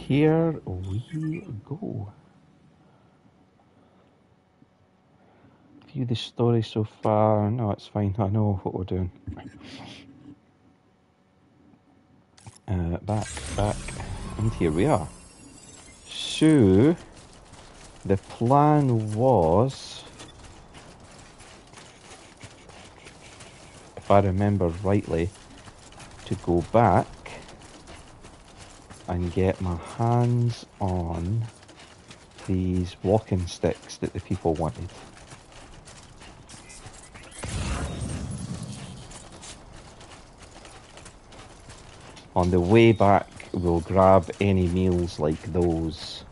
here we go. View the story so far. No, it's fine. I know what we're doing. Back, and here we are. So, the plan was, if I remember rightly, to go back and get my hands on these walking sticks that the people wanted. On the way back, we'll grab any meals like those.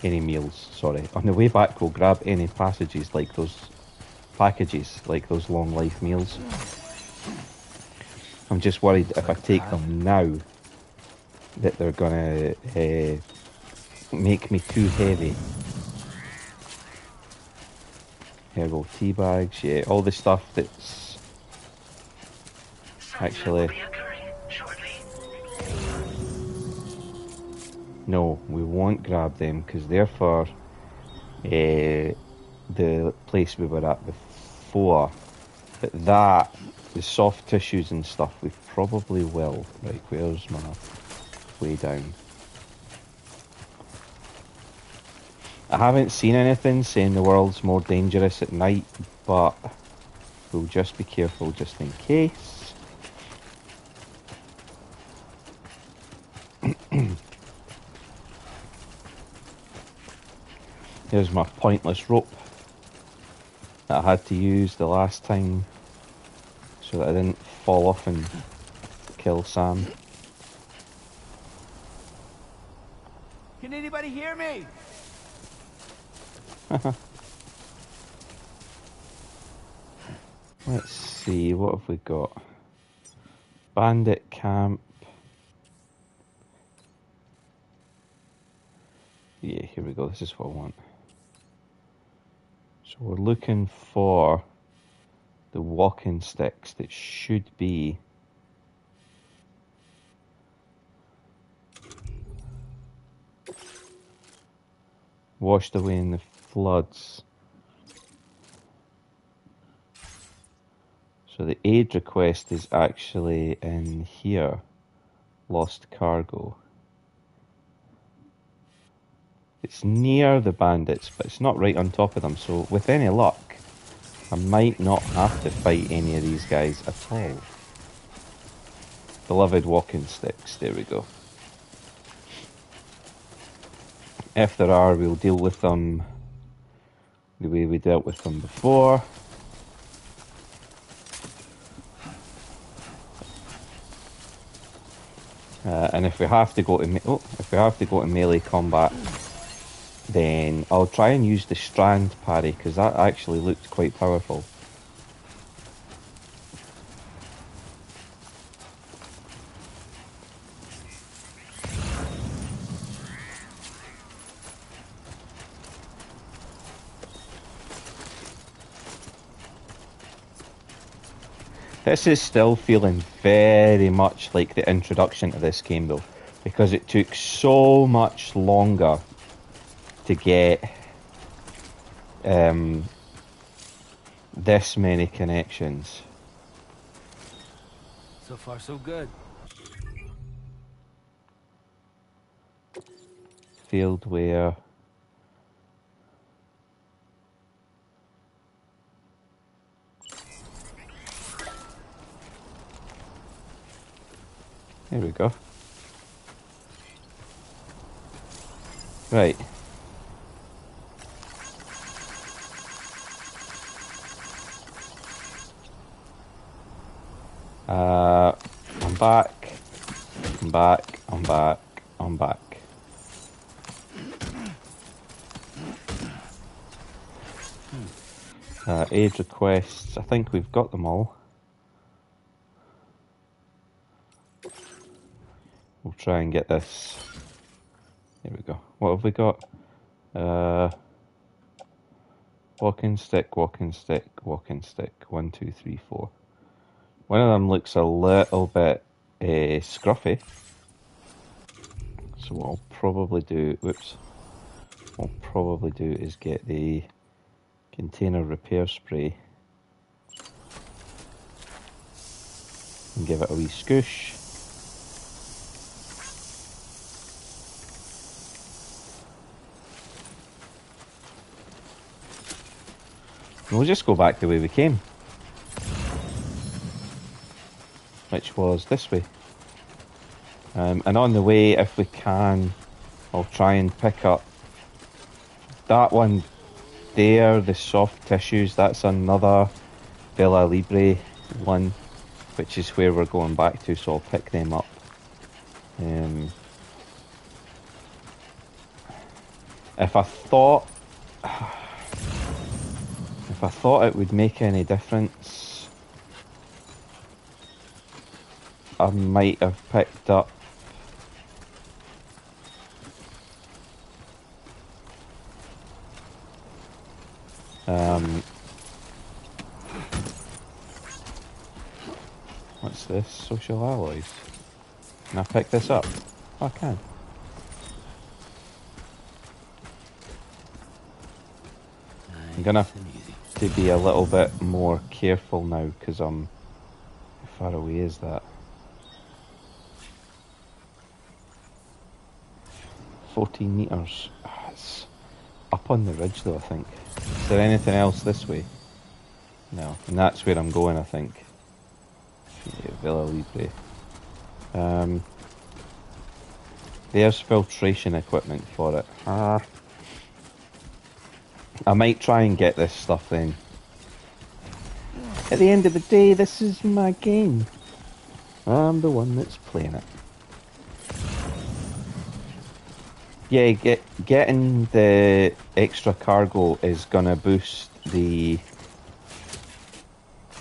Any meals, sorry. On the way back, we'll grab any packages like those long life meals. I'm just worried if I take them now that they're gonna make me too heavy. Herbal tea bags, yeah, all the stuff that's actually... No, we won't grab them because they're for the place we were at before. But that, the soft tissues and stuff, we probably will. Right, where's my way down? I haven't seen anything saying the world's more dangerous at night, but we'll just be careful just in case. Here's my pointless rope that I had to use the last time so that I didn't fall off and kill Sam. Can anybody hear me? Let's see, what have we got? Bandit camp. Yeah, here we go, this is what I want. So we're looking for the walking sticks that should be washed away in the floods. So the aid request is actually in here. Lost cargo. It's near the bandits, but it's not right on top of them, so with any luck, I might not have to fight any of these guys at all. Beloved walking sticks, there we go. If there are, we'll deal with them the way we dealt with them before. And if we have to go to melee combat, then I'll try and use the strand parry, because that actually looked quite powerful. This is still feeling very much like the introduction to this game though, because it took so much longer to get this many connections. So far, so good. Field wear. There we go. Right. I'm back. I'm back. I'm back. I'm back. Aid requests. I think we've got them all. We'll try and get this. There we go. What have we got? Walking stick, walking stick, walking stick. 1, 2, 3, 4. One of them looks a little bit scruffy. So what I'll probably do, whoops, what I'll probably do is get the container repair spray and give it a wee scoosh. And we'll just go back the way we came, which was this way. And on the way, if we can, I'll try and pick up that one there, the soft tissues. That's another Villa Libre one, which is where we're going back to, so I'll pick them up. If I thought it would make any difference, I might have picked up what's this? Social alloys. Can I pick this up? Oh, I can. I'm gonna have to be a little bit more careful now because how far away is that? 14 metres. It's up on the ridge though, I think. Is there anything else this way? No, and that's where I'm going, I think. Yeah, Villa Libre. There's filtration equipment for it. I might try and get this stuff then. At the end of the day, this is my game. I'm the one that's playing it. Yeah, getting the extra cargo is gonna boost the...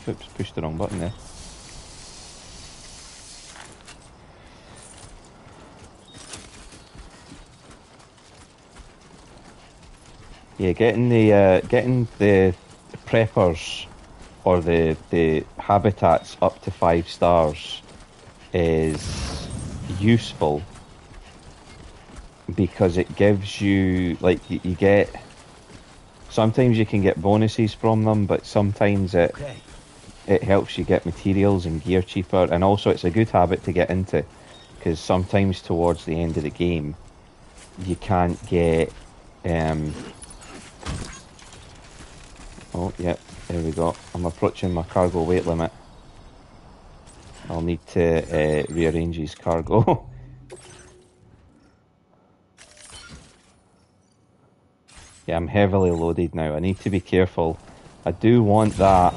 Oops, pushed the wrong button there. Yeah, getting the preppers or the habitats up to 5 stars is useful because it gives you, like, you get, sometimes you can get bonuses from them, but sometimes it helps you get materials and gear cheaper, and also it's a good habit to get into because sometimes towards the end of the game you can't get oh, yep, there we go. I'm approaching my cargo weight limit. I'll need to rearrange his cargo. Yeah, I'm heavily loaded now. I need to be careful. I do want that.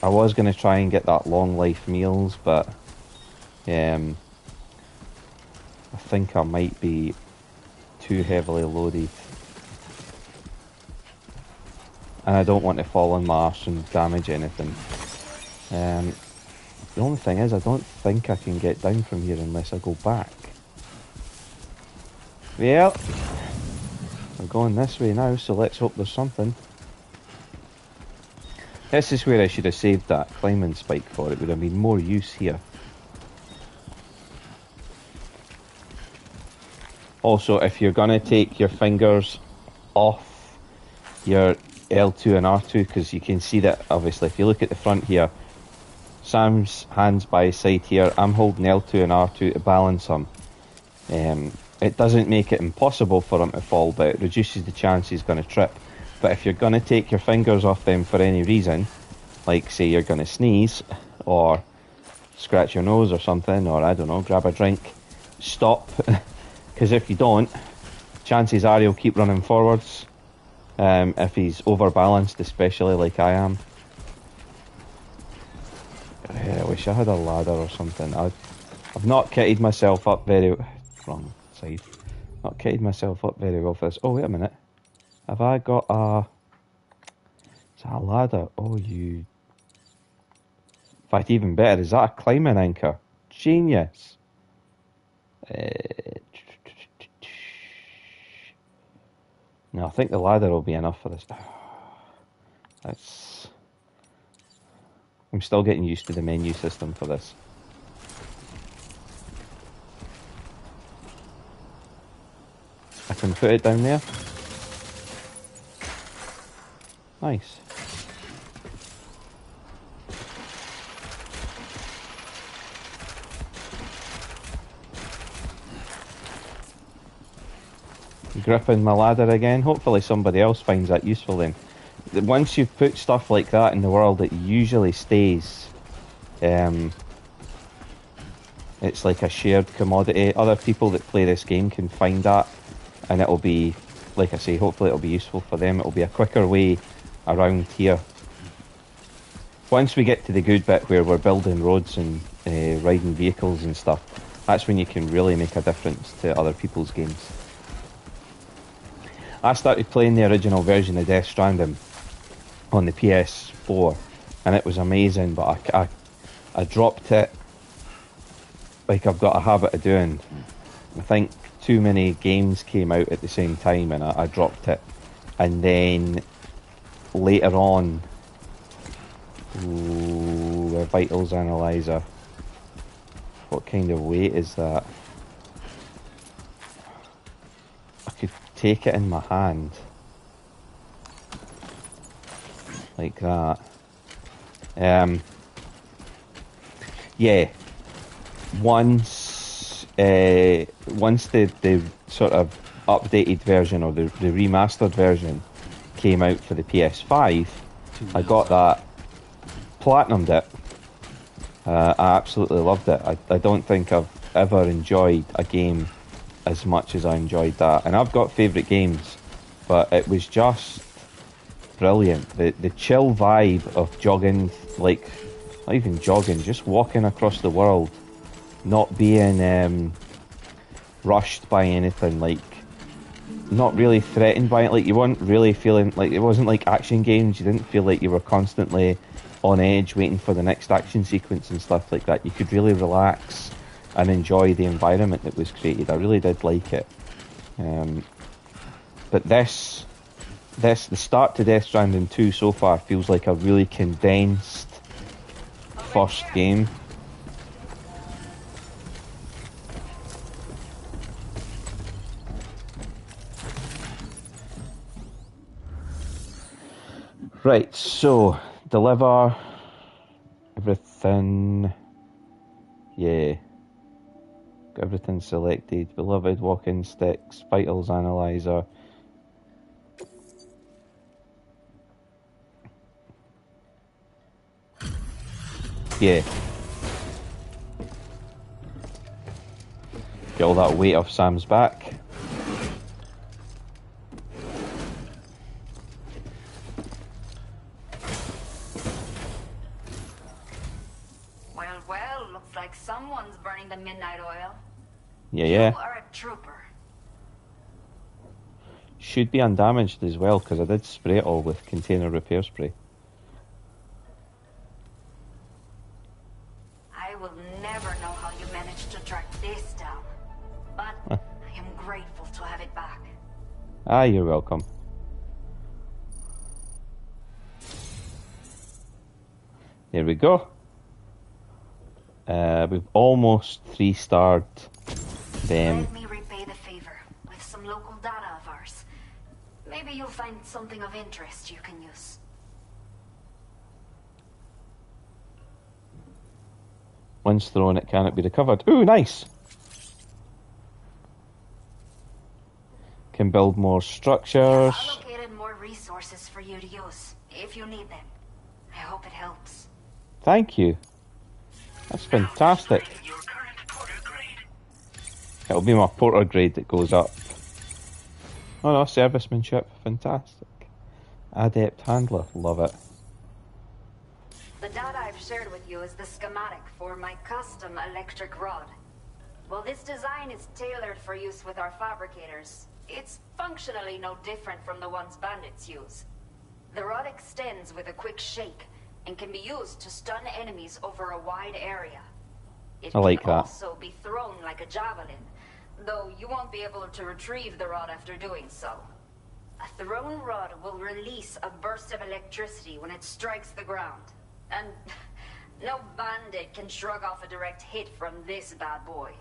I was going to try and get that long life meals, but I think I might be too heavily loaded. And I don't want to fall on my arse and damage anything. The only thing is, I don't think I can get down from here unless I go back. Well, we're going this way now, so let's hope there's something. This is where I should have saved that climbing spike for. It would have been more use here. Also, if you're going to take your fingers off your L2 and R2, because you can see that, obviously, if you look at the front here, Sam's hands by his side here, I'm holding L2 and R2 to balance him. It doesn't make it impossible for him to fall, but it reduces the chance he's going to trip. But if you're going to take your fingers off them for any reason, like say you're going to sneeze, or scratch your nose or something, or I don't know, grab a drink, stop, because if you don't, chances are he'll keep running forwards, if he's overbalanced, especially like I am. I wish I had a ladder or something. I've not kitted myself up very... Wrong side. Not kitted myself up very well for this. Oh, wait a minute. Have I got a... Is that a ladder? Oh, you... In fact, even better, is that a climbing anchor? Genius. No, I think the ladder will be enough for this. That's... I'm still getting used to the menu system for this. I can put it down there. Nice. Gripping my ladder again. Hopefully somebody else finds that useful then. Once you've put stuff like that in the world, it usually stays. It's like a shared commodity. Other people that play this game can find that, and it'll be, like I say, hopefully it'll be useful for them. It'll be a quicker way around here. Once we get to the good bit where we're building roads and riding vehicles and stuff, that's when you can really make a difference to other people's games. I started playing the original version of Death Stranding on the PS4, and it was amazing, but I dropped it, like I've got a habit of doing. I think too many games came out at the same time, and I dropped it. And then later on, a vitals analyzer. What kind of weight is that? I could take it in my hand. Like that. Yeah. Once the sort of updated version or the remastered version came out for the PS5, I got that, platinumed it. I absolutely loved it. I don't think I've ever enjoyed a game as much as I enjoyed that. And I've got favourite games, but it was just brilliant. The chill vibe of jogging, like, not even jogging, just walking across the world, not being rushed by anything, like, not really threatened by it. Like, you weren't really feeling, like, it wasn't like action games. You didn't feel like you were constantly on edge waiting for the next action sequence and stuff like that. You could really relax and enjoy the environment that was created. I really did like it. But the start to Death Stranding 2 so far feels like a really condensed first game. Right, so deliver everything. Yeah. Got everything selected. Beloved, walking sticks, vitals analyzer. Yeah. Get all that weight off Sam's back. Well, looks like someone's burning the midnight oil. Yeah. You are a trooper. Should be undamaged as well, because I did spray it all with container repair spray. I will never know how you managed to track this down, but I am grateful to have it back. Ah, you're welcome. There we go. We've almost 3-starred them. Let me repay the favor with some local data of ours. Maybe you'll find something of interest you can use. Once thrown, it cannot be recovered. Ooh, nice! Can build more structures. I've allocated more resources for you to use, if you need them. I hope it helps. Thank you. That's fantastic. It'll be my porter grade that goes up. Oh no, servicemanship. Fantastic. Adept handler. Love it. The data I've shared with you is the schematic for my custom electric rod. While this design is tailored for use with our fabricators, it's functionally no different from the ones bandits use. The rod extends with a quick shake and can be used to stun enemies over a wide area. It I like can that. also be thrown like a javelin, though you won't be able to retrieve the rod after doing so. A thrown rod will release a burst of electricity when it strikes the ground. And no bandit can shrug off a direct hit from this bad boy.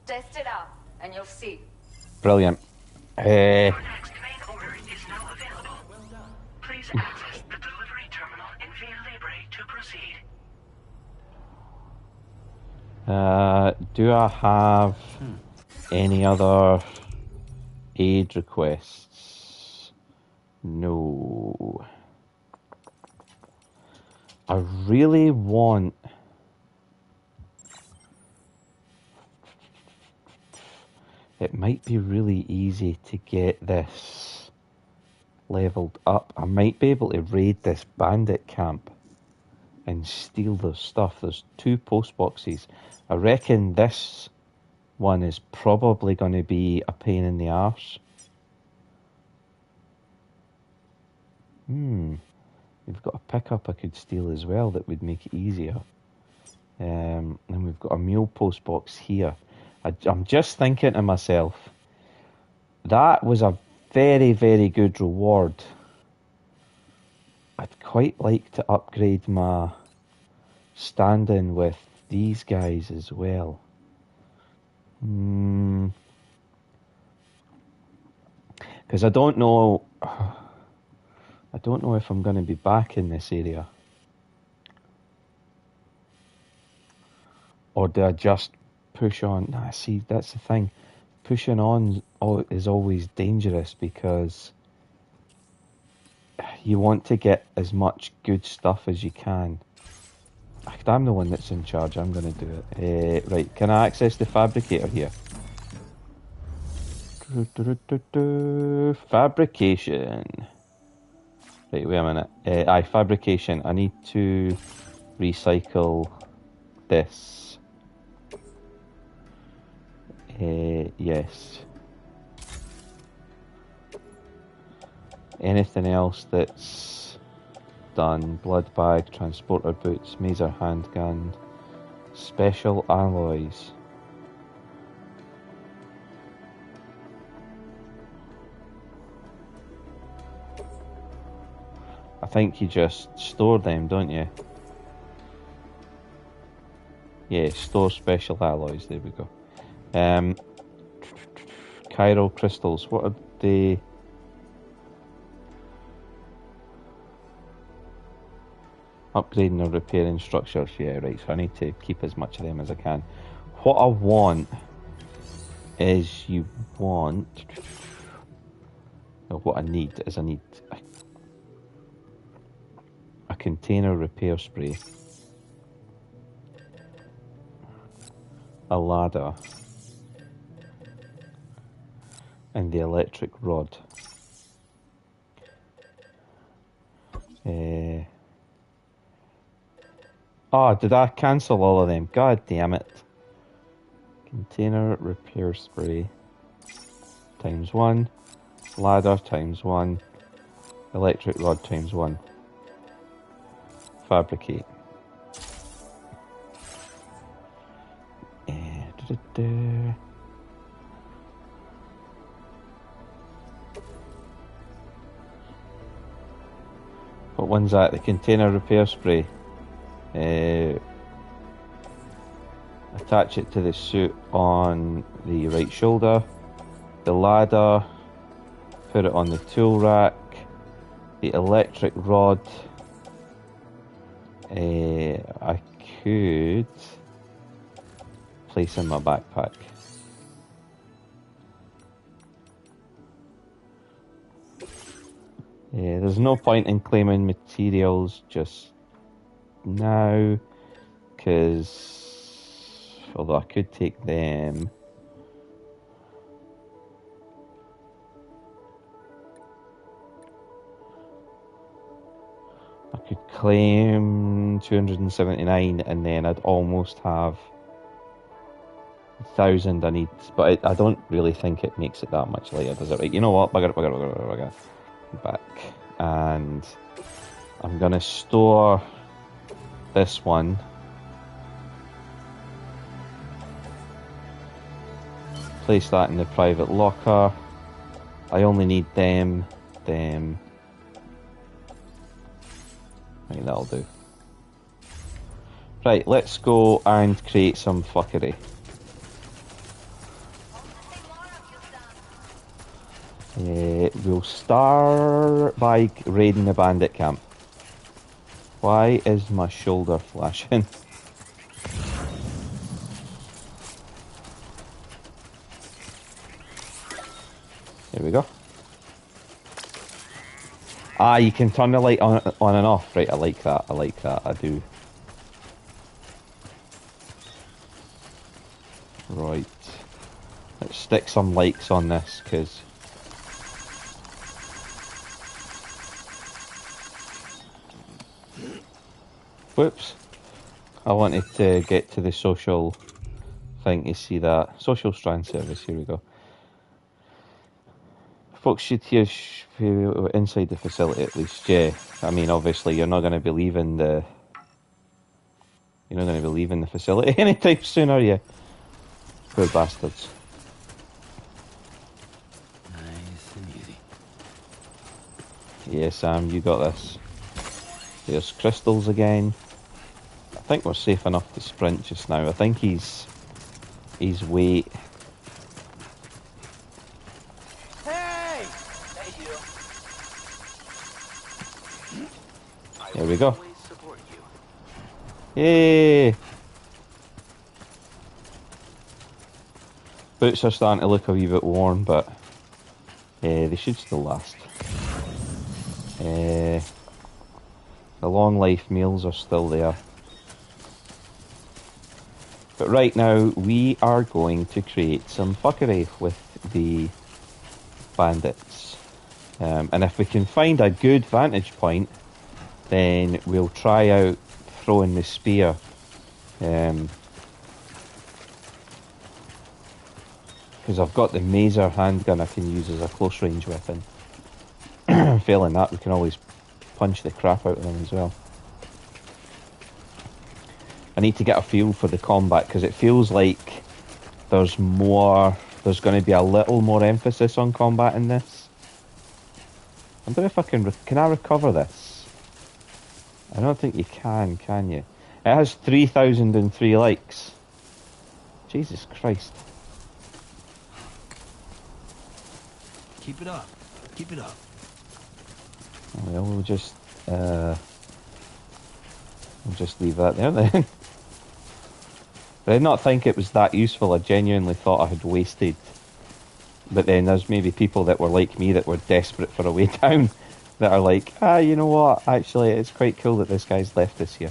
Test it out, and you'll see. Brilliant. Eh, Your next main order is now available. Please access the delivery terminal in Via Libre to proceed. do I have any other aid requests? No. I really want... It might be really easy to get this leveled up. I might be able to raid this bandit camp and steal their stuff. There's 2 post boxes. I reckon this one is probably going to be a pain in the arse. We've got a pickup I could steal as well that would make it easier. And we've got a mule post box here. I'm just thinking to myself, that was a very, very good reward. I'd quite like to upgrade my stand-in with these guys as well. Because I don't know if I'm going to be back in this area. Or do I just push on? Nah, see, that's the thing. Pushing on is always dangerous because you want to get as much good stuff as you can. I'm the one that's in charge. I'm going to do it. Right, can I access the fabricator here? Fabrication. Right, wait a minute. Fabrication. I need to recycle this. Yes. Anything else that's done? Blood bag, transporter boots, mazer handgun, special alloys. I think you just store them, don't you? Yeah, store special alloys, there we go. Chiral crystals, what are they? Upgrading or repairing structures, yeah, right, so I need to keep as much of them as I can. What I want is what I need is a container repair spray, a ladder, and the electric rod. Oh, did I cancel all of them? God damn it. Container repair spray ×1, ladder ×1, electric rod ×1. Fabricate. What one's that? The container repair spray. Attach it to the suit on the right shoulder. The ladder, put it on the tool rack. The electric rod, I could place in my backpack. Yeah, there's no point in claiming materials just now, because although I could take them, I could claim 279 and then I'd almost have 1,000 I need, but I don't really think it makes it that much later, does it? Right, you know what, bugger. Back, and I'm gonna store this one. Place that in the private locker. I only need them. Right, that'll do. Right, let's go and create some fuckery. We'll start by raiding the bandit camp. Why is my shoulder flashing? Here we go. Ah, you can turn the light on and off. Right, I like that. I like that. I do. Right. Let's stick some likes on this, because... Whoops. I wanted to get to the social thing to see that. Social strand service, here we go. Folks should hear inside the facility at least, yeah. I mean, obviously, you're not going to be leaving the... You're not going to be leaving the facility anytime soon, are you? Poor bastards. Nice and easy. Yeah, Sam, you got this. There's crystals again. I think we're safe enough to sprint just now. I think he's weight. Hey! Hey, you. There we go. Always support you. Yay! Boots are starting to look a wee bit worn, but they should still last. The long life meals are still there. But right now, we are going to create some fuckery with the bandits. And if we can find a good vantage point, then we'll try out throwing the spear. Because I've got the Mazer handgun I can use as a close range weapon. Failing that, we can always punch the crap out of them as well. I need to get a feel for the combat, because it feels like there's going to be a little more emphasis on combat in this. I wonder if I can I recover this? I don't think you can you? It has 3,003 likes. Jesus Christ. Keep it up. Keep it up. Well, we'll just leave that there then. But I did not think it was that useful. I genuinely thought I had wasted. But then there's maybe people that were like me that were desperate for a way down that are like, you know what, actually it's quite cool that this guy's left us here.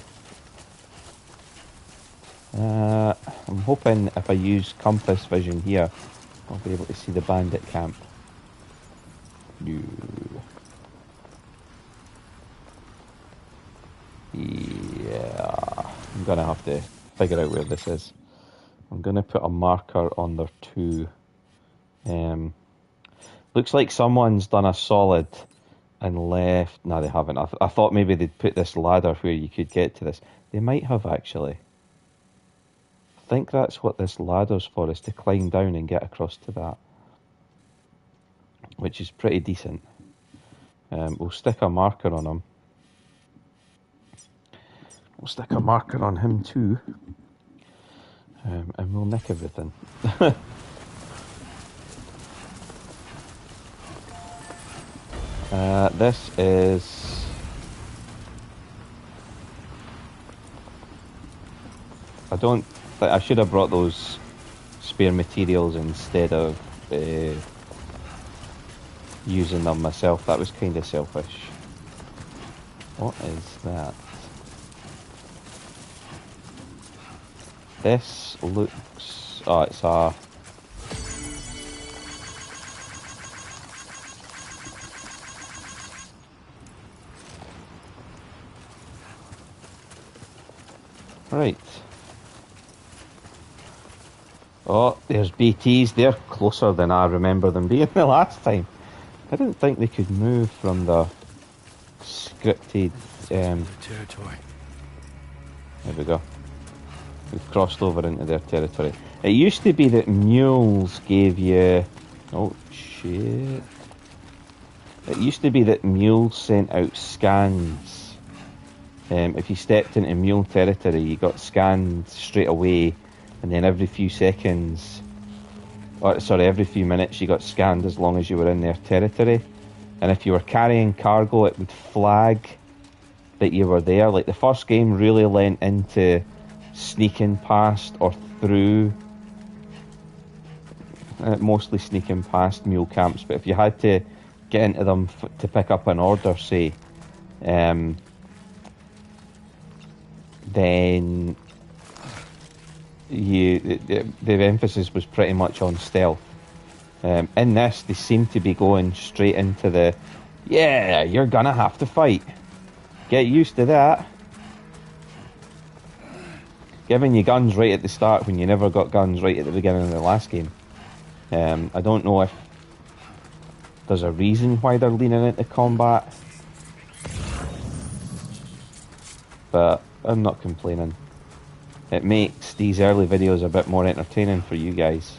I'm hoping if I use compass vision here, I'll be able to see the bandit camp. No. Yeah, I'm gonna have to figure out where this is. I'm gonna put a marker on there too. Looks like someone's done a solid and left. No, they haven't. I thought maybe they'd put this ladder where you could get to this. They might have actually. I think that's what this ladder's for, is to climb down and get across to that. Which is pretty decent. We'll stick a marker on him. We'll stick a marker on him too. And we'll nick everything. This is... I should have brought those spare materials instead of using them myself. That was kind of selfish. What is that? This looks... Oh, it's a... Right. Oh, there's BTs. They're closer than I remember them being the last time. I didn't think they could move from the scripted... Territory. There we go. We've crossed over into their territory. It used to be that mules gave you... Oh, shit. It used to be that mules sent out scans. If you stepped into mule territory, you got scanned straight away, and then every few seconds... or sorry, every few minutes you got scanned as long as you were in their territory. And if you were carrying cargo, it would flag that you were there. Like, the first game really lent into sneaking past or through, mostly sneaking past mule camps, but if you had to get into them to pick up an order, say, then the emphasis was pretty much on stealth. In this, they seem to be going straight into the, yeah, you're gonna have to fight. Get used to that. Giving you guns right at the start when you never got guns right at the beginning of the last game. I don't know if there's a reason why they're leaning into combat, but I'm not complaining. It makes these early videos a bit more entertaining for you guys.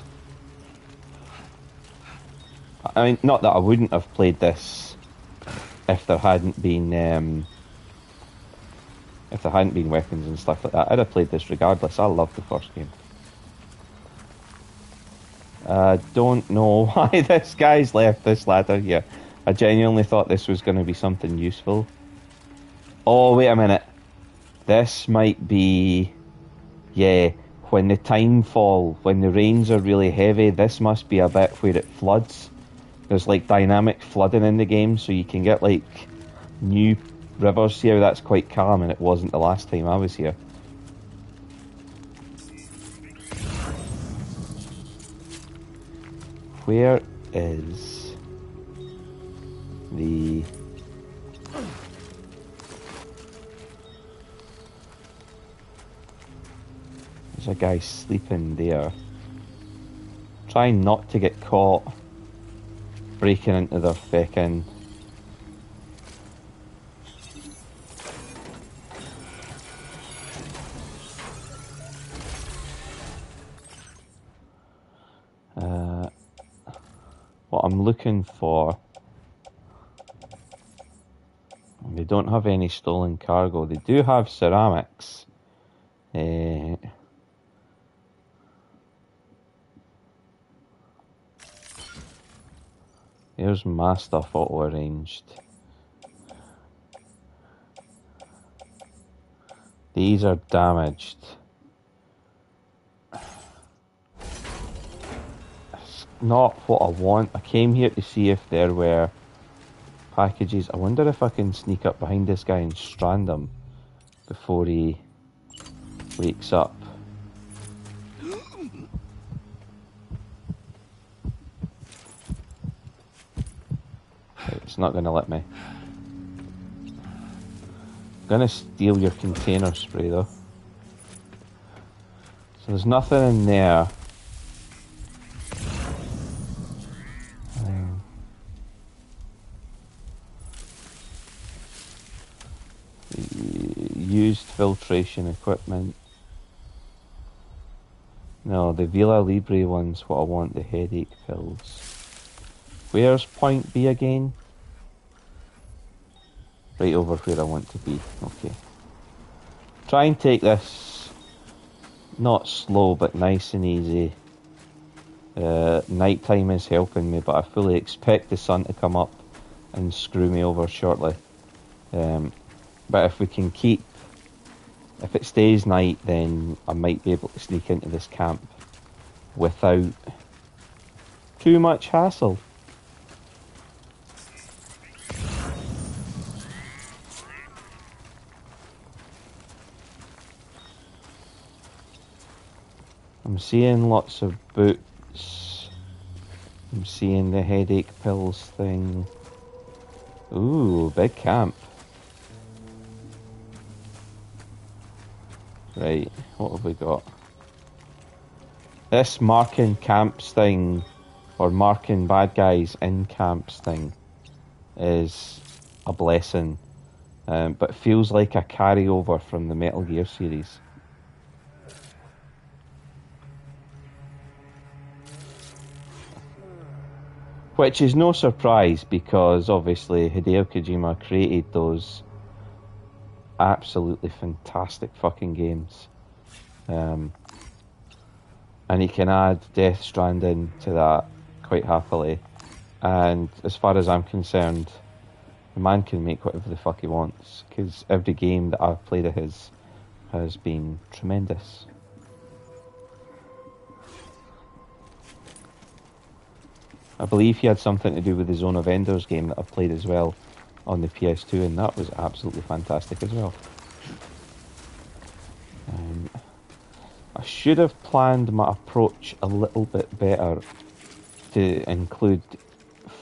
I mean, not that I wouldn't have played this if there hadn't been weapons and stuff like that. I'd have played this regardless. I love the first game. I don't know why this guy's left this ladder here. I genuinely thought this was going to be something useful. Oh, wait a minute. This might be... Yeah, when the when the rains are really heavy, this must be a bit where it floods. There's like dynamic flooding in the game, so you can get like new rivers here. That's quite calm, and it wasn't the last time I was here. Where is the... There's a guy sleeping there. Trying not to get caught breaking into their feckin'. What I'm looking for... They don't have any stolen cargo. They do have ceramics. Here's my stuff auto-arranged. These are damaged. It's not what I want. I came here to see if there were packages. I wonder if I can sneak up behind this guy and strand him before he wakes up. It's not going to let me. I'm going to steal your container spray though. So there's nothing in there. Used filtration equipment. No, the Villa Libre one's what I want, the headache pills. Where's point B again? Right over where I want to be. Okay. Try and take this not slow but nice and easy. Nighttime is helping me, but I fully expect the sun to come up and screw me over shortly. But if we can keep... If it stays night, then I might be able to sneak into this camp without too much hassle. I'm seeing lots of boots. I'm seeing the headache pills thing. Ooh, big camp. Right, what have we got? This marking camps thing, or marking bad guys in camps thing, is a blessing. But feels like a carryover from the Metal Gear series. Which is no surprise, because obviously Hideo Kojima created those absolutely fantastic fucking games. and you can add Death Stranding to that quite happily. And as far as I'm concerned, the man can make whatever the fuck he wants, because every game that I've played of his has been tremendous. I believe he had something to do with the Zone of Enders game that I've played as well on the PS2, and that was absolutely fantastic as well. I should have planned my approach a little bit better to include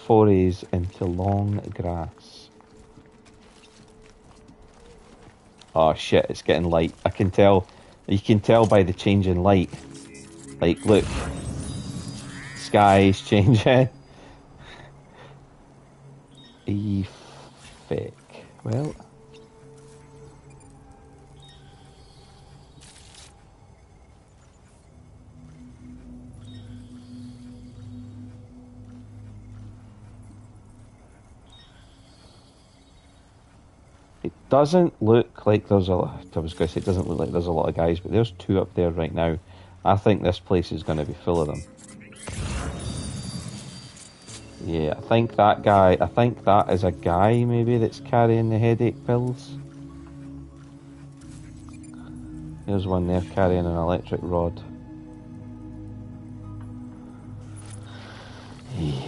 forays into long grass. Oh shit, it's getting light. I can tell. You can tell by the change in light. Like, look. Sky's changing. Fake. Well. It doesn't look like there's a lot. I was going to say it doesn't look like there's a lot of guys, but there's two up there right now. I think this place is going to be full of them. Yeah, I think that is a guy maybe that's carrying the headache pills. There's one there carrying an electric rod. Yeah.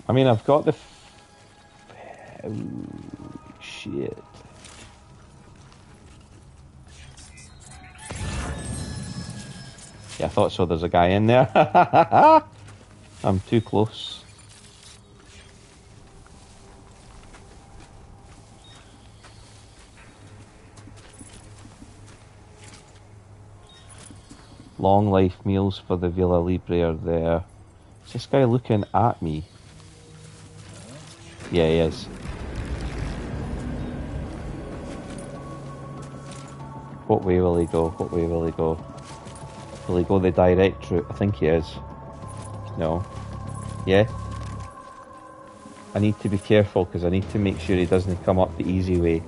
I mean, I've got the... Oh, shit. Yeah, I thought so. There's a guy in there. I'm too close. Long life meals for the Villa Libre are there. Is this guy looking at me? Yeah, he is. What way will he go? What way will he go? Will he go the direct route? I think he is. No. Yeah? I need to be careful because I need to make sure he doesn't come up the easy way.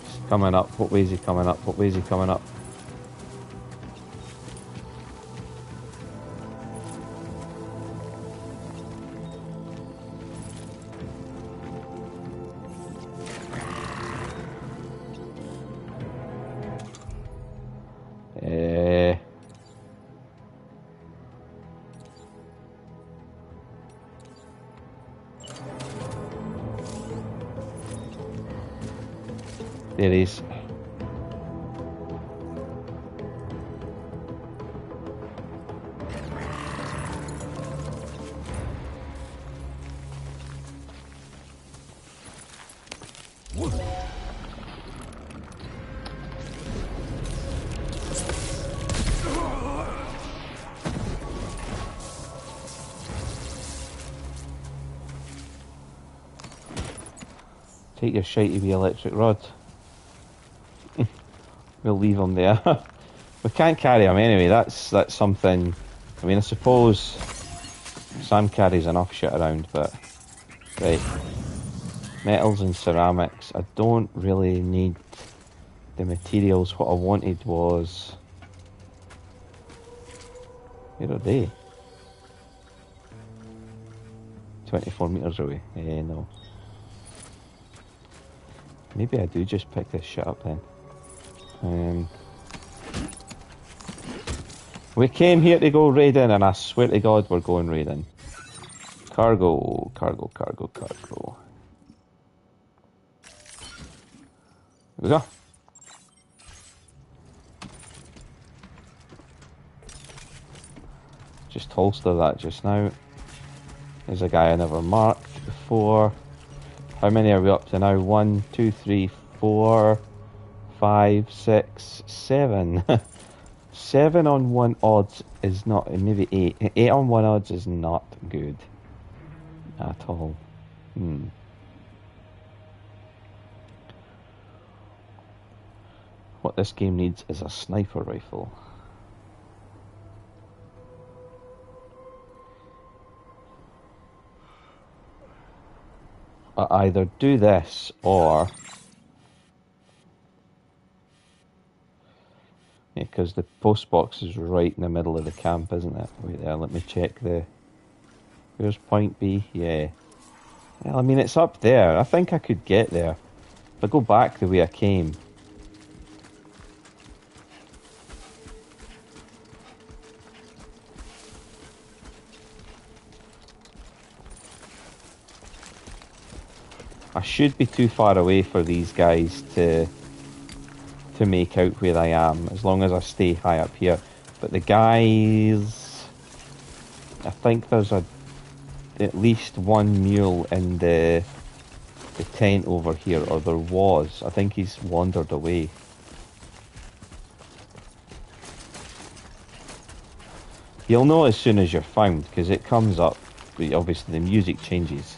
He's coming up. What way is he coming up? What way is he coming up? There he is. Take your shitey wee electric rod. We'll leave him there. We can't carry him anyway, that's something... I mean, I suppose Sam carries enough shit around, but... Right. Metals and ceramics. I don't really need the materials. What I wanted was... Where are they? 24 metres away. No. Maybe I do just pick this shit up then. We came here to go raiding, and I swear to God we're going raiding. Cargo, cargo, cargo, cargo. Here we go. Just holster that just now. There's a guy I never marked before. How many are we up to now? 1, 2, 3, 4, 5, 6, 7. 7 on 1 odds is not, maybe 8. 8 on 1 odds is not good at all. What this game needs is a sniper rifle. I either do this or... Because the post box is right in the middle of the camp, isn't it? Wait there, let me check the... Where's point B? Yeah. Well, I mean, it's up there. I think I could get there. If I go back the way I came... I should be too far away for these guys to make out where I am, as long as I stay high up here. But the guys... I think there's at least one mule in the tent over here, or there was. I think he's wandered away. You'll know as soon as you're found, because it comes up, obviously the music changes.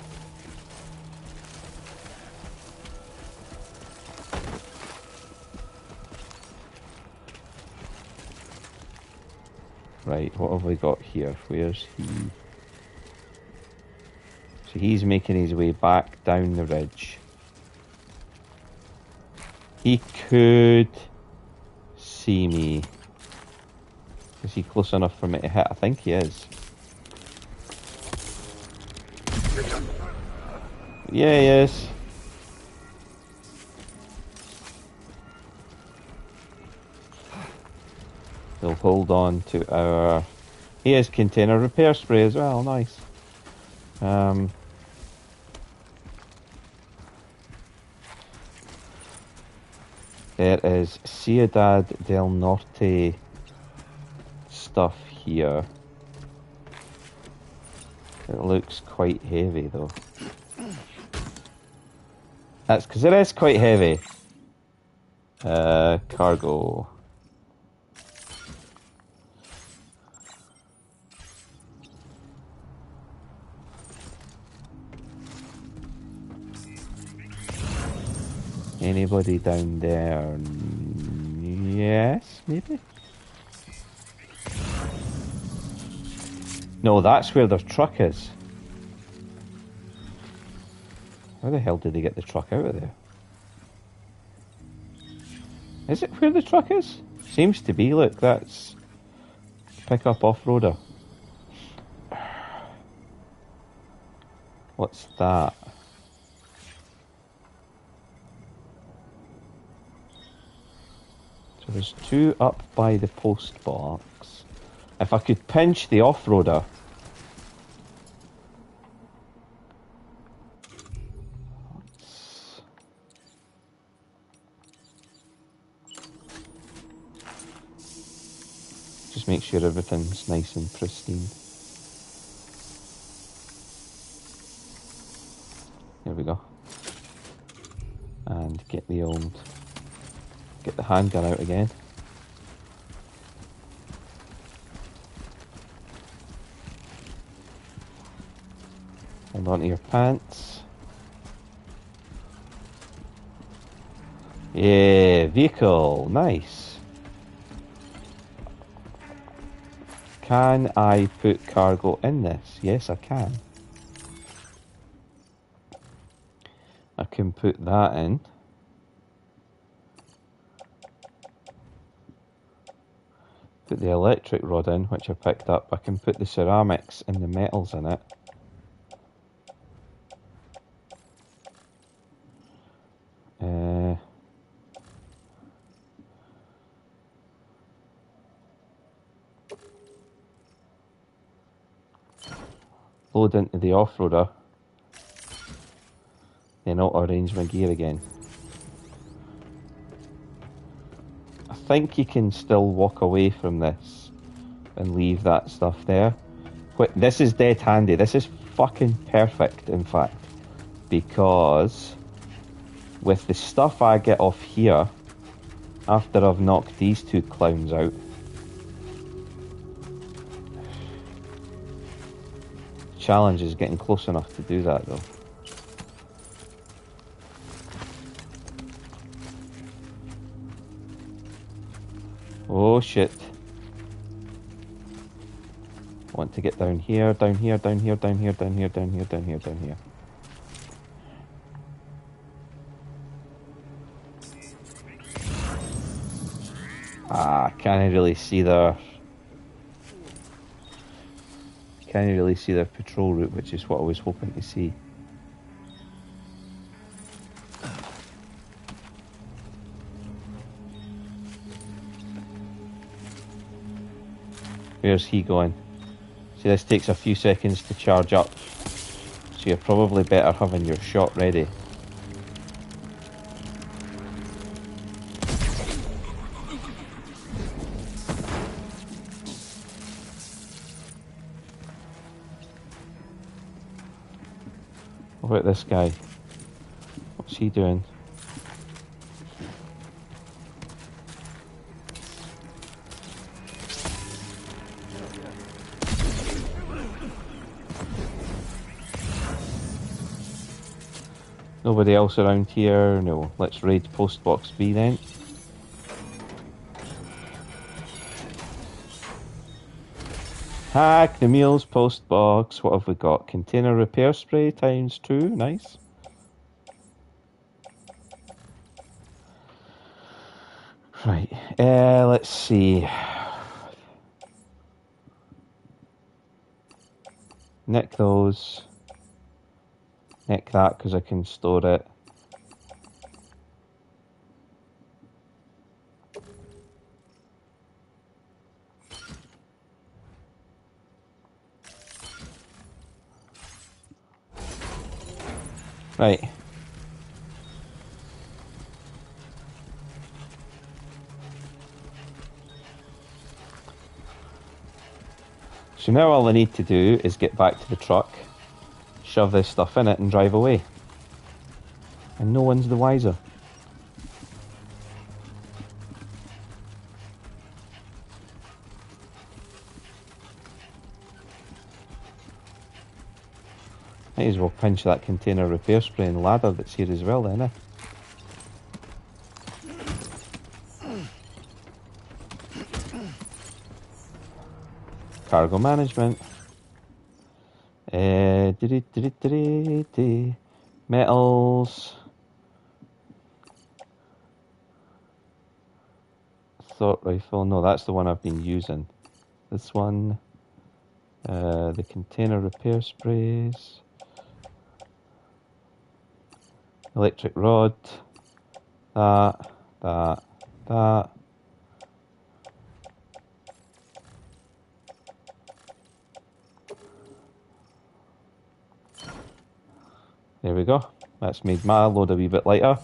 Right, what have we got here? Where's he? So he's making his way back down the ridge. He could see me. Is he close enough for me to hit? I think he is. Yeah, he is. He'll hold on to our... He has container repair spray as well, nice. There is Ciudad del Norte stuff here. It looks quite heavy though. That's because it is quite heavy. Cargo. Anybody down there? Yes, maybe? No, that's where their truck is. How the hell did they get the truck out of there? Is it where the truck is? Seems to be, look, that's... Pick up off-roader. What's that? So there's two up by the post box. If I could pinch the off-roader. Just make sure everything's nice and pristine. There we go. And get the handgun out again. Hold on to your pants. Yeah, vehicle, nice. Can I put cargo in this? Yes, I can. I can put that in. Put the electric rod in, which I picked up. I can put the ceramics and the metals in it. Load into the off-roader. Then I'll arrange my gear again. I think you can still walk away from this and leave that stuff there. This is dead handy. This is fucking perfect, in fact. Because with the stuff I get off here, after I've knocked these two clowns out, the challenge is getting close enough to do that though. Oh shit. I want to get down here, down here, down here, down here, down here, down here, down here, down here. Ah, can't really see their patrol route, which is what I was hoping to see. Where's he going? See, this takes a few seconds to charge up, so you're probably better having your shot ready. What about this guy? What's he doing? Nobody else around here? No. Let's raid post box B then. Hack the meals post box. What have we got? Container repair spray ×2. Nice. Right. Let's see. Nick those. Nick that because I can store it. Right. So now all I need to do is get back to the truck, shove this stuff in it and drive away. And no one's the wiser. Might as well pinch that container repair spray and ladder that's here as well then, eh? Cargo management. Metals. Assault rifle. No, that's the one I've been using. This one. The container repair sprays. Electric rod. That. There we go. That's made my load a wee bit lighter.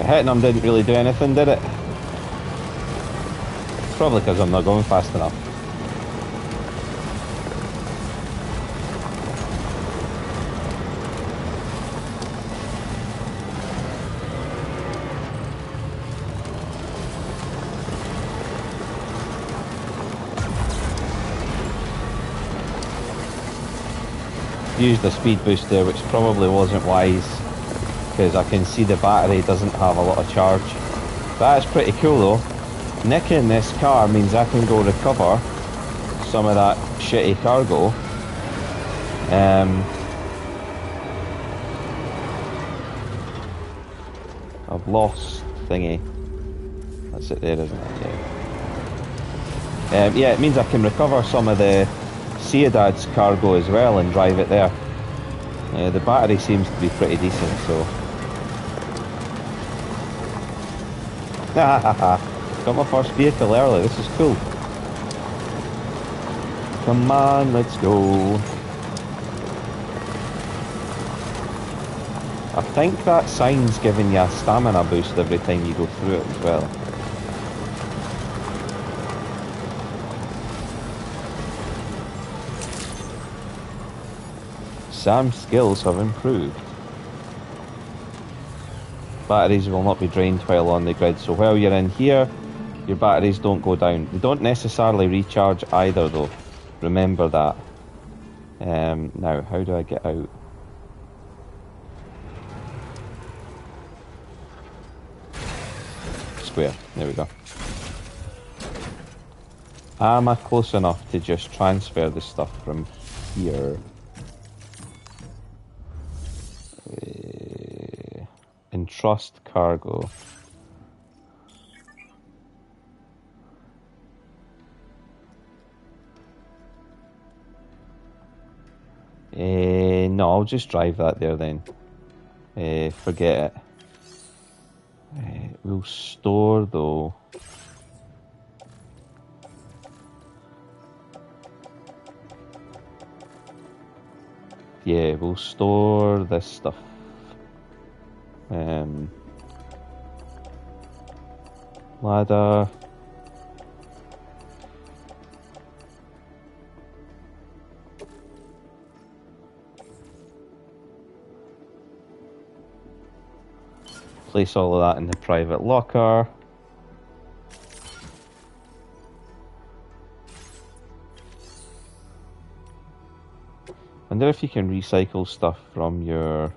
Hitting them didn't really do anything, did it? Probably because I'm not going fast enough. Used a speed boost there, which probably wasn't wise, because I can see the battery doesn't have a lot of charge. That's pretty cool though. Nicking this car means I can go recover some of that shitty cargo. I've lost thingy. That's it there, isn't it? Yeah. Yeah, it means I can recover some of the Ciudad's cargo as well and drive it there. The battery seems to be pretty decent, so... Got my first vehicle early, this is cool. Come on, let's go. I think that sign's giving you a stamina boost every time you go through it as well. Sam's skills have improved. Batteries will not be drained while on the grid, so while you're in here, your batteries don't go down. They don't necessarily recharge either, though. Remember that. Now, how do I get out? Square. There we go. Am I close enough to just transfer the stuff from here? Entrust cargo. No, I'll just drive that there then. Forget it. We'll store though. Yeah, we'll store this stuff. Ladder. Place all of that in the private locker. Wonder if you can recycle stuff from your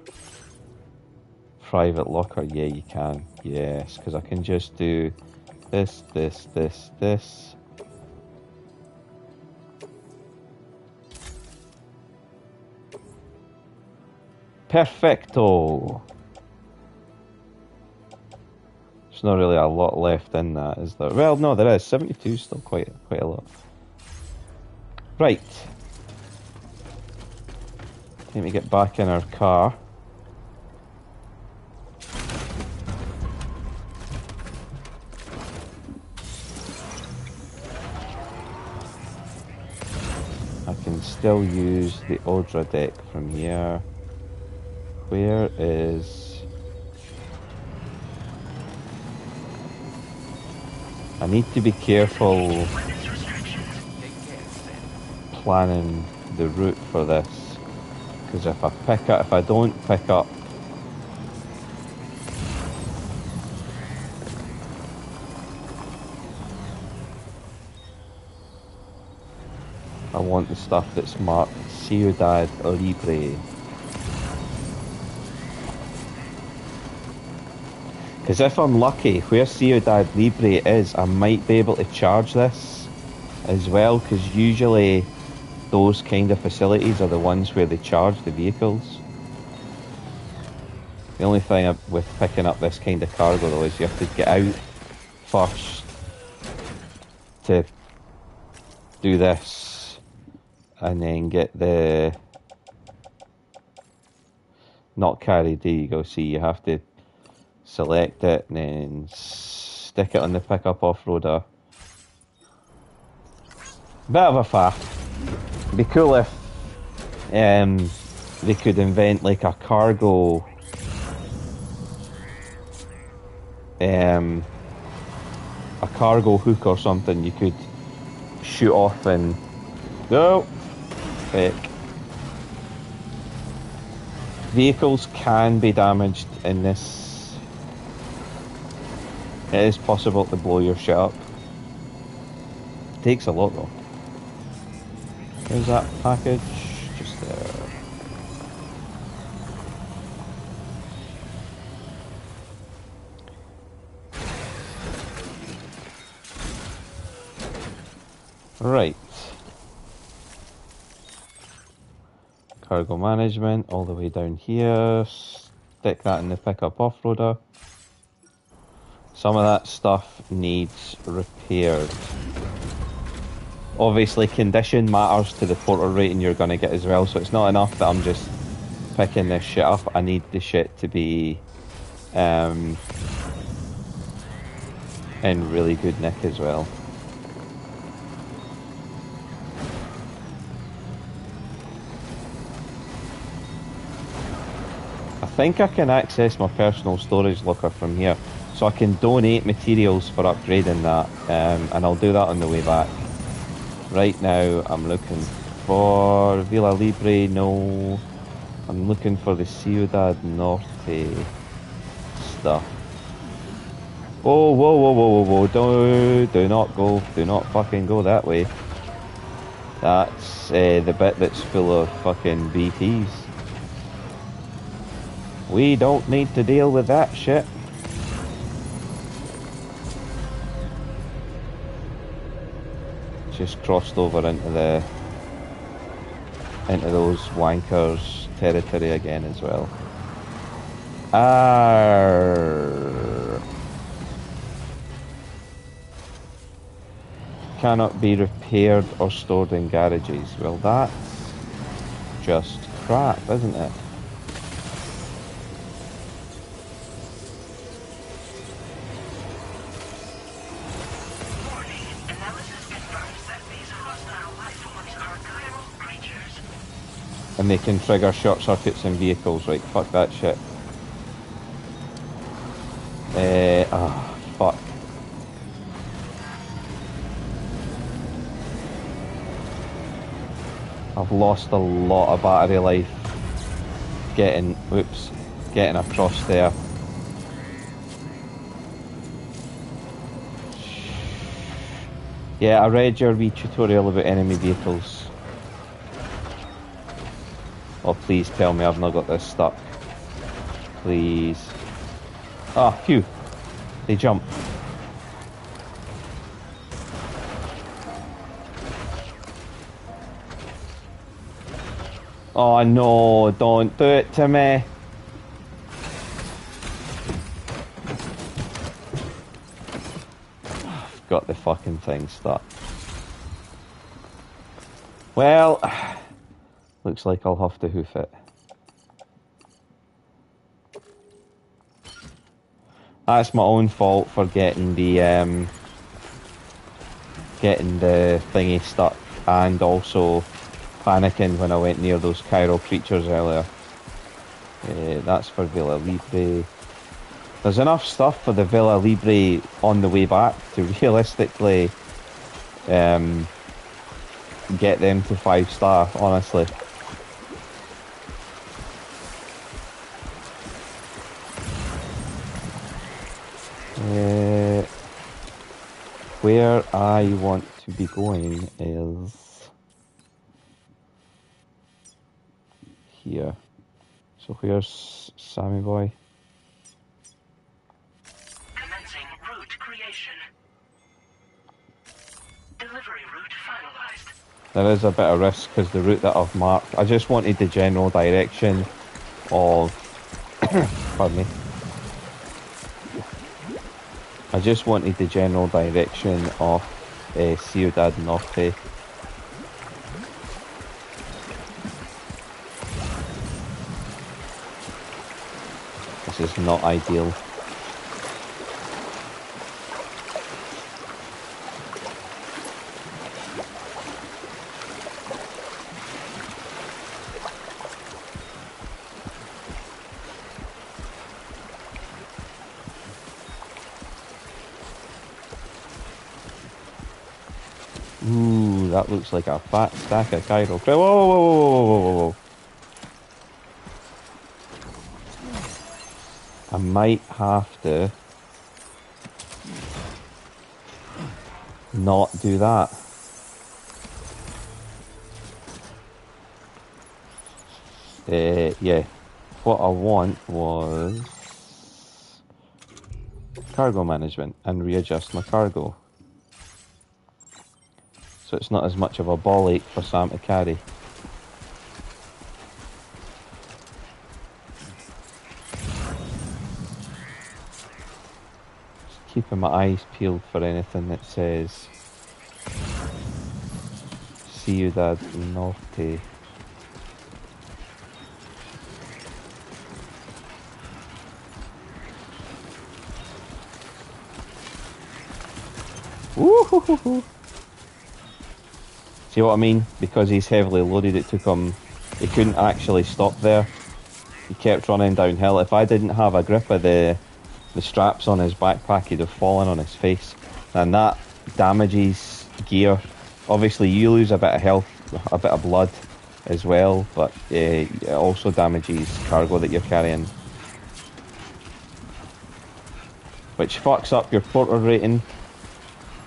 private locker. Yeah, you can. Yes, because I can just do this, this, this, this. Perfecto. There's not really a lot left in that, is there? Well, no, there is. 72 is still quite a lot. Right. Let me get back in our car. I can still use the Audra deck from here. Where is... I need to be careful planning the route for this. Because if I don't pick up I want the stuff that's marked Ciudad Libre. Because if I'm lucky, where Ciudad Libre is, I might be able to charge this as well, because usually those kind of facilities are the ones where they charge the vehicles. The only thing with picking up this kind of cargo though is you have to get out first to do this and then get the not carry. There you go. See, you have to select it and then stick it on the pickup off-roader. Bit of a faff. It'd be cool if they could invent like a cargo hook or something you could shoot off and go. Fake. Vehicles can be damaged in this. It is possible to blow your shit up. Takes a lot though. Where's that package? Just there. Right. Cargo management all the way down here. Stick that in the pickup off-roader. Some of that stuff needs repaired. Obviously, condition matters to the portal rating you're going to get as well, so it's not enough that I'm just picking this shit up. I need the shit to be in really good nick as well. I think I can access my personal storage locker from here, so I can donate materials for upgrading that, and I'll do that on the way back. Right now, I'm looking for Villa Libre, no. I'm looking for the Ciudad Norte stuff. Whoa, whoa, whoa, whoa, whoa, whoa, do not go, do not fucking go that way. That's the bit that's full of fucking BTs. We don't need to deal with that shit. Just crossed over into those wankers territory again as well. Cannot be repaired or stored in garages. Well, that's just crap, isn't it? Warning. Analysis confirms that these hostile life forms are chiral creatures. And they can trigger short circuits in vehicles, right? Fuck that shit. Fuck. I've lost a lot of battery life getting across there. Yeah, I read your wee tutorial about enemy vehicles. Oh, please tell me I've not got this stuck. Please. Ah, phew. They jump. Oh no, don't do it to me. Got the fucking thing stuck. Well, looks like I'll have to hoof it. That's my own fault for getting the thingy stuck, and also panicking when I went near those chiral creatures earlier. That's for Villa Libre. There's enough stuff for the Villa Libre on the way back to realistically get them to 5-star, honestly. Where I want to be going is here. So where's Sammy Boy? Commencing route creation. Delivery route finalized. There is a bit of risk because the route that I've marked. I just wanted the general direction of. Pardon me. I just wanted the general direction of Ciudad Norte. This is not ideal. Ooh, that looks like a fat stack of chiral. Whoa, whoa, whoa, whoa, whoa, whoa, whoa. I might have to not do that. Yeah. What I want was cargo management and readjust my cargo. So it's not as much of a ball ache for Sam to carry. Just keeping my eyes peeled for anything that says Ciudad Norte. Woo-hoo-hoo-hoo. See what I mean? Because he's heavily loaded, it took him... He couldn't actually stop there. He kept running downhill. If I didn't have a grip of the straps on his backpack, he'd have fallen on his face. And that damages gear. Obviously, you lose a bit of health, a bit of blood, as well, but it also damages cargo that you're carrying, which fucks up your porter rating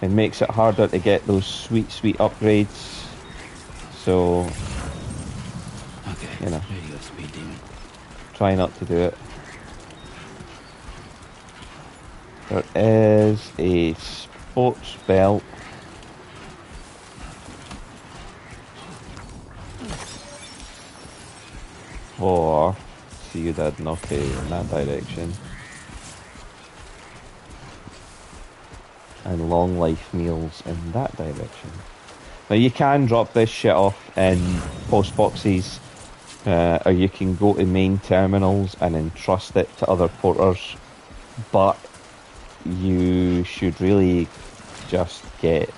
and makes it harder to get those sweet upgrades. So, Okay. you know, There you go, speed demon. try not to do it. There is a sports belt. Or, see you did okay in that direction. And long life meals in that direction. Now you can drop this shit off in post boxes, or you can go to main terminals and entrust it to other porters, but you should really just get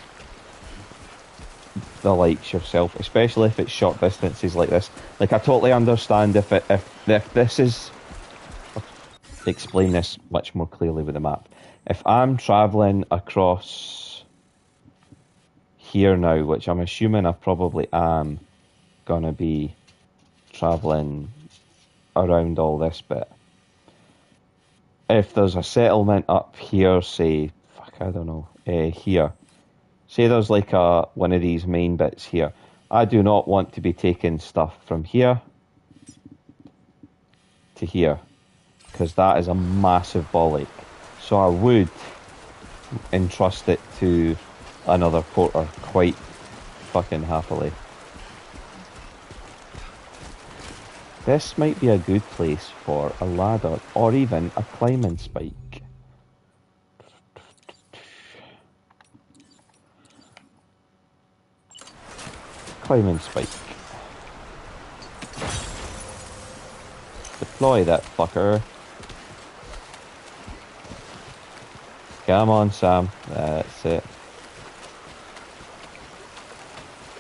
the likes yourself, especially if it's short distances like this. Like, I totally understand if this is... I'll explain this much more clearly with the map. If I'm travelling across here now, which I'm assuming I probably am gonna be travelling around all this bit. If there's a settlement up here, say, fuck, I don't know, here. Say there's like one of these main bits here. I do not want to be taking stuff from here to here, because that is a massive ball ache. So I would entrust it to another porter quite fucking happily. This might be a good place for a ladder, or even a climbing spike. Climbing spike. Deploy that fucker. Come on, Sam. That's it.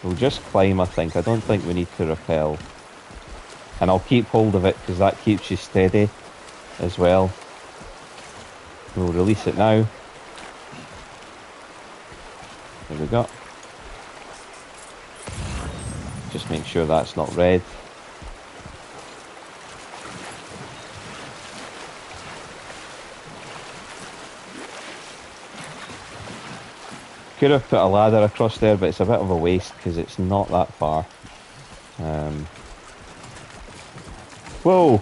We'll just climb, I think. I don't think we need to rappel. And I'll keep hold of it because that keeps you steady as well. We'll release it now. There we go. Just make sure that's not red. Could have put a ladder across there, but it's a bit of a waste because it's not that far. Whoa!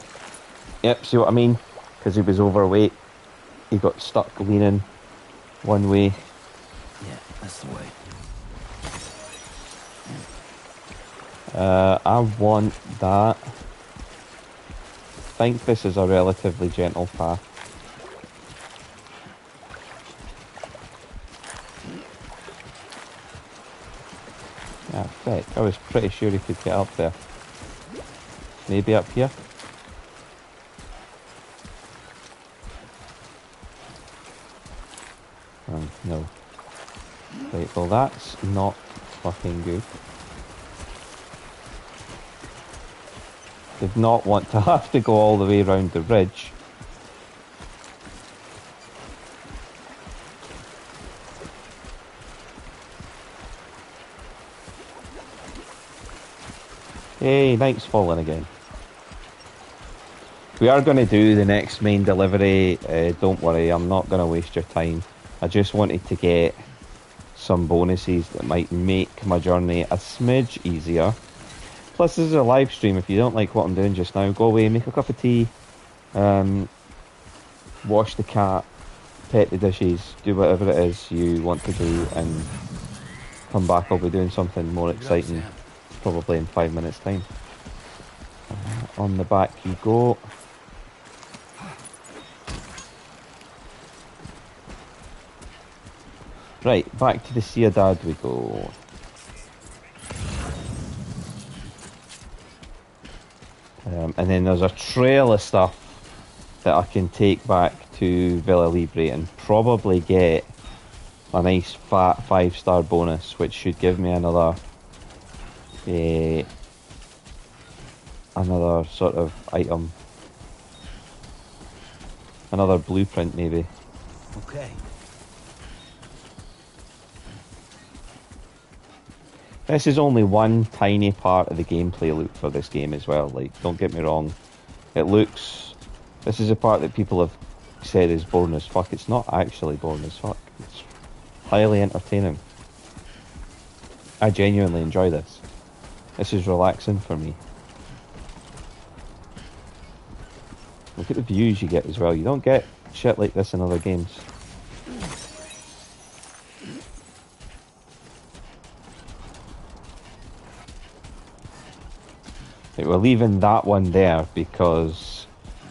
Yep, see what I mean? Because he was overweight. He got stuck leaning one way. Yeah, that's the way. I want that. I think this is a relatively gentle path. Ah, feck, I was pretty sure he could get up there. Maybe up here? No. Right, well that's not fucking good. Did not want to have to go all the way around the ridge. Hey, night's falling again. We are going to do the next main delivery, don't worry, I'm not going to waste your time. I just wanted to get some bonuses that might make my journey a smidge easier. Plus, this is a live stream. If you don't like what I'm doing just now, go away, make a cup of tea, wash the cat, pet the dishes, do whatever it is you want to do, and come back. I'll be doing something more exciting, probably in 5 minutes' time. On the back you go. Right, back to the Ciudad we go. And then there's a trail of stuff that I can take back to Villa Libre and probably get a nice fat 5-star bonus, which should give me another sort of item, another blueprint maybe. Okay. This is only one tiny part of the gameplay loop for this game as well. Like, don't get me wrong. It looks... This is a part that people have said is boring as fuck. It's not actually boring as fuck. It's highly entertaining. I genuinely enjoy this. This is relaxing for me. Look at the views you get as well. You don't get shit like this in other games. Right, we're leaving that one there because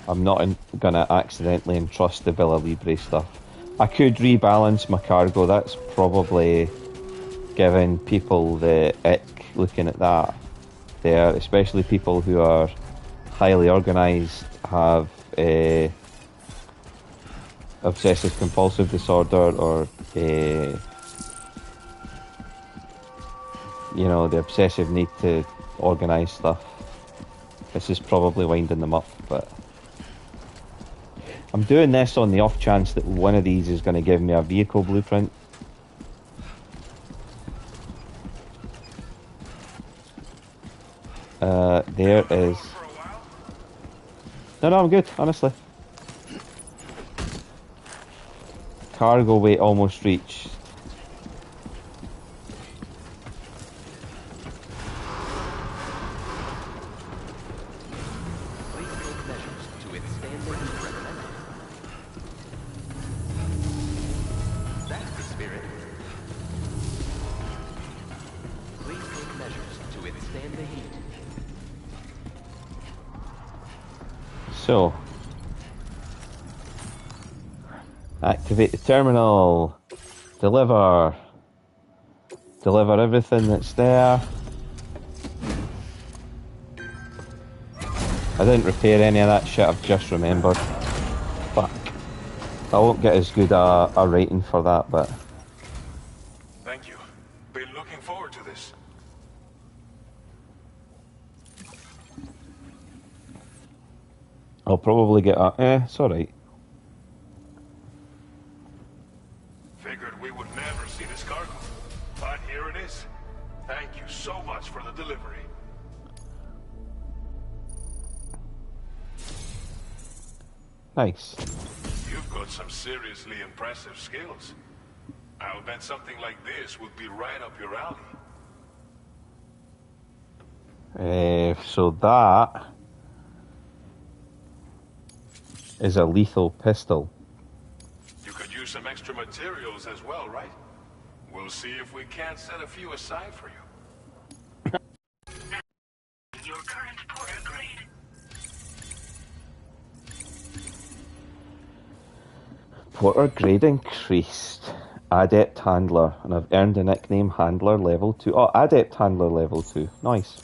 I'm not gonna accidentally entrust the Villa Libre stuff. I could rebalance my cargo. That's probably giving people the ick looking at that there, especially people who are highly organised, have obsessive compulsive disorder, or you know, the obsessive need to organise stuff. This is probably winding them up, but I'm doing this on the off chance that one of these is going to give me a vehicle blueprint. There is... No, I'm good, honestly. Cargo weight almost reached. So, activate the terminal, deliver everything that's there. I didn't repair any of that shit, I've just remembered. Fuck. I won't get as good a rating for that, but... Thank you. Been looking forward to this. I'll probably get a... it's alright. Figured we would never see this cargo. But here it is. Thank you so much for the delivery. Nice. You've got some seriously impressive skills. I'll bet something like this would be right up your alley. So that is a lethal pistol. You could use some extra materials as well, right? We'll see if we can't set a few aside for you. Your current porter grade. Porter grade increased. Adept Handler, and I've earned the nickname Handler Level 2. Oh, Adept Handler Level 2. Nice.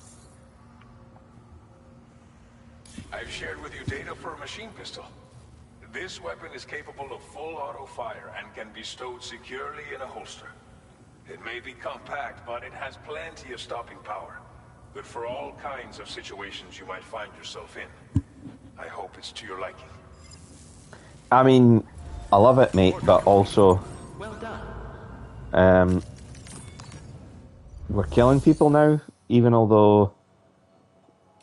I've shared with you data for a machine pistol. This weapon is capable of full auto fire and can be stowed securely in a holster. It may be compact, but it has plenty of stopping power. Good for all kinds of situations you might find yourself in. I hope it's to your liking. I mean, I love it, mate, but also... Well done. We're killing people now, even although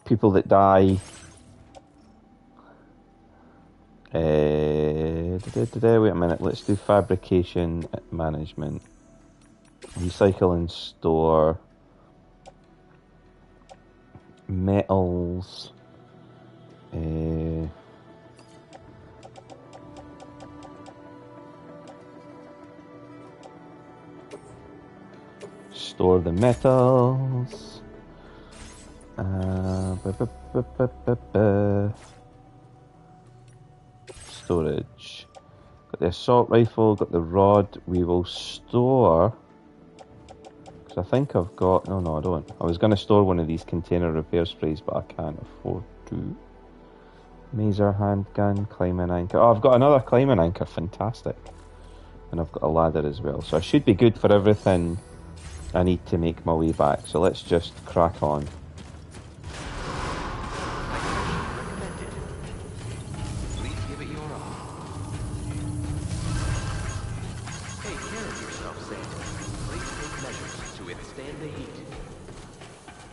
people that die... wait a minute, let's do fabrication management. Recycle and store. Metals. Store the metals. Storage. Got the assault rifle, got the rod. We will store... Because I think I've got... No, I don't. I was going to store one of these container repair sprays, but I can't afford to. Mazer handgun, climbing anchor. Oh, I've got another climbing anchor. Fantastic. And I've got a ladder as well. So I should be good for everything I need to make my way back. So let's just crack on.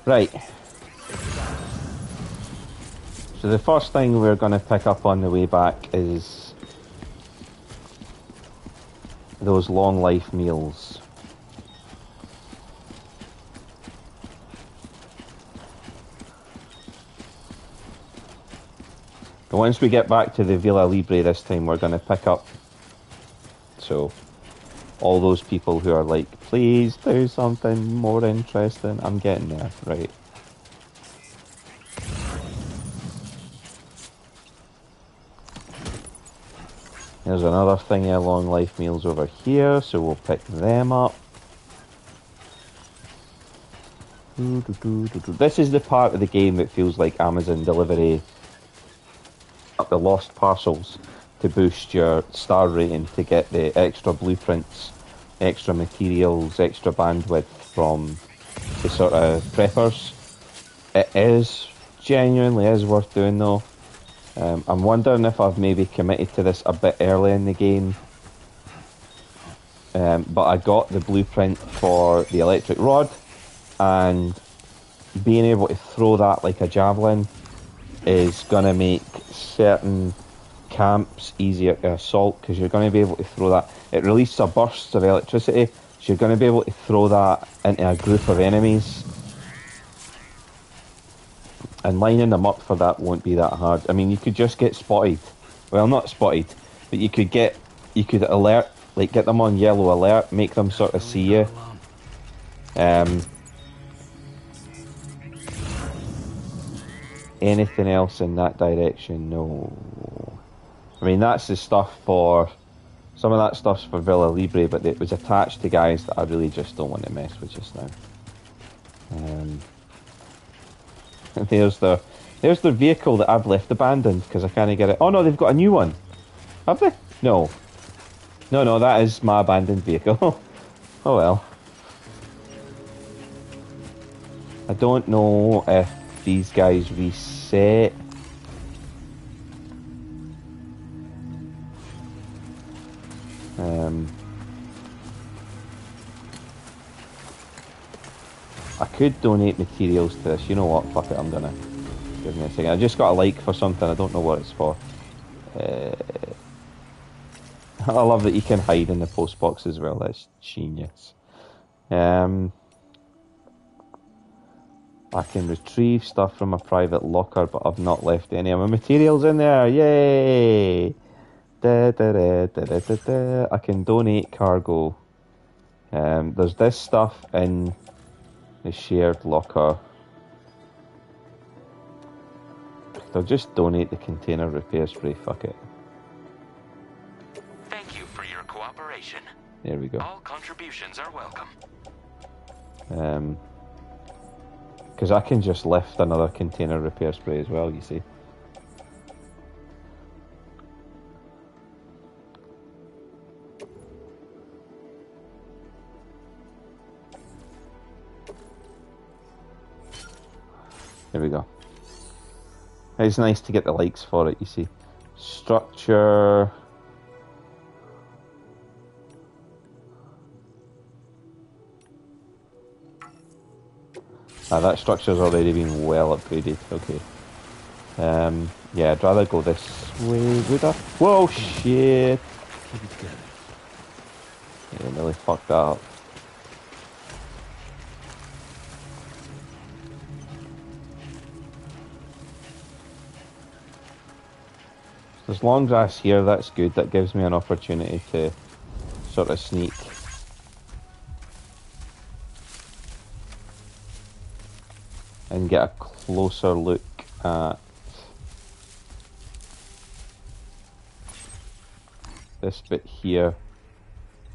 Right. So the first thing we're going to pick up on the way back is those long life meals. But once we get back to the Villa Libre this time, we're going to pick up, so all those people who are like, please do something more interesting. I'm getting there, right. There's another thingy of long life meals over here, so we'll pick them up. This is the part of the game that feels like Amazon delivery up the lost parcels to boost your star rating, to get the extra blueprints, extra materials, extra bandwidth from the sort of preppers. It is genuinely is worth doing though. I'm wondering if I've maybe committed to this a bit early in the game. But I got the blueprint for the electric rod, and being able to throw that like a javelin is going to make certain camps easier to assault, because you're going to be able to throw that. It releases a burst of electricity, so you're going to be able to throw that into a group of enemies. And lining them up for that won't be that hard. I mean, you could just get spotted. Well, not spotted, but you could alert, like get them on yellow alert, make them sort of see you. Anything else in that direction? No. I mean, that's the stuff for... Some of that stuff's for Villa Libre, but it was attached to guys that I really just don't want to mess with just now. There's the vehicle that I've left abandoned because I can't get it. Oh no, they've got a new one. Have they? No. No, that is my abandoned vehicle. Oh well. I don't know if these guys reset. I could donate materials to this. You know what? Fuck it, I'm gonna. Give me a second. I just got a like for something. I don't know what it's for. I love that you can hide in the post box as well. That's genius. I can retrieve stuff from a private locker, but I've not left any of my materials in there. Yay! I can donate cargo. There's this stuff in the shared locker. I'll just donate the container repair spray. Fuck it. Thank you for your cooperation. There we go. All contributions are welcome. Because I can just lift another container repair spray as well, you see. There we go. It's nice to get the likes for it, you see. Structure. That structure's already been well upgraded. Okay. Yeah, I'd rather go this way, would I? Whoa, shit! Keep it together. Yeah, really fucked that up. There's long grass here, that's good. That gives me an opportunity to sort of sneak. And get a closer look at this bit here.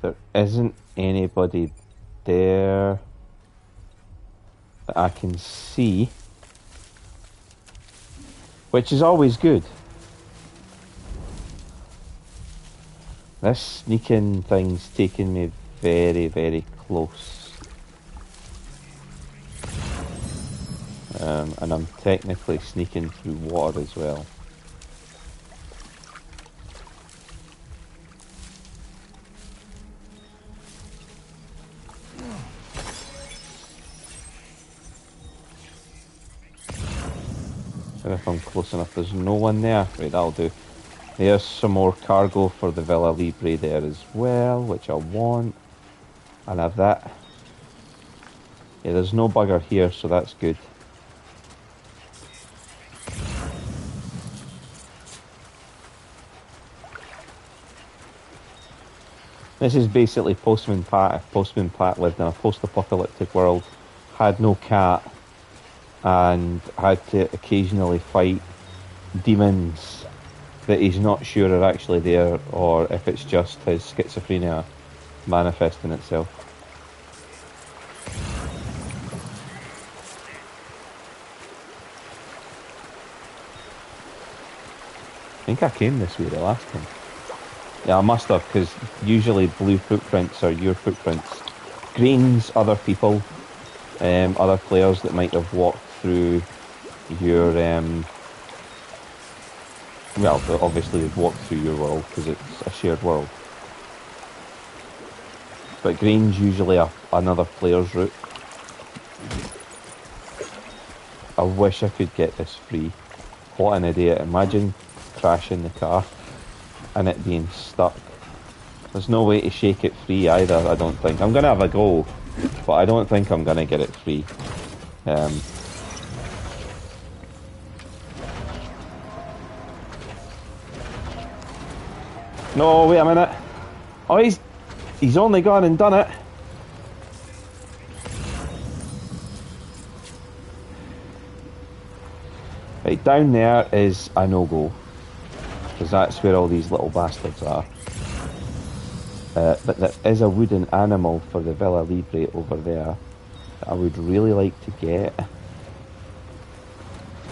There isn't anybody there that I can see, which is always good. This sneaking thing's taking me very, very close. And I'm technically sneaking through water as well. And if I'm close enough, there's no one there. Right, that'll do. There's some more cargo for the Villa Libre there as well, which I want. I'll have that. Yeah, there's no bugger here, so that's good. This is basically Postman Pat. If Postman Pat lived in a post-apocalyptic world, had no cat, and had to occasionally fight demons that he's not sure are actually there, or if it's just his schizophrenia manifesting itself. I think I came this way the last time. Yeah, I must have, because usually blue footprints are your footprints. Green's other people, other players that might have walked through your, well, obviously they've walked through your world, because it's a shared world. But green's usually another player's route. I wish I could get this free. What an idiot. Imagine crashing the car and it being stuck. There's no way to shake it free either, I don't think. I'm going to have a go, but I don't think I'm going to get it free. No, wait a minute. Oh, he's only gone and done it. Right, down there is a no-go, because that's where all these little bastards are. But there is a wooden animal for the Villa Libre over there that I would really like to get. I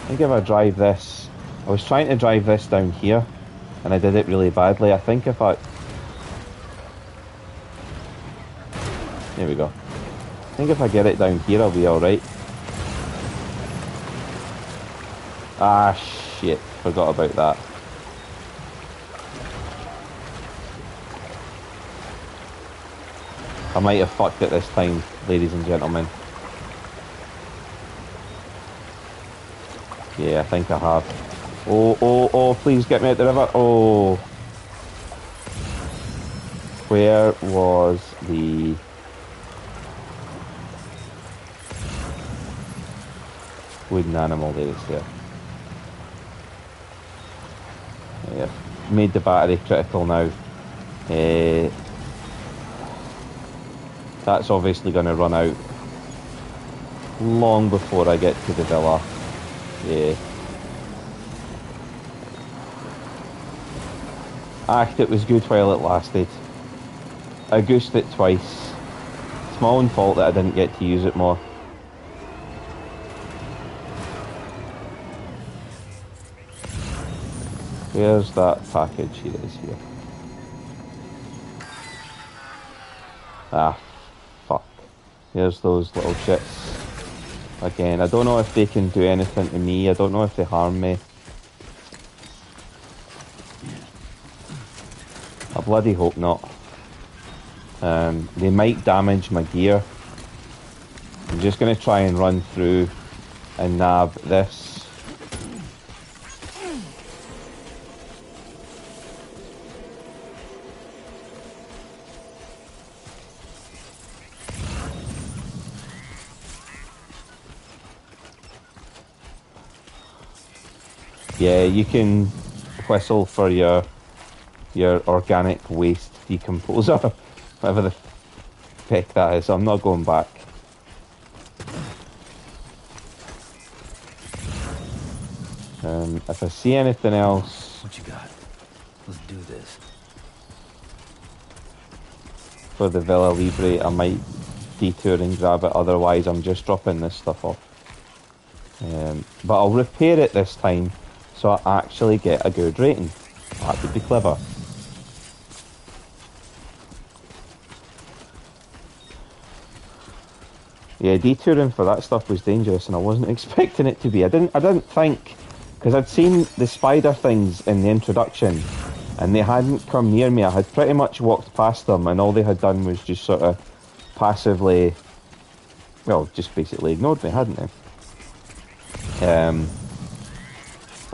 think if I drive this... I was trying to drive this down here, and I did it really badly. I think if I... There we go. I think if I get it down here, I'll be alright. Ah, shit. Forgot about that. I might have fucked it this time, ladies and gentlemen. Yeah, I think I have. Oh, please get me out the river. Oh. Where was the... wooden animal? There it's there. Yeah, made the battery critical now. That's obviously going to run out long before I get to the villa. Yeah. It was good while it lasted. I goosed it twice. It's my own fault that I didn't get to use it more. Where's that package? Here it is here. Ah, fuck. Here's those little shits. Again, I don't know if they can do anything to me. I don't know if they harm me. I bloody hope not. They might damage my gear. I'm just going to try and run through and nab this. Yeah, you can whistle for your organic waste decomposer, whatever the heck that is. I'm not going back. If I see anything else... What you got? Let's do this. For the Villa Libre, I might detour and grab it, otherwise I'm just dropping this stuff off. But I'll repair it this time, so I actually get a good rating. That would be clever. Yeah, detouring for that stuff was dangerous, and I wasn't expecting it to be. I didn't think, because I'd seen the spider things in the introduction, and they hadn't come near me. I had pretty much walked past them, and all they had done was just sort of passively, well, just basically ignored me, hadn't they?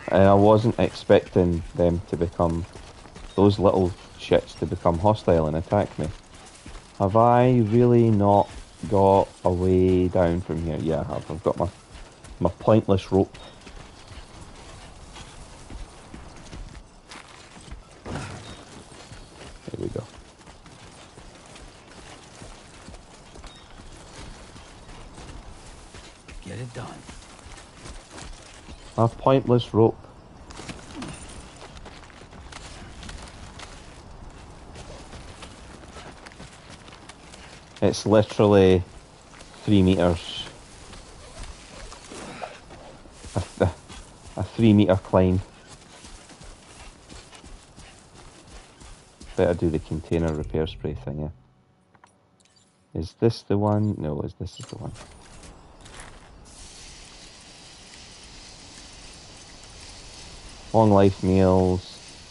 and I wasn't expecting them to become, those little shits to become hostile and attack me. Have I really not got a way down from here? Yeah, I have. I've got my pointless rope. There we go. Get it done. A pointless rope. It's literally 3 meters. A 3 meter climb. Better do the container repair spray thing, yeah. Is this the one? No, this is the one. Long life meals,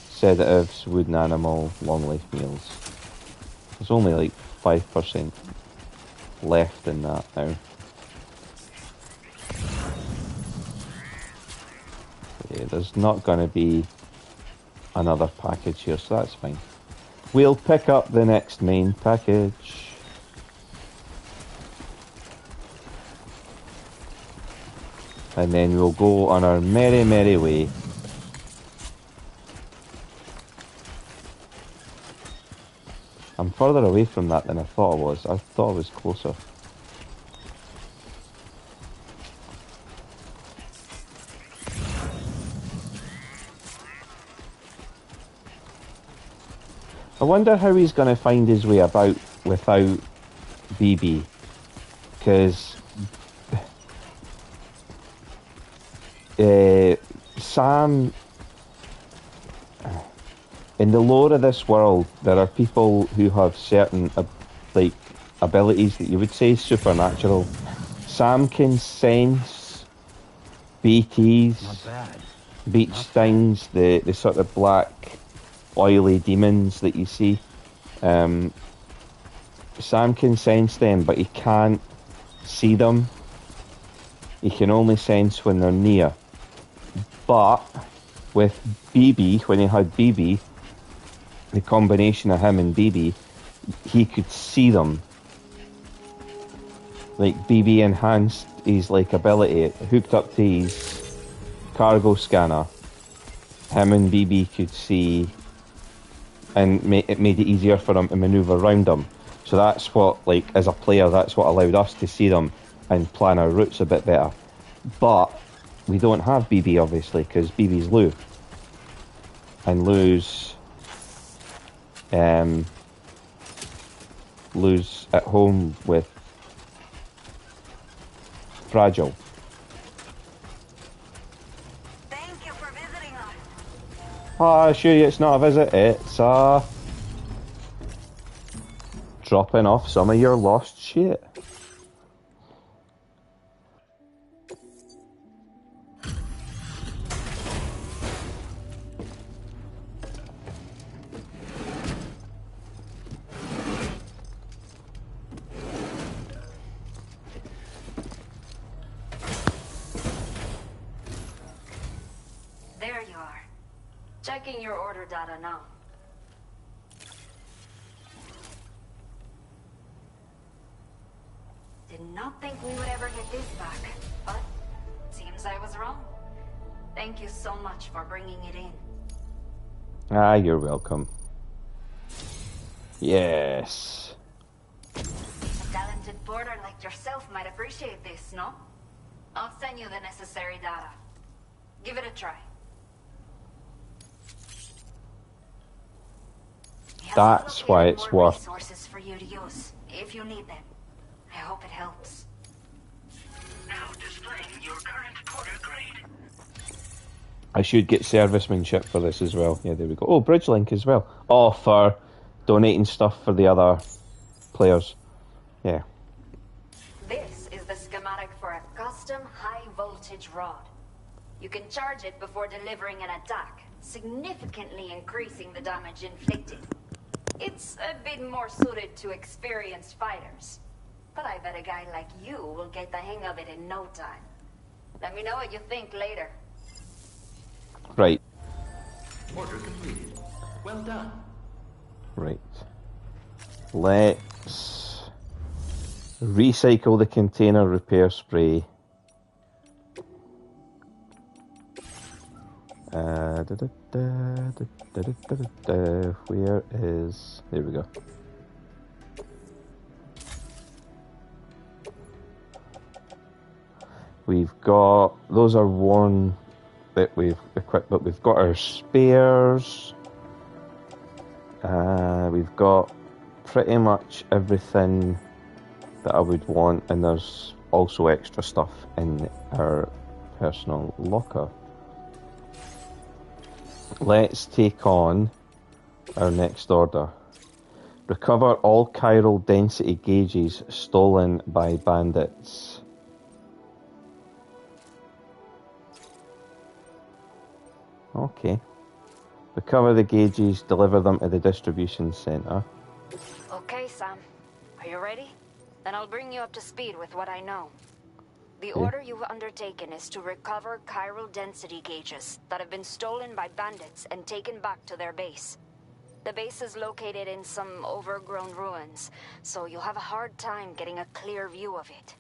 sedatives, wooden animal, long life meals. There's only like 5% left in that now. Yeah, there's not going to be another package here, so that's fine. We'll pick up the next main package. And then we'll go on our merry, merry way. I'm further away from that than I thought I was. I thought I was closer. I wonder how he's going to find his way about without BB. Because Sam, in the lore of this world, there are people who have certain like abilities that you would say supernatural. Sam can sense BTs, Not bad. beach stings, the sort of black oily demons that you see. Sam can sense them, but he can't see them. He can only sense when they're near. But with BB, when he had BB, the combination of him and BB, he could see them. Like BB enhanced his like ability, hooked up to his cargo scanner. Him and BB could see, and it made it easier for him to maneuver around them. So that's what, like, as a player, that's what allowed us to see them and plan our routes a bit better. But we don't have BB, obviously, because BB's Lou. And Lou's at home with Fragile. Thank you for visiting us. I assure you it's not a visit, it's dropping off some of your lost shit. There you are. Checking your order data now. Did not think we would ever get this back, but seems I was wrong. Thank you so much for bringing it in. Ah, you're welcome. Yes. A talented porter like yourself might appreciate this, no? I'll send you the necessary data. Give it a try. He has That's allocated why it's more worth. resources for you to use, if you need them. I hope it helps. Now displaying your current porter grade. I should get servicemanship for this as well. Yeah, there we go. Oh, bridge link as well. Oh, for donating stuff for the other players. Yeah. This is the schematic for a custom high-voltage rod. You can charge it before delivering an attack, significantly increasing the damage inflicted. It's a bit more suited to experienced fighters, but I bet a guy like you will get the hang of it in no time. Let me know what you think later. Right. Order completed. Well done. Right. Let's recycle the container repair spray. Where is... There we go. We've got... Those are worn that we've equipped, but we've got our spares. We've got pretty much everything that I would want, and there's also extra stuff in our personal locker. Let's take on our next order. Recover all chiral density gauges stolen by bandits. Okay. Recover the gauges, deliver them to the distribution center. Okay, Sam. Are you ready? Then I'll bring you up to speed with what I know. The Okay. order you've undertaken is to recover chiral density gauges that have been stolen by bandits and taken back to their base. The base is located in some overgrown ruins, so you'll have a hard time getting a clear view of it.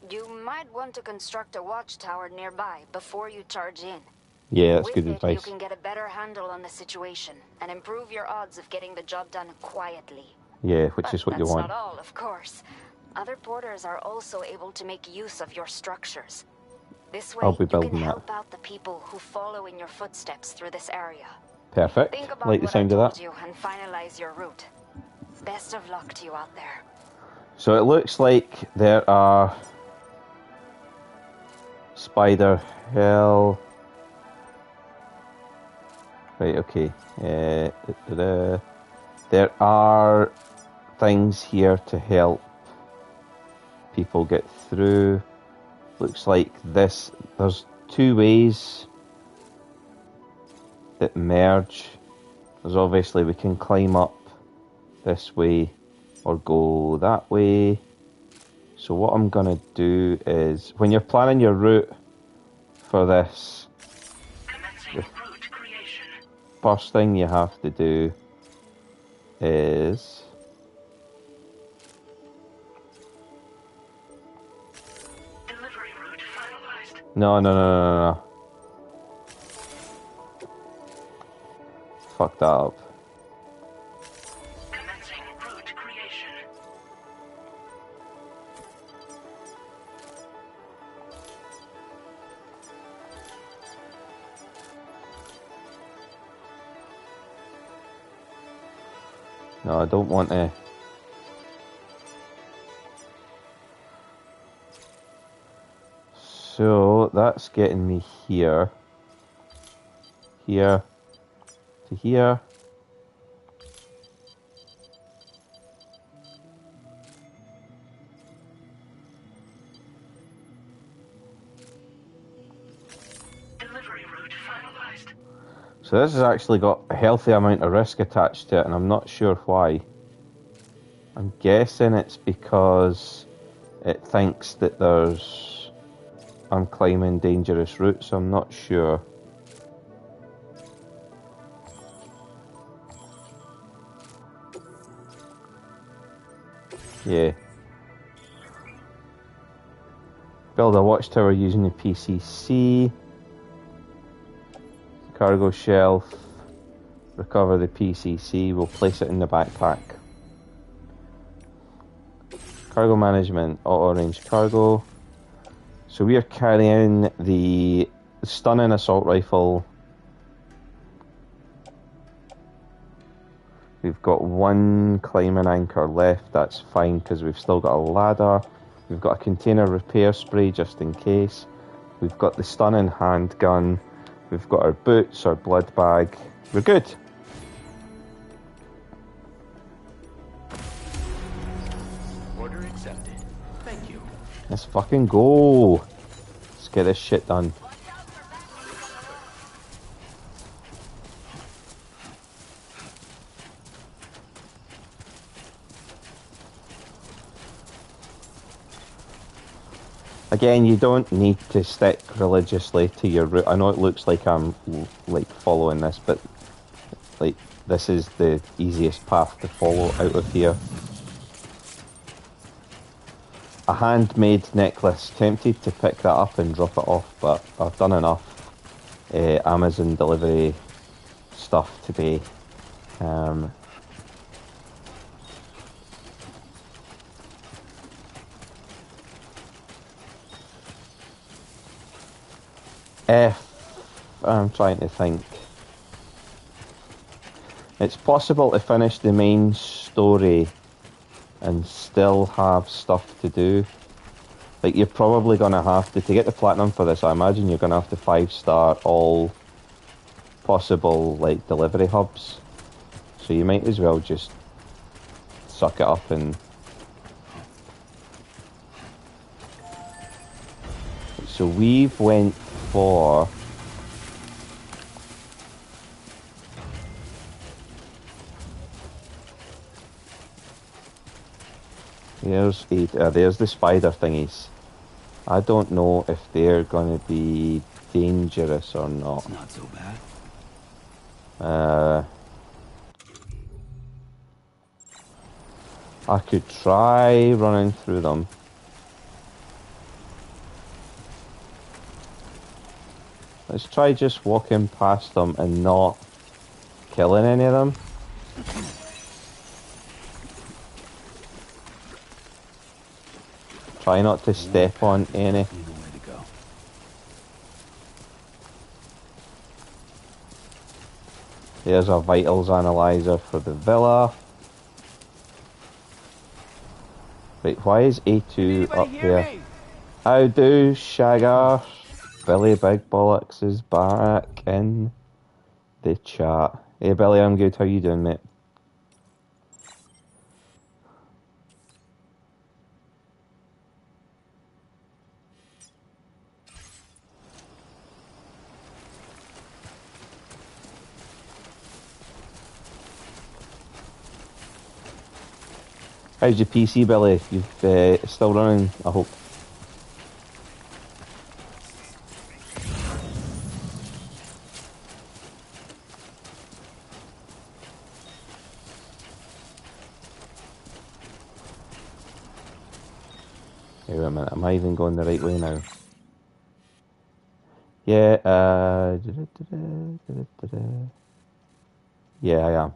You might want to construct a watchtower nearby before you charge in. Yeah, that's With good it, advice. you can get a better handle on the situation and improve your odds of getting the job done quietly. Yeah, which But is what you that's want. not all, of course. Other porters are also able to make use of your structures. This way, I'll be you can building that. help out the people who follow in your footsteps through this area. Perfect. Think about Like the what I sound of told that. you and finalize your route. Best of luck to you out there. So it looks like there are spider hell. Right, okay. There are things here to help people get through. Looks like this. There's two ways that merge. There's obviously we can climb up this way or go that way. So what I'm gonna do is, when you're planning your route for this, Commencing route creation. first thing you have to do is Delivery route finalized. no. Fuck that up. Commencing route creation. No, I don't want to. So that's getting me here, here, to here. Delivery route finalized. So this has actually got a healthy amount of risk attached to it, and I'm not sure why. I'm guessing it's because it thinks that I'm climbing dangerous routes. I'm not sure. Yeah. Build a watchtower using the PCC. Cargo shelf. Recover the PCC. We'll place it in the backpack. Cargo management. Auto-arrange cargo. So we are carrying the stunning assault rifle. We've got one climbing anchor left. That's fine because we've still got a ladder. We've got a container repair spray just in case. We've got the stunning handgun. We've got our boots, our blood bag. We're good. Order accepted. Thank you. Let's fucking go. Let's get this shit done. Again, you don't need to stick religiously to your route. I know it looks like I'm like following this, but like this is the easiest path to follow out of here. A handmade necklace. Tempted to pick that up and drop it off, but I've done enough Amazon delivery stuff today. If I'm trying to think, it's possible to finish the main story and still have stuff to do. Like, you're probably going to have to get the platinum for this, I imagine you're going to have to 5-star all possible, like, delivery hubs. So you might as well just suck it up and... So we've went for... There's the spider thingies. I don't know if they're going to be dangerous or not. It's not so bad. I could try running through them. Let's try just walking past them and not killing any of them. Try not to step on any. Either way to go. There's a vitals analyzer for the villa. Right, why is A2 up there? How do, Shagger? Billy Big Bollocks is back in the chat. Hey Billy, I'm good. How you doing, mate? How's your PC, Billy? You've still running, I hope. Wait a minute, am I even going the right way now? Yeah, yeah, I am.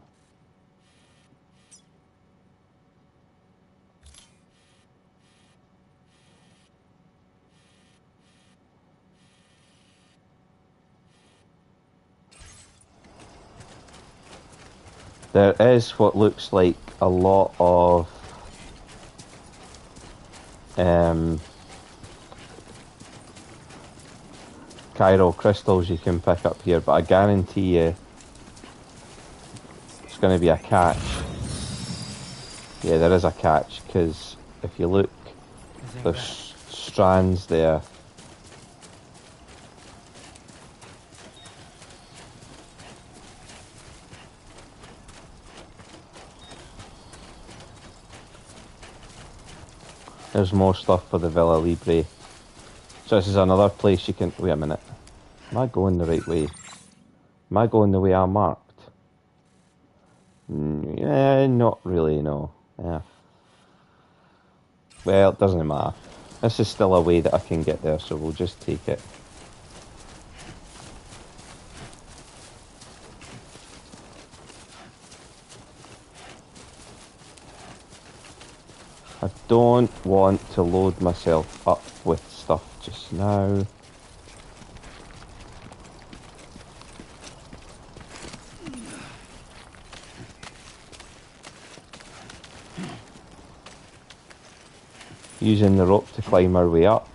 There is what looks like a lot of chiral crystals you can pick up here, but I guarantee you it's going to be a catch. Yeah, there is a catch, because if you look, there's strands there. There's more stuff for the Villa Libre. So this is another place you can... Wait a minute. Am I going the right way? Am I going the way I marked? Yeah, not really, no. Yeah. Well, it doesn't matter. This is still a way that I can get there, so we'll just take it. I don't want to load myself up with stuff just now. Using the rope to climb our way up.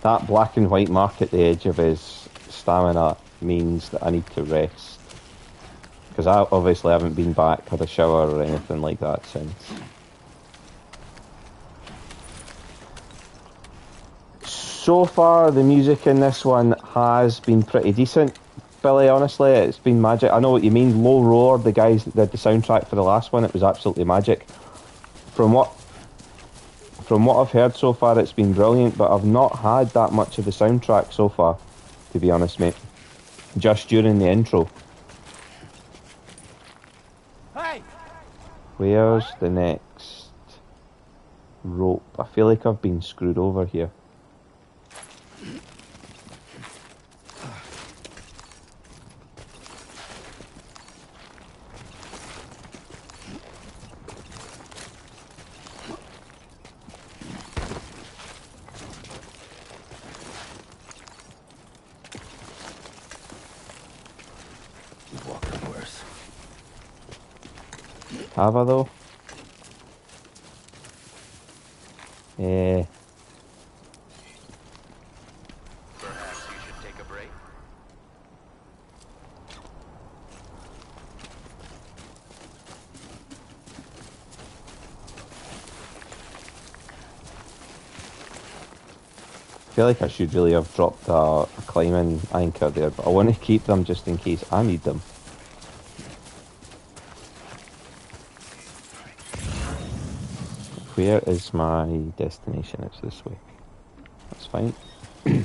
That black and white mark at the edge of his stamina means that I need to rest. Because I obviously haven't been back, had a shower or anything like that since. So far, the music in this one has been pretty decent. Billy, honestly, it's been magic. I know what you mean. Low Roar, the guys that did the soundtrack for the last one, it was absolutely magic. From what I've heard so far, it's been brilliant, but I've not had that much of the soundtrack so far, to be honest, mate. Just during the intro. Hey! Where's the next rope? I feel like I've been screwed over here. Have I though? Yeah. Perhaps you should take a break. I feel like I should really have dropped a climbing anchor there, but I want to keep them just in case I need them. Where is my destination? It's this way. That's fine. Come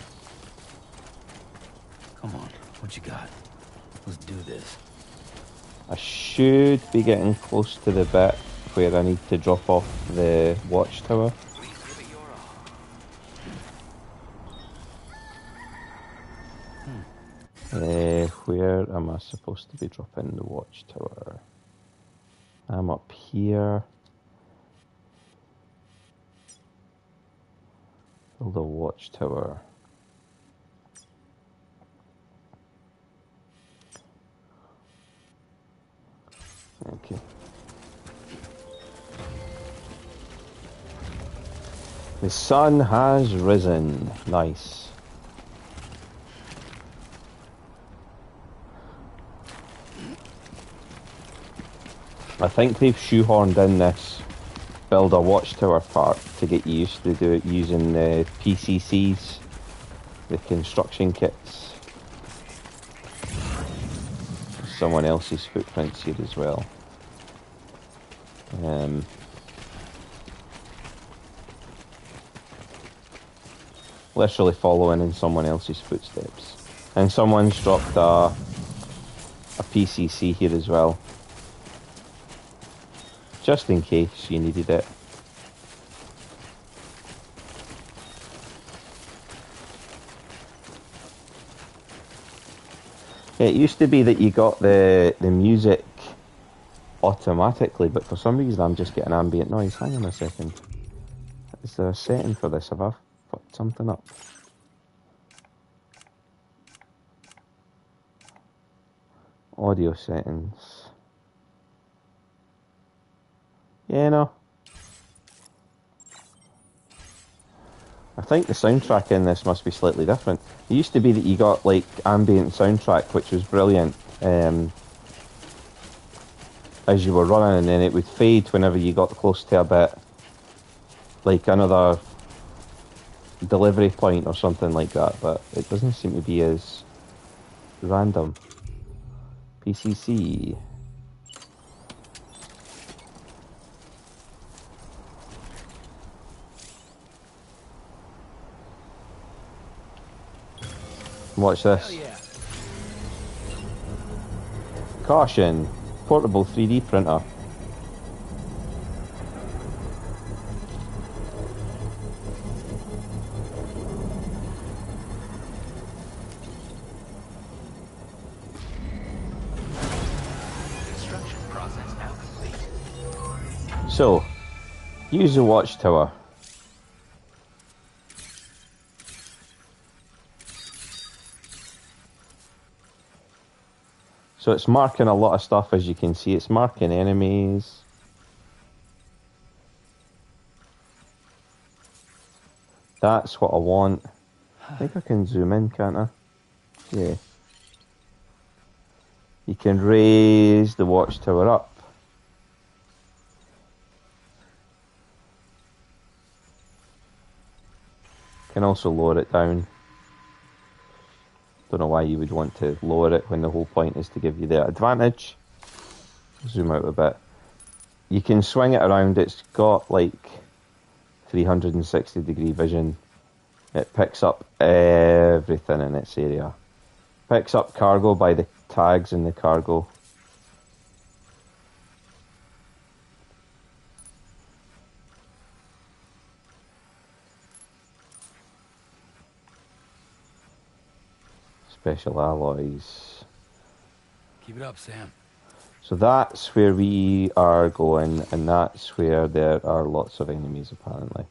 on, what you got? Let's do this. I should be getting close to the bit where I need to drop off the watchtower. Please give it your all. Where am I supposed to be dropping the watchtower? I'm up here. Build a watchtower. Okay. The sun has risen. Nice. I think they've shoehorned in this build a watchtower part to get you used to do it using the PCCs, the construction kits. Someone else's footprints here as well. Literally following in someone else's footsteps. And someone's dropped a PCC here as well. Just in case you needed it. Yeah, it used to be that you got the music automatically, but for some reason I'm just getting ambient noise. Hang on a second. Is there a setting for this? Have I fucked something up? Audio settings. Yeah, no. I think the soundtrack in this must be slightly different. It used to be that you got like ambient soundtrack, which was brilliant, as you were running, and then it would fade whenever you got close to a bit, like another delivery point or something like that, but it doesn't seem to be as random. PCC. Watch this. Yeah. Caution, portable 3D printer. Construction process now complete. So, use the watchtower. So it's marking a lot of stuff, as you can see. It's marking enemies. That's what I want. I think I can zoom in, can't I? Yeah. You can raise the watchtower up. Can also lower it down. Don't know why you would want to lower it when the whole point is to give you the advantage. Zoom out a bit. You can swing it around. It's got like 360-degree vision. It picks up everything in its area. Picks up cargo by the tags in the cargo. Special alloys. Keep it up, Sam. So that's where we are going, and that's where there are lots of enemies apparently.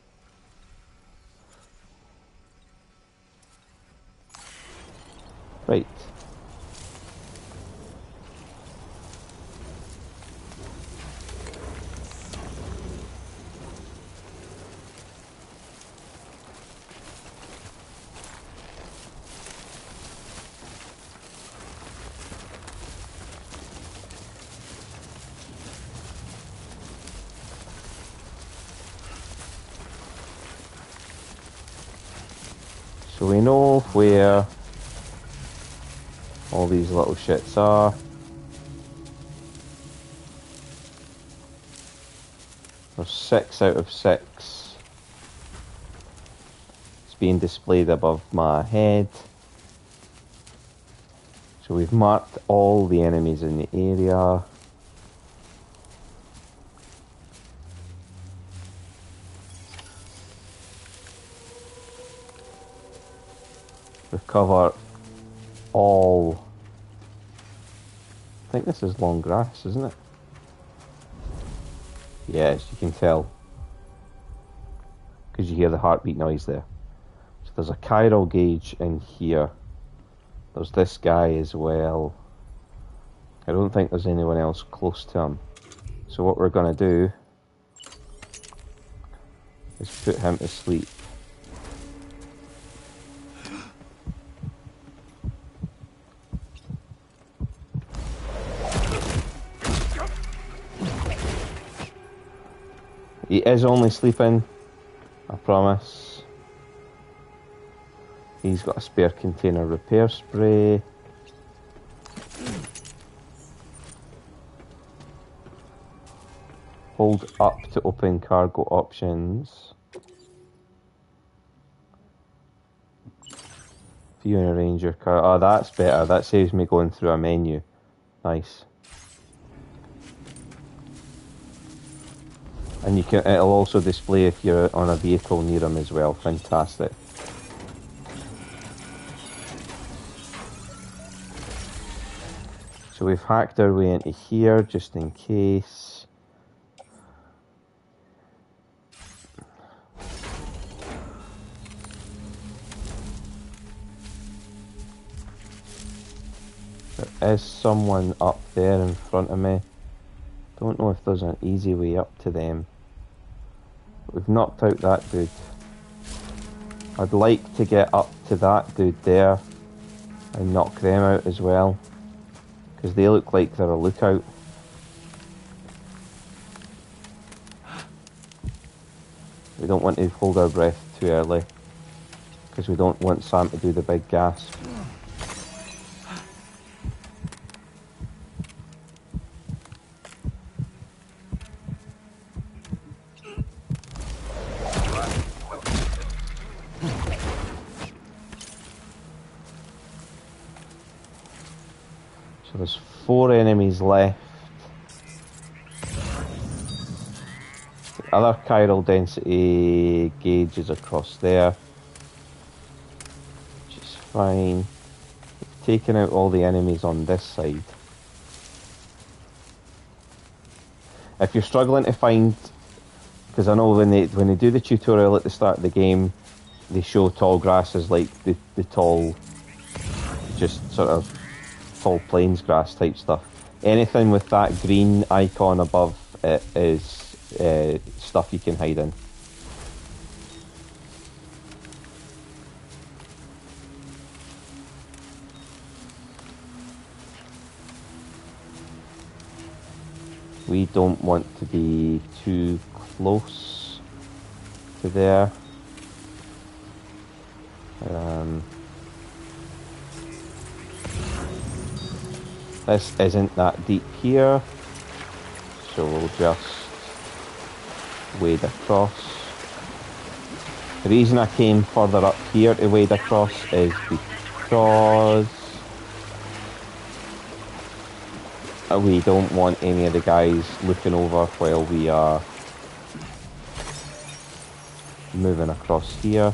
Right. So we know where all these little shits are. There's 6 out of 6. It's being displayed above my head. So we've marked all the enemies in the area. We've covered all. I think this is long grass, isn't it? Yes, you can tell. Because you hear the heartbeat noise there. So there's a chiral gauge in here. There's this guy as well. I don't think there's anyone else close to him. So what we're going to do is put him to sleep. He is only sleeping, I promise. He's got a spare container repair spray. Hold up to open cargo options. View and arrange your car. Oh, that's better. That saves me going through a menu. Nice. And you can, it'll also display if you're on a vehicle near them as well. Fantastic. So we've hacked our way into here just in case. There is someone up there in front of me. Don't know if there's an easy way up to them. We've knocked out that dude. I'd like to get up to that dude there and knock them out as well, because they look like they're a lookout. We don't want to hold our breath too early, because we don't want Sam to do the big gasp. So there's 4 enemies left. The other chiral density gauge is across there, which is fine. We've taken out all the enemies on this side. If you're struggling to find, because I know when they do the tutorial at the start of the game, they show tall grass as like the tall, just sort of tall plains grass type stuff. Anything with that green icon above it is stuff you can hide in. We don't want to be too close to there. Um, this isn't that deep here, so we'll just wade across. The reason I came further up here to wade across is because we don't want any of the guys looking over while we are moving across here.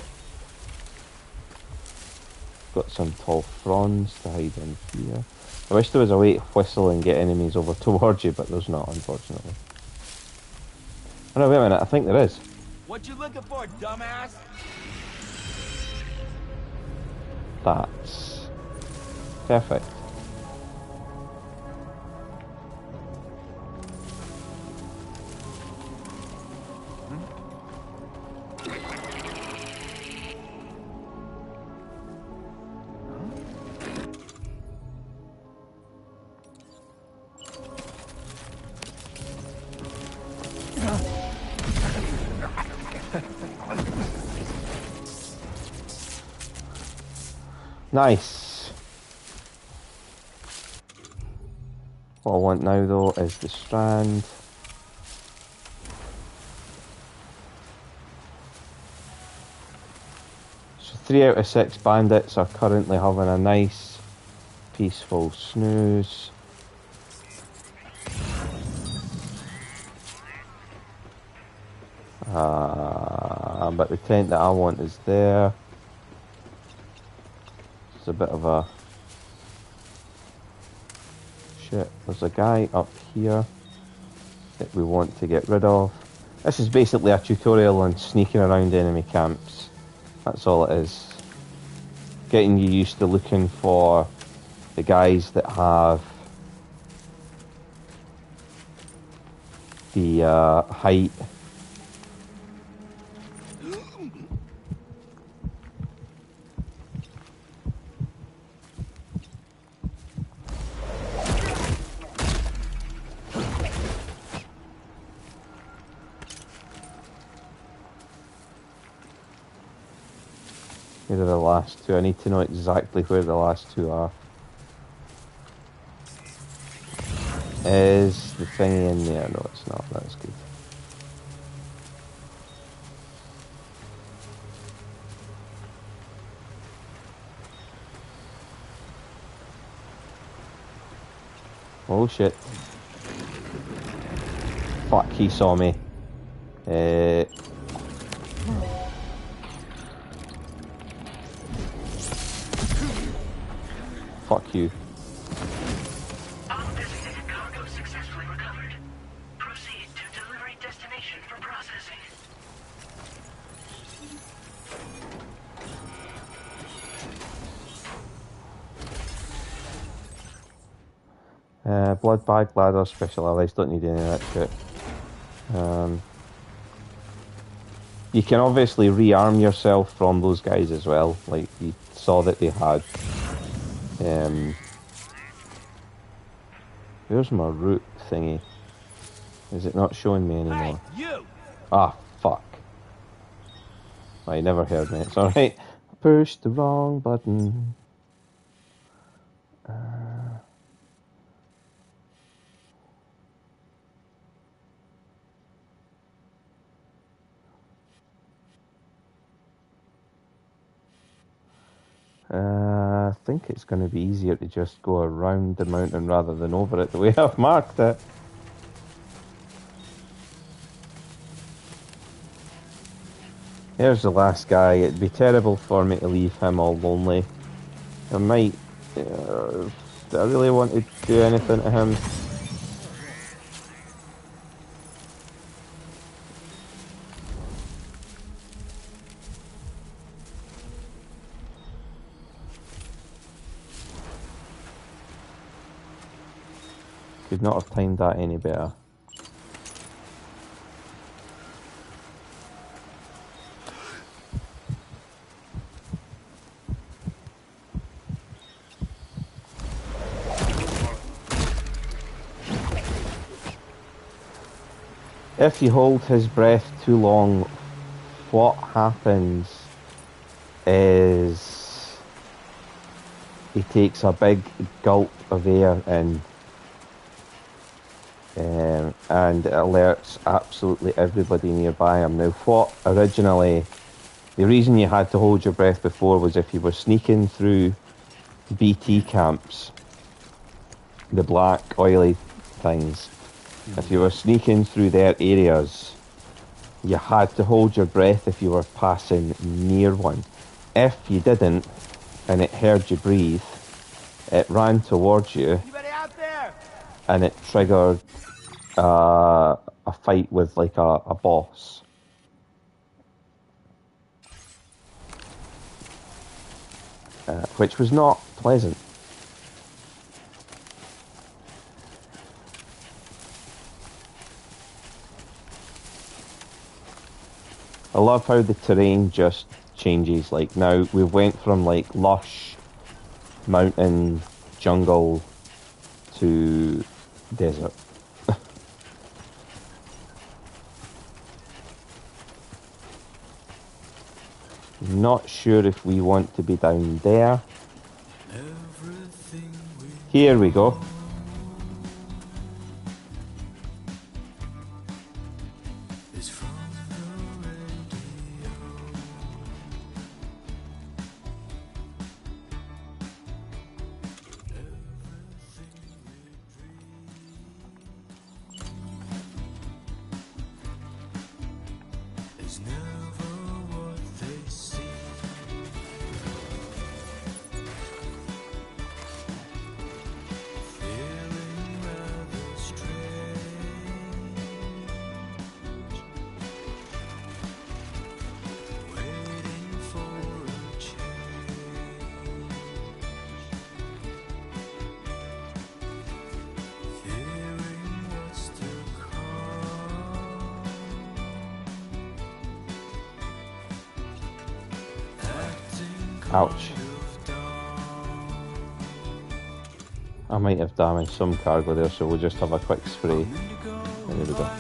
Got some tall fronds to hide in here. I wish there was a way to whistle and get enemies over towards you, but there's not, unfortunately. Oh no, wait a minute, I think there is. What you looking for, dumbass? That's perfect. Nice. What I want now though is the strand. So 3 out of 6 bandits are currently having a nice peaceful snooze. But the tent that I want is there. It's a bit of a... Shit, there's a guy up here that we want to get rid of. This is basically a tutorial on sneaking around enemy camps. That's all it is. Getting you used to looking for the guys that have the height. Here are the last two. I need to know exactly where the last two are. Is the thingy in there? No, it's not. That's good. Oh shit. Fuck, he saw me. Fuck you. All designated cargo successfully recovered. Proceed to delivery destination for processing. Blood bag, ladder, special allies, don't need any of that shit. You can obviously rearm yourself from those guys as well, like you saw that they had. Where's my route thingy? Is it not showing me anymore? Hey, you! Ah, fuck. Oh, you never heard me, it's alright. Pushed the wrong button. I think it's going to be easier to just go around the mountain rather than over it the way I've marked it. Here's the last guy. It'd be terrible for me to leave him all lonely. I might... do I really want to do anything to him? Could not have timed that any better. If you hold his breath too long, what happens is he takes a big gulp of air in, and it alerts absolutely everybody nearby him. Now, what originally, the reason you had to hold your breath before was if you were sneaking through BT camps, the black oily things. If you were sneaking through their areas, you had to hold your breath if you were passing near one. If you didn't, and it heard you breathe, it ran towards you. Anybody out there? And it triggered a fight with like a boss. Which was not pleasant. I love how the terrain just changes. Like now we went from like lush mountain jungle to desert. Not sure if we want to be down there. Here we go. Ouch. I might have damaged some cargo there, so we'll just have a quick spray. There we go.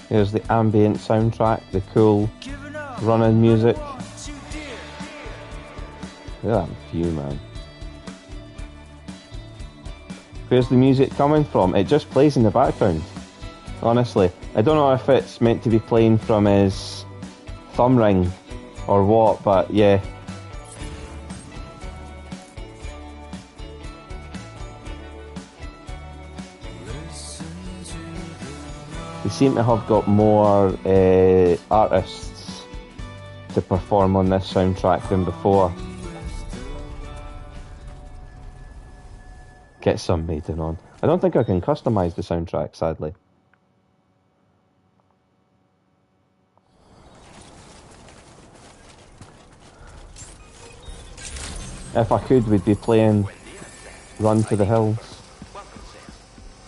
Here's the ambient soundtrack, the cool running music. Look at that view, man. Where's the music coming from? It just plays in the background. Honestly, I don't know if it's meant to be playing from his thumb ring or what, but yeah. They seem to have got more artists to perform on this soundtrack than before. Get some maiden on. I don't think I can customise the soundtrack, sadly. If I could, we'd be playing Run to the Hills.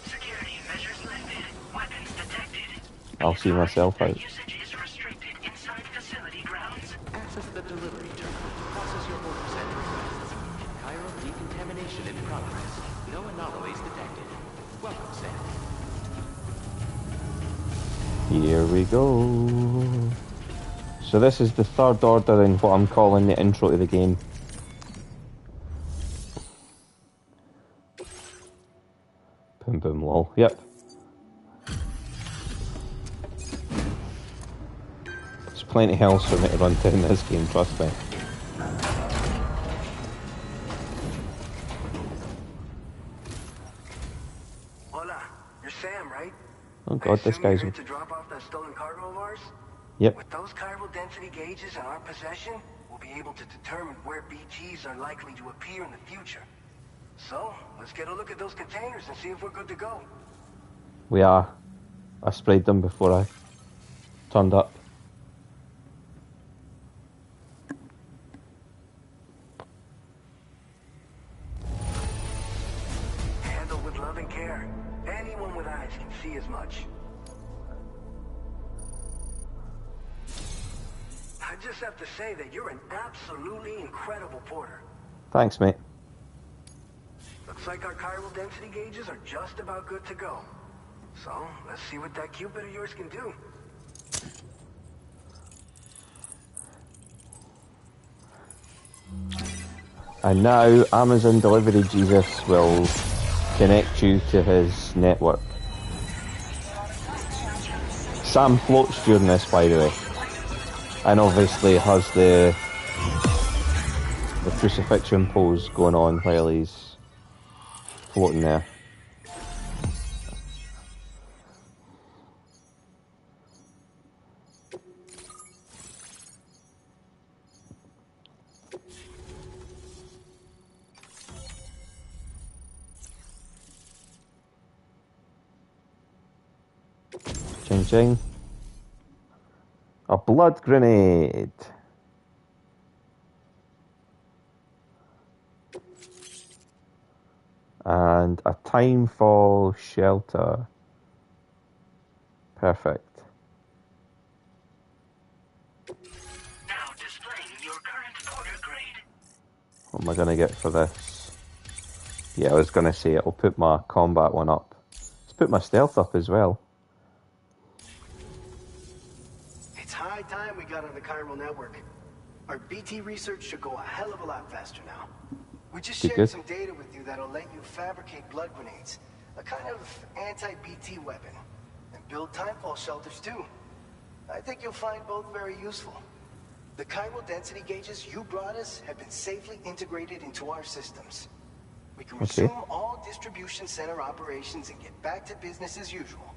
Security measures lifted. Weapons detected. I'll see myself out. Usage is restricted inside facility grounds. Access the delivery terminal to process your orders and requests. Chiral decontamination in progress. No anomalies detected. Welcome, Sam. Here we go. So this is the third order in what I'm calling the intro to the game. Boom boom lol. Yep. There's plenty of hills for me to run down this game, trust me. Hola, you're Sam, right? Oh god, this I assume you're guy's... here to drop off that stolen cargo of ours? Yep. With those chiral density gauges in our possession, we'll be able to determine where BGs are likely to appear in the future. So, let's get a look at those containers and see if we're good to go. We are. I sprayed them before I turned up. Handled with love and care. Anyone with eyes can see as much. just have to say that you're an absolutely incredible porter. Thanks, mate. Looks like our chiral density gauges are just about good to go. So, let's see what that Cupid of yours can do. And now Amazon Delivery Jesus will connect you to his network. Sam floats during this, by the way. And obviously has the crucifixion pose going on while he's floating there. Ching ching. A blood grenade. And a timefall shelter. Perfect. Now displaying your current porter grade. What am I going to get for this? Yeah, I was going to say it'll put my combat one up. Let's put my stealth up as well. It's high time we got on the chiral network. Our BT research should go a hell of a lot faster now. We just shared some data with you that'll let you fabricate blood grenades, a kind of anti-BT weapon, and build timefall shelters too. I think you'll find both very useful. The chiral density gauges you brought us have been safely integrated into our systems. We can resume all distribution center operations and get back to business as usual.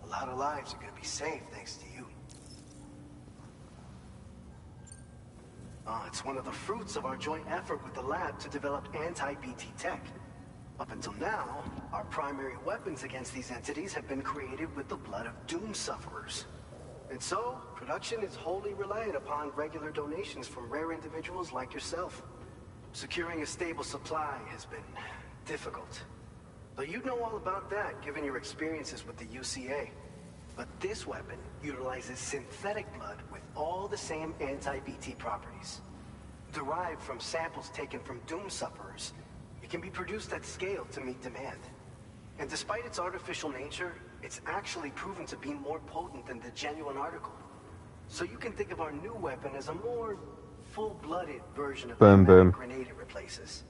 A lot of lives are going to be saved thanks to you. It's one of the fruits of our joint effort with the lab to develop anti-BT tech. Up until now, our primary weapons against these entities have been created with the blood of doom sufferers. And so, production is wholly reliant upon regular donations from rare individuals like yourself. Securing a stable supply has been difficult. But you'd know all about that, given your experiences with the UCA. But this weapon utilizes synthetic blood with all the same anti-BT properties. Derived from samples taken from doom sufferers, it can be produced at scale to meet demand. And despite its artificial nature, it's actually proven to be more potent than the genuine article. So you can think of our new weapon as a more full-blooded version of the grenade it replaces.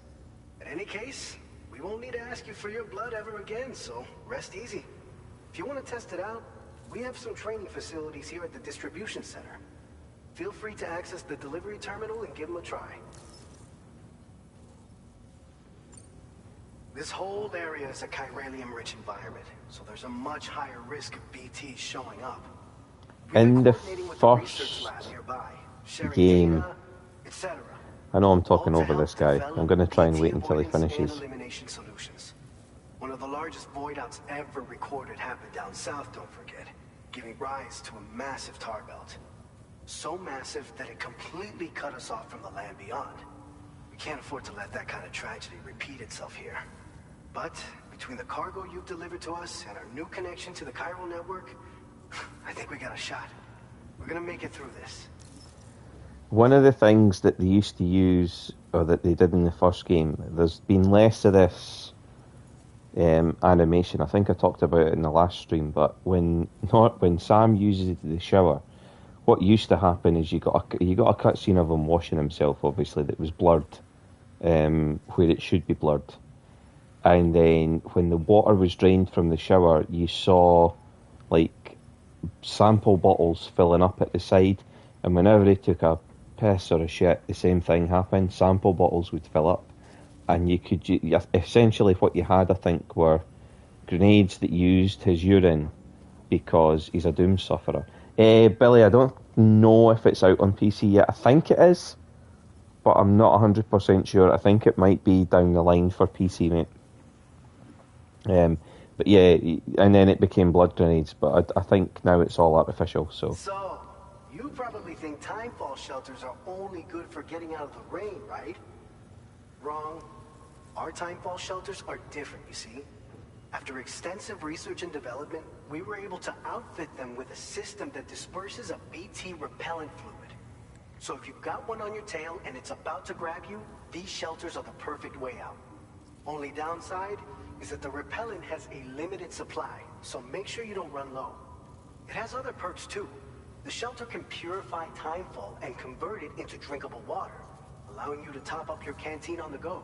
In any case, we won't need to ask you for your blood ever again, so rest easy. If you want to test it out, we have some training facilities here at the distribution center. Feel free to access the delivery terminal and give them a try. This whole area is a chiralium-rich environment, so there's a much higher risk of BTs showing up. In the first game, I know I'm talking over this guy. I'm going to try and wait until he finishes. One of the largest void outs ever recorded happened down south, don't forget, giving rise to a massive tar belt. So massive that it completely cut us off from the land beyond. We can't afford to let that kind of tragedy repeat itself here. But between the cargo you've delivered to us and our new connection to the chiral network, I think we got a shot. We're gonna make it through this. One of the things that they used to use, or that they did in the first game, there's been less of this animation. I think I talked about it in the last stream, but when Sam uses the shower, what used to happen is you got a cutscene of him washing himself, obviously, that was blurred where it should be blurred. And then when the water was drained from the shower, you saw like sample bottles filling up at the side, and whenever he took a piss or a shit, the same thing happened. Sample bottles would fill up, and you could essentially what you had, I think, were grenades that used his urine because he's a doom sufferer. Billy, I don't know if it's out on PC yet. I think it is, but I'm not 100% sure. I think it might be down the line for PC, mate. But yeah, and then it became blood grenades, but I think now it's all artificial, so... So, you probably think timefall shelters are only good for getting out of the rain, right? Wrong. Our timefall shelters are different, you see. After extensive research and development, we were able to outfit them with a system that disperses a BT repellent fluid. So if you've got one on your tail and it's about to grab you, these shelters are the perfect way out. Only downside is that the repellent has a limited supply, so make sure you don't run low. It has other perks too. The shelter can purify timefall and convert it into drinkable water, allowing you to top up your canteen on the go.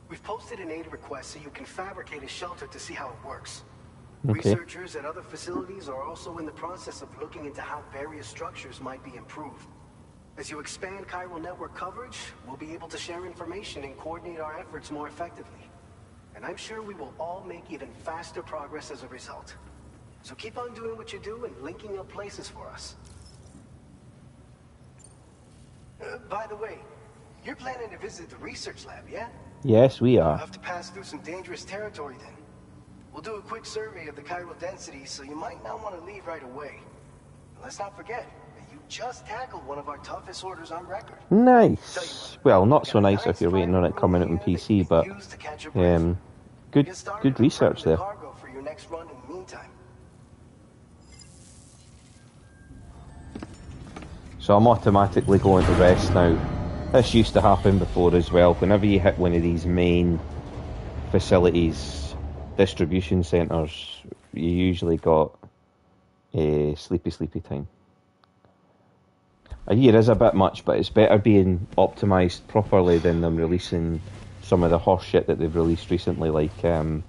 We've posted an aid request so you can fabricate a shelter to see how it works. Okay. Researchers at other facilities are also in the process of looking into how various structures might be improved. As you expand chiral network coverage, we'll be able to share information and coordinate our efforts more effectively. And I'm sure we will all make even faster progress as a result. So keep on doing what you do and linking up places for us. By the way, you're planning to visit the research lab, yeah? Yes, we We'll are. have to pass through some dangerous territory then. We'll do a quick survey of the chiral density, so you might not want to leave right away. And let's not forget that you just tackled one of our toughest orders on record. Nice. Well, not so nice if you're waiting on it coming out on PC, but good research there. Cargo for your next run in the meantime. So I'm automatically going to rest now. This used to happen before as well. Whenever you hit one of these main facilities, distribution centres, you usually got a sleepy time. A year is a bit much, but it's better being optimised properly than them releasing some of the horse shit that they've released recently, like what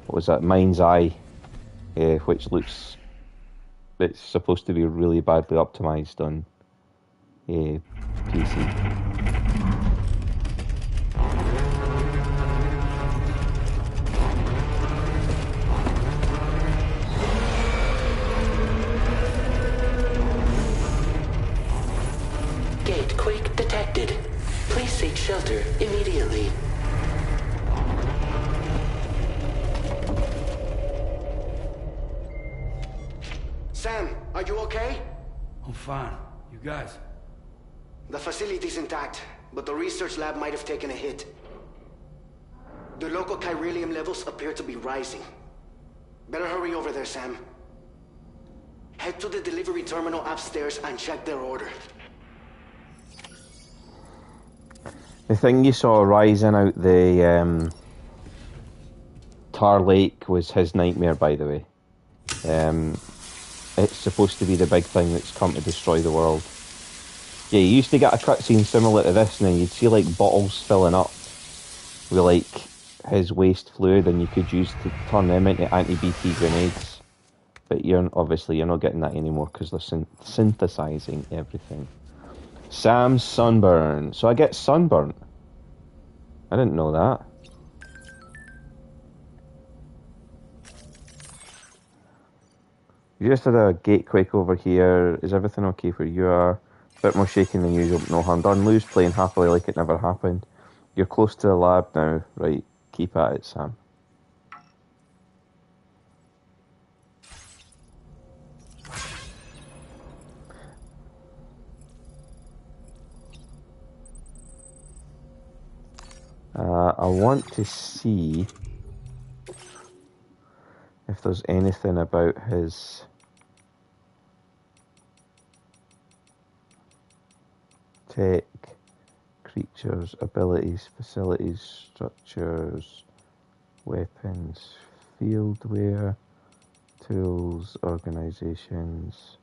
was that, Mind's Eye, which looks, it's supposed to be really badly optimised on PC. Gate quake detected. Please seek shelter immediately. Sam, are you okay? I'm fine. You guys? The facility's intact, but the research lab might have taken a hit. The local chiralium levels appear to be rising. Better hurry over there, Sam. Head to the delivery terminal upstairs and check their order. The thing you saw rising out the Tar Lake was his nightmare, by the way. It's supposed to be the big thing that's come to destroy the world. Yeah, you used to get a cutscene similar to this, and then you'd see like bottles filling up with like his waste fluid, and you could use to turn them into anti-BT grenades. But you're not getting that anymore because they're synthesizing everything. Sam's sunburn. So I get sunburnt. I didn't know that. You just had a gate quake over here. Is everything okay for you? A bit more shaking than usual, but no harm done. Lou's playing happily like it never happened. You're close to the lab now. Right, keep at it, Sam. I want to see if there's anything about his tech, creatures, abilities, facilities, structures, weapons, fieldware, tools, organizations.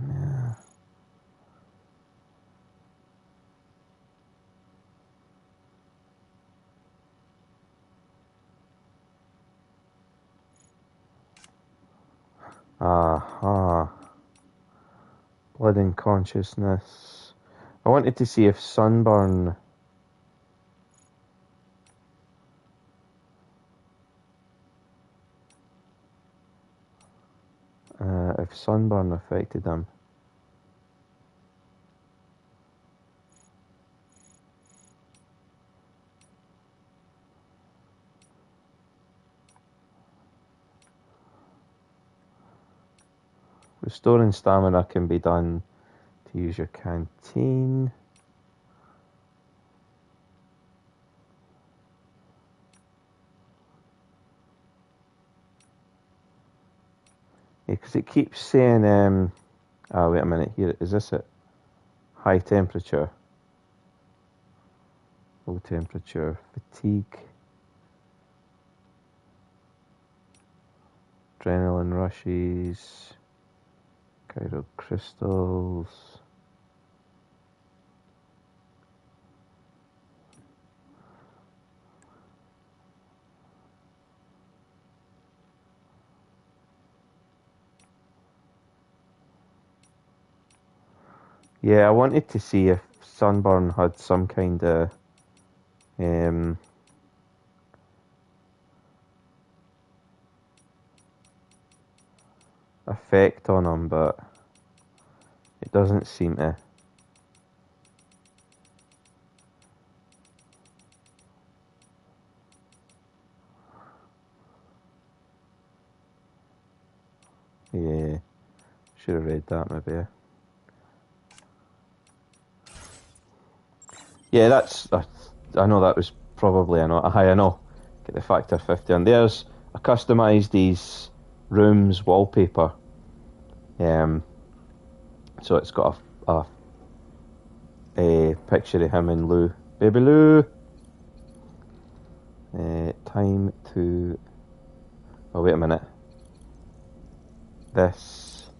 Yeah. Aha. Blood and consciousness. I wanted to see if sunburn affected them. Restoring stamina can be done to use your canteen. Because it keeps saying, wait a minute, here, is this it? High temperature, low temperature, fatigue, adrenaline rushes, chiral crystals. Yeah, I wanted to see if sunburn had some kind of effect on him, but it doesn't seem to. Yeah, should have read that maybe. Yeah, that's. I know that was probably a high. I know. Get the factor 50, and there's I customised these rooms wallpaper. So it's got a picture of him and Lou, baby Lou. Time to. Oh wait a minute. This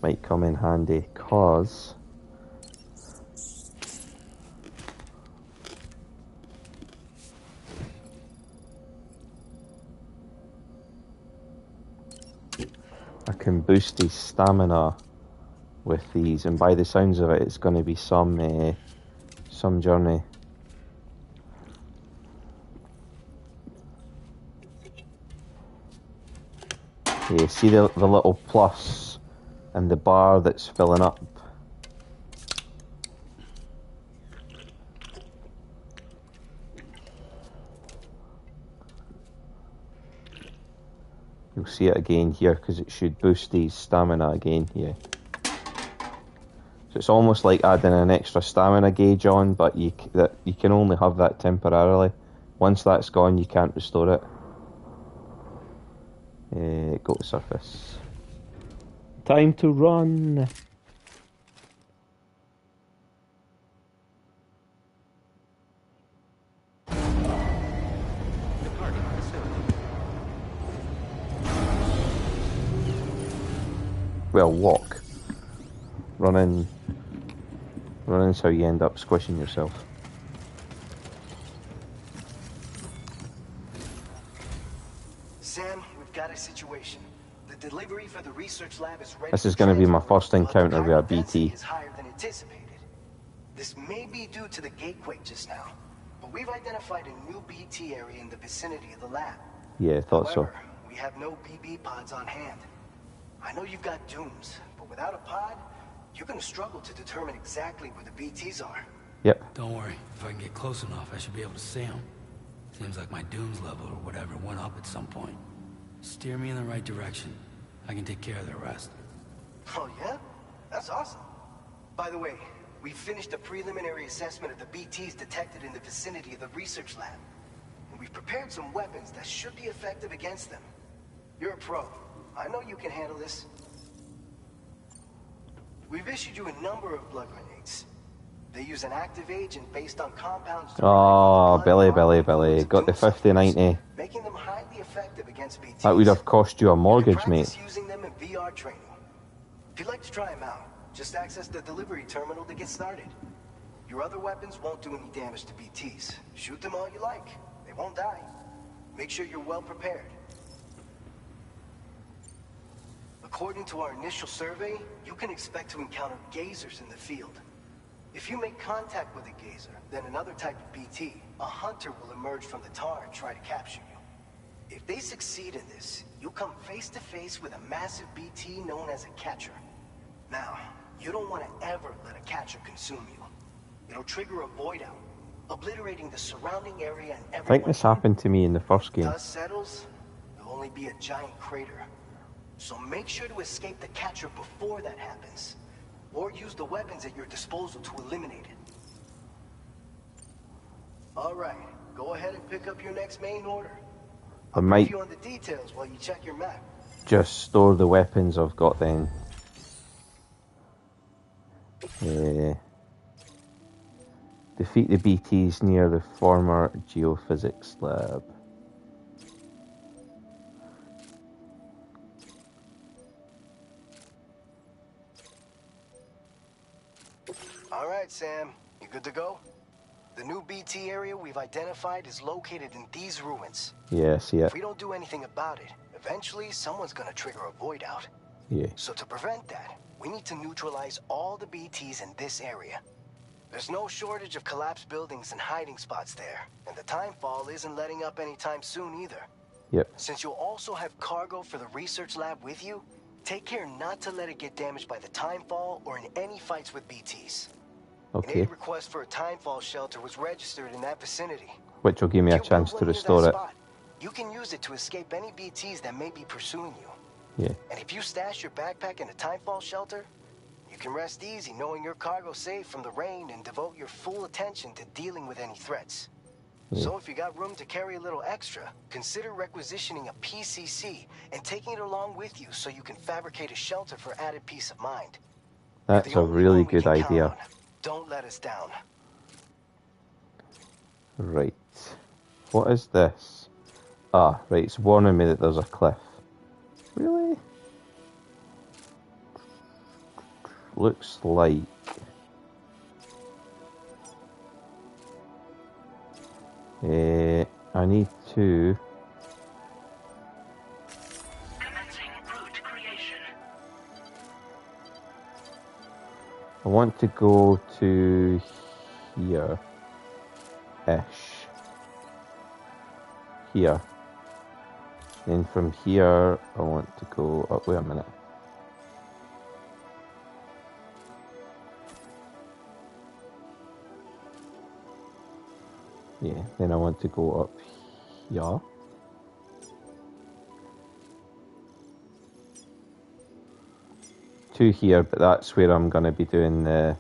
might come in handy, cause. I can boost his stamina with these, and by the sounds of it, it's going to be some journey. Yeah, see the little plus and the bar that's filling up. You'll see it again here because it should boost his stamina again here. So it's almost like adding an extra stamina gauge on, but you can only have that temporarily. Once that's gone, you can't restore it. Go to surface. Time to run. Well, walk. Running's how you end up squishing yourself. Sam, we've got a situation. The delivery for the research lab is ready. This is going to be my first encounter with a BT. Is higher than anticipated. This may be due to the gateway just now, but we've identified a new BT area in the vicinity of the lab. Yeah, I thought However, so. we have no BB pods on hand. I know you've got dooms, but without a pod, you're going to struggle to determine exactly where the BTs are. Yep. Don't worry. If I can get close enough, I should be able to see them. Seems like my dooms level or whatever went up at some point. Steer me in the right direction. I can take care of the rest. Oh yeah? That's awesome. By the way, we finished a preliminary assessment of the BTs detected in the vicinity of the research lab. And we've prepared some weapons that should be effective against them. You're a pro. I know you can handle this. We've issued you a number of blood grenades. They use an active agent based on compounds. Oh, Billy. Got the 50-90. Making them highly effective against BTs. That would have cost you a mortgage, mate. Using them in VR training. If you'd like to try them out, just access the delivery terminal to get started. Your other weapons won't do any damage to BTs. Shoot them all you like. They won't die. Make sure you're well prepared. According to our initial survey, you can expect to encounter gazers in the field. If you make contact with a gazer, then another type of BT, a hunter will emerge from the tar and try to capture you. If they succeed in this, you'll come face to face with a massive BT known as a catcher. Now, you don't want to ever let a catcher consume you. It'll trigger a void out, obliterating the surrounding area and everyone. I think this happened to me in the first game. Dust settles, there'll only be a giant crater. So make sure to escape the catcher before that happens. Or use the weapons at your disposal to eliminate it. Alright, go ahead and pick up your next main order. I'll brief you on the details while you check your map. just store the weapons I've got then. Defeat the BTs near the former geophysics lab. All right, Sam. You good to go? The new BT area we've identified is located in these ruins. Yeah, see it. If we don't do anything about it, eventually someone's gonna trigger a void out. Yeah. So to prevent that, we need to neutralize all the BTs in this area. There's no shortage of collapsed buildings and hiding spots there, and the timefall isn't letting up anytime soon either. Yep. Since you'll also have cargo for the research lab with you, take care not to let it get damaged by the timefall or in any fights with BTs. Okay. An aid request for a timefall shelter was registered in that vicinity. Which will give me a chance to restore it. You can use it to escape any BTs that may be pursuing you. Yeah. And if you stash your backpack in a timefall shelter, you can rest easy knowing your cargo's safe from the rain and devote your full attention to dealing with any threats. Yeah. So if you got room to carry a little extra, consider requisitioning a PCC and taking it along with you so you can fabricate a shelter for added peace of mind. That's a really good idea. Don't let us down. Right. What is this? Ah, right, it's warning me that there's a cliff. Really? Looks like... I need to... Commencing route creation. I want to go to here-ish. Here. Then from here, I want to go up. Wait a minute. Yeah, then I want to go up here. To here, but that's where I'm going to be doing the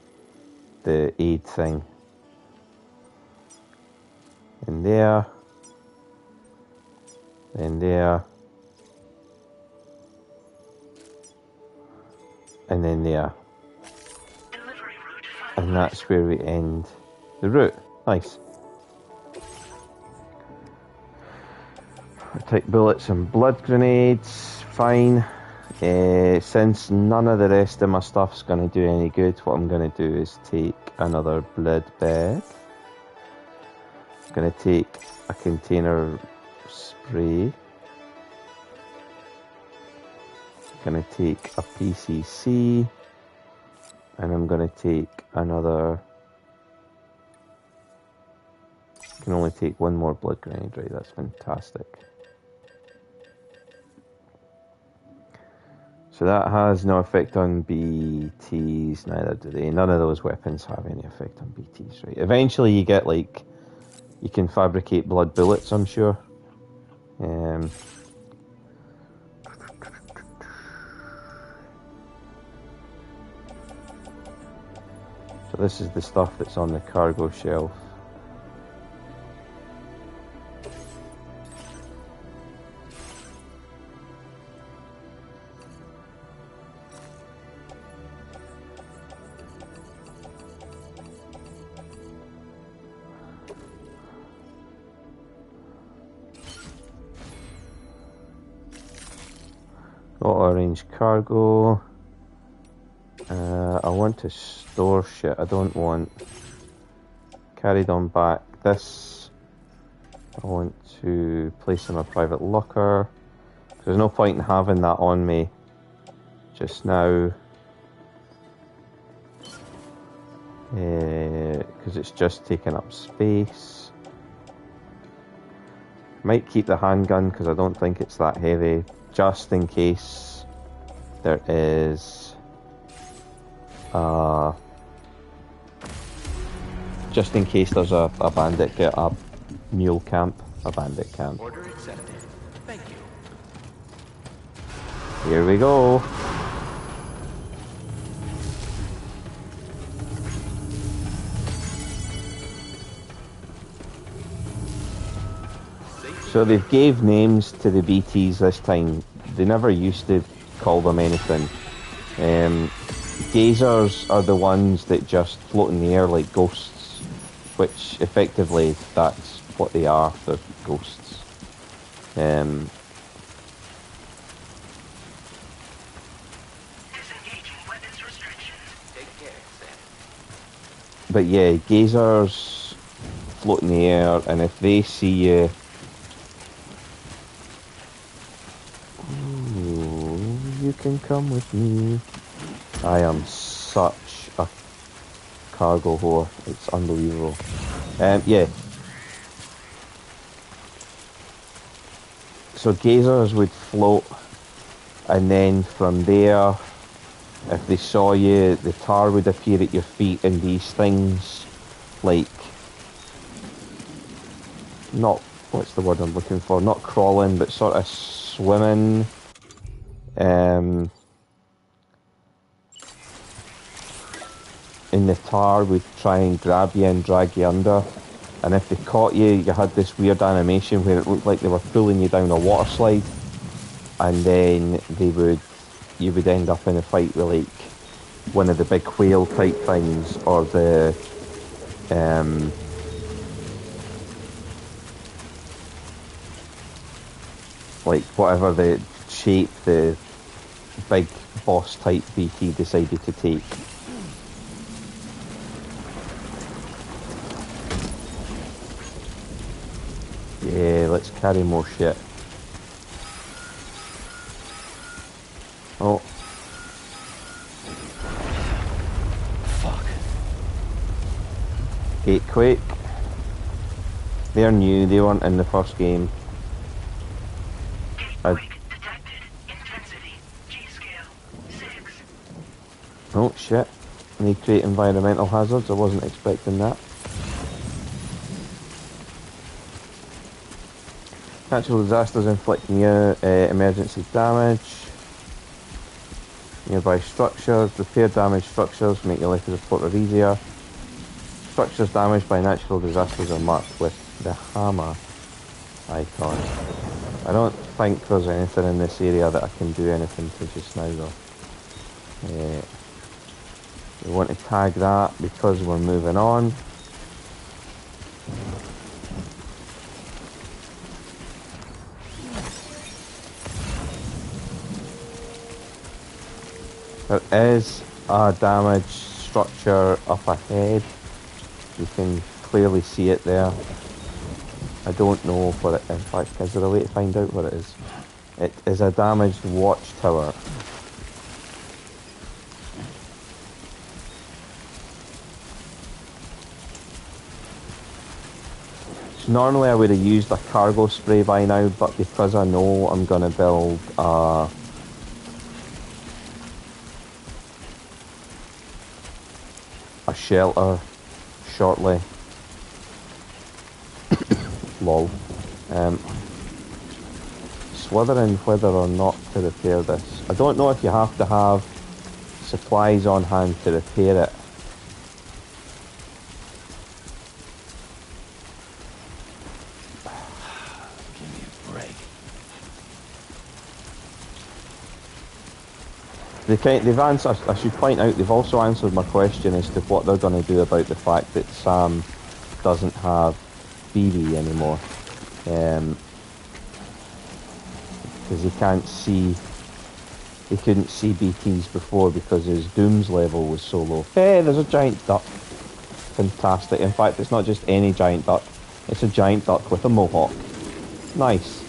aid thing. And there. And there. And then there. And that's where we end the route. Nice. I take bullets and blood grenades. Fine. Since none of the rest of my stuff's going to do any good, what I'm going to do is take another blood bag. I'm going to take a container spray. I'm going to take a PCC. And I'm going to take another... I can only take one more blood grenade, right? That's fantastic. So that has no effect on BTs, neither do they. None of those weapons have any effect on BTs, right? Eventually you get, like, you can fabricate blood bullets, I'm sure. So this is the stuff that's on the cargo shelf. Orange cargo. I want to store shit. I don't want carried on back. This I want to place in my private locker. There's no point in having that on me just now, because it's just taking up space. Might keep the handgun because I don't think it's that heavy, just in case there is just in case there's a bandit mule camp, a bandit camp. Order accepted. Thank you. Here we go. So they gave names to the BTs this time. They never used to call them anything. Gazers are the ones that just float in the air like ghosts, which effectively that's what they are. They're ghosts. Disengaging weapons restrictions. Take care, Sam. But yeah, gazers float in the air, and if they see you, ooh, you can come with me. I am such a cargo whore. It's unbelievable. Yeah. So gazers would float, and then from there, if they saw you, the tar would appear at your feet, and these things, like, not, what's the word I'm looking for? Not crawling, but sort of swimming. In the tar would try and grab you and drag you under, and if they caught you, you had this weird animation where it looked like they were pulling you down a water slide, and then you would end up in a fight with like one of the big whale type things, or the like whatever the shape the big boss type BT decided to take. Yeah, let's carry more shit. Oh. Fuck. Gatequake. They're new, they weren't in the first game. Gatequake detected. Intensity. G-scale. 6. Oh shit. They create environmental hazards, I wasn't expecting that. Natural disasters inflicting emergency damage. Nearby structures. Repair damaged structures, make your life as a porter easier. Structures damaged by natural disasters are marked with the hammer icon. I don't think there's anything in this area that I can do anything to just now though. We want to tag that because we're moving on. There is a damaged structure up ahead. You can clearly see it there. I don't know what it, in fact, is there a way to find out what it is? It is a damaged watchtower. So normally I would have used a cargo spray by now, but because I know I'm going to build a shelter shortly. Lol. Slithering whether or not to repair this. I don't know if you have to have supplies on hand to repair it. Give me a break. They've answered, I should point out, they've also answered my question as to what they're going to do about the fact that Sam doesn't have BB anymore. Because he couldn't see BTs before because his Doom's level was so low. Hey, there's a giant duck. Fantastic. In fact, it's not just any giant duck, it's a giant duck with a mohawk. Nice.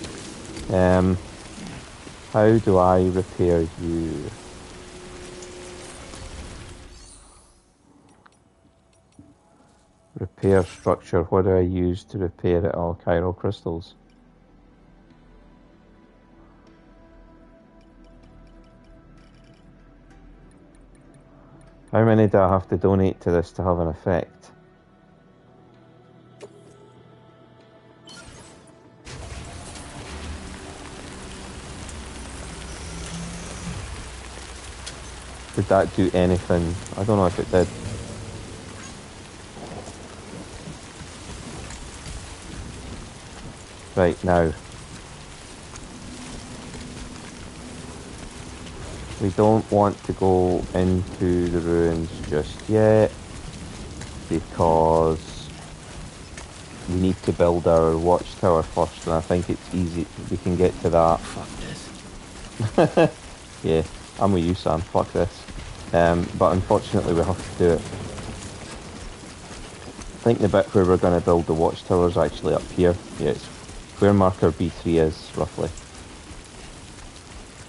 How do I repair you? Repair structure. What do I use to repair it? All chiral crystals. How many do I have to donate to this to have an effect? Did that do anything? I don't know if it did. Right, now. We don't want to go into the ruins just yet because we need to build our watchtower first, and I think it's easy. We can get to that. Fuck this. Yeah, I'm with you, Sam. Fuck this. But unfortunately, we have to do it. I think the bit where we're going to build the watchtower is actually up here. Yeah, it's where marker B3 is, roughly.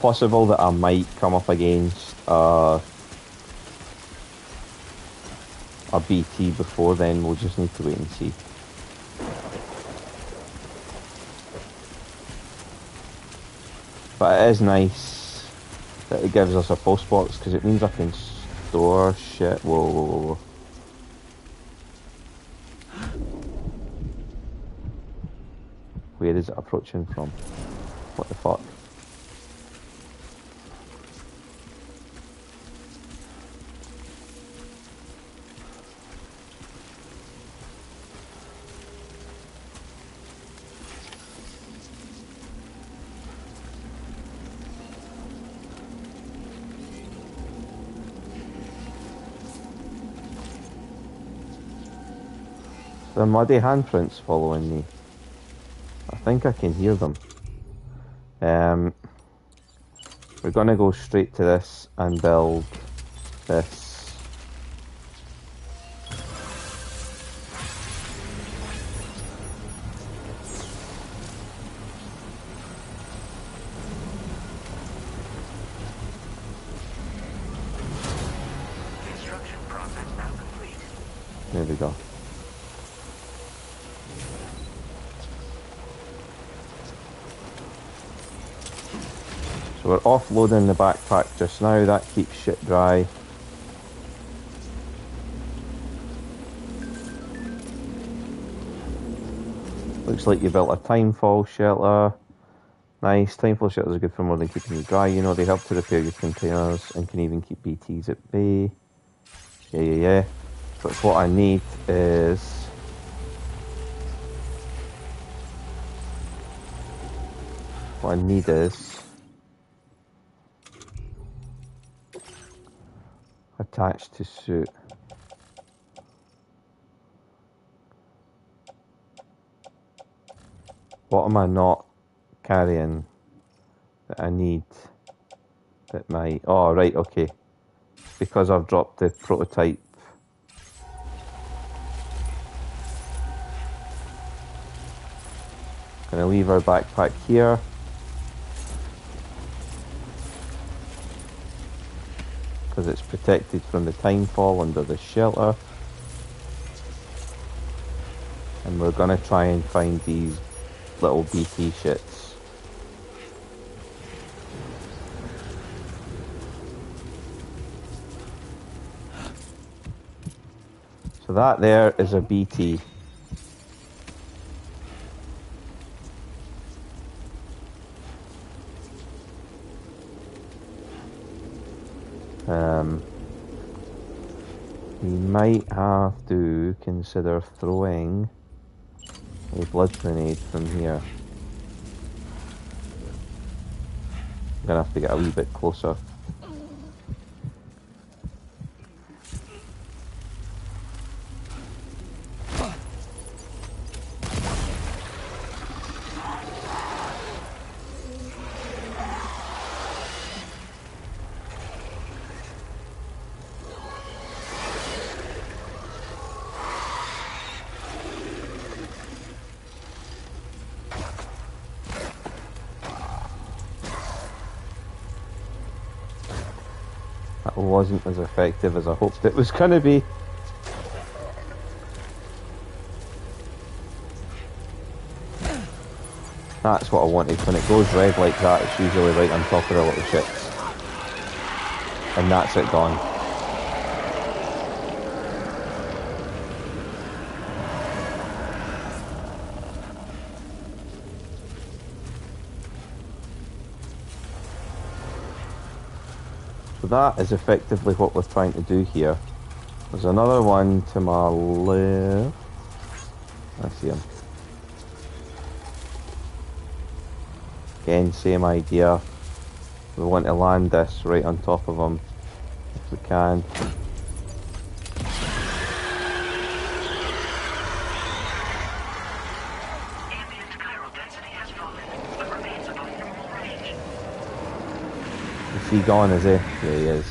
Possible that I might come up against a BT before then. We'll just need to wait and see. But it is nice that it gives us a post box because it means I can store shit. Whoa, whoa, whoa, whoa. Where is it approaching from? What the fuck? The muddy handprints following me. I think I can hear them. We're gonna go straight to this and build this. Construction process now complete. There we go. So we're offloading the backpack just now, that keeps shit dry. Looks like you built a timefall shelter. Nice, timefall shelters are good for more than keeping you dry. You know, they help to repair your containers and can even keep BTs at bay. Yeah. But what I need is... What I need is... attached to suit. What am I not carrying that I need that might... Oh, right, okay. Because I've dropped the prototype. Gonna leave our backpack here. Because it's protected from the timefall under the shelter. And we're gonna try and find these little BT shits. So that there is a BT. We might have to consider throwing a blood grenade from here. I'm gonna have to get a wee bit closer. That wasn't as effective as I hoped it was going to be. That's what I wanted. When it goes red like that, it's usually right on top of the little shits. And that's it gone. So that is effectively what we're trying to do here. There's another one to my left. I see him. Again, same idea. We want to land this right on top of them if we can. Ambient chiral density has fallen, but remains above normal range. Is he gone, is he? Yeah, he is.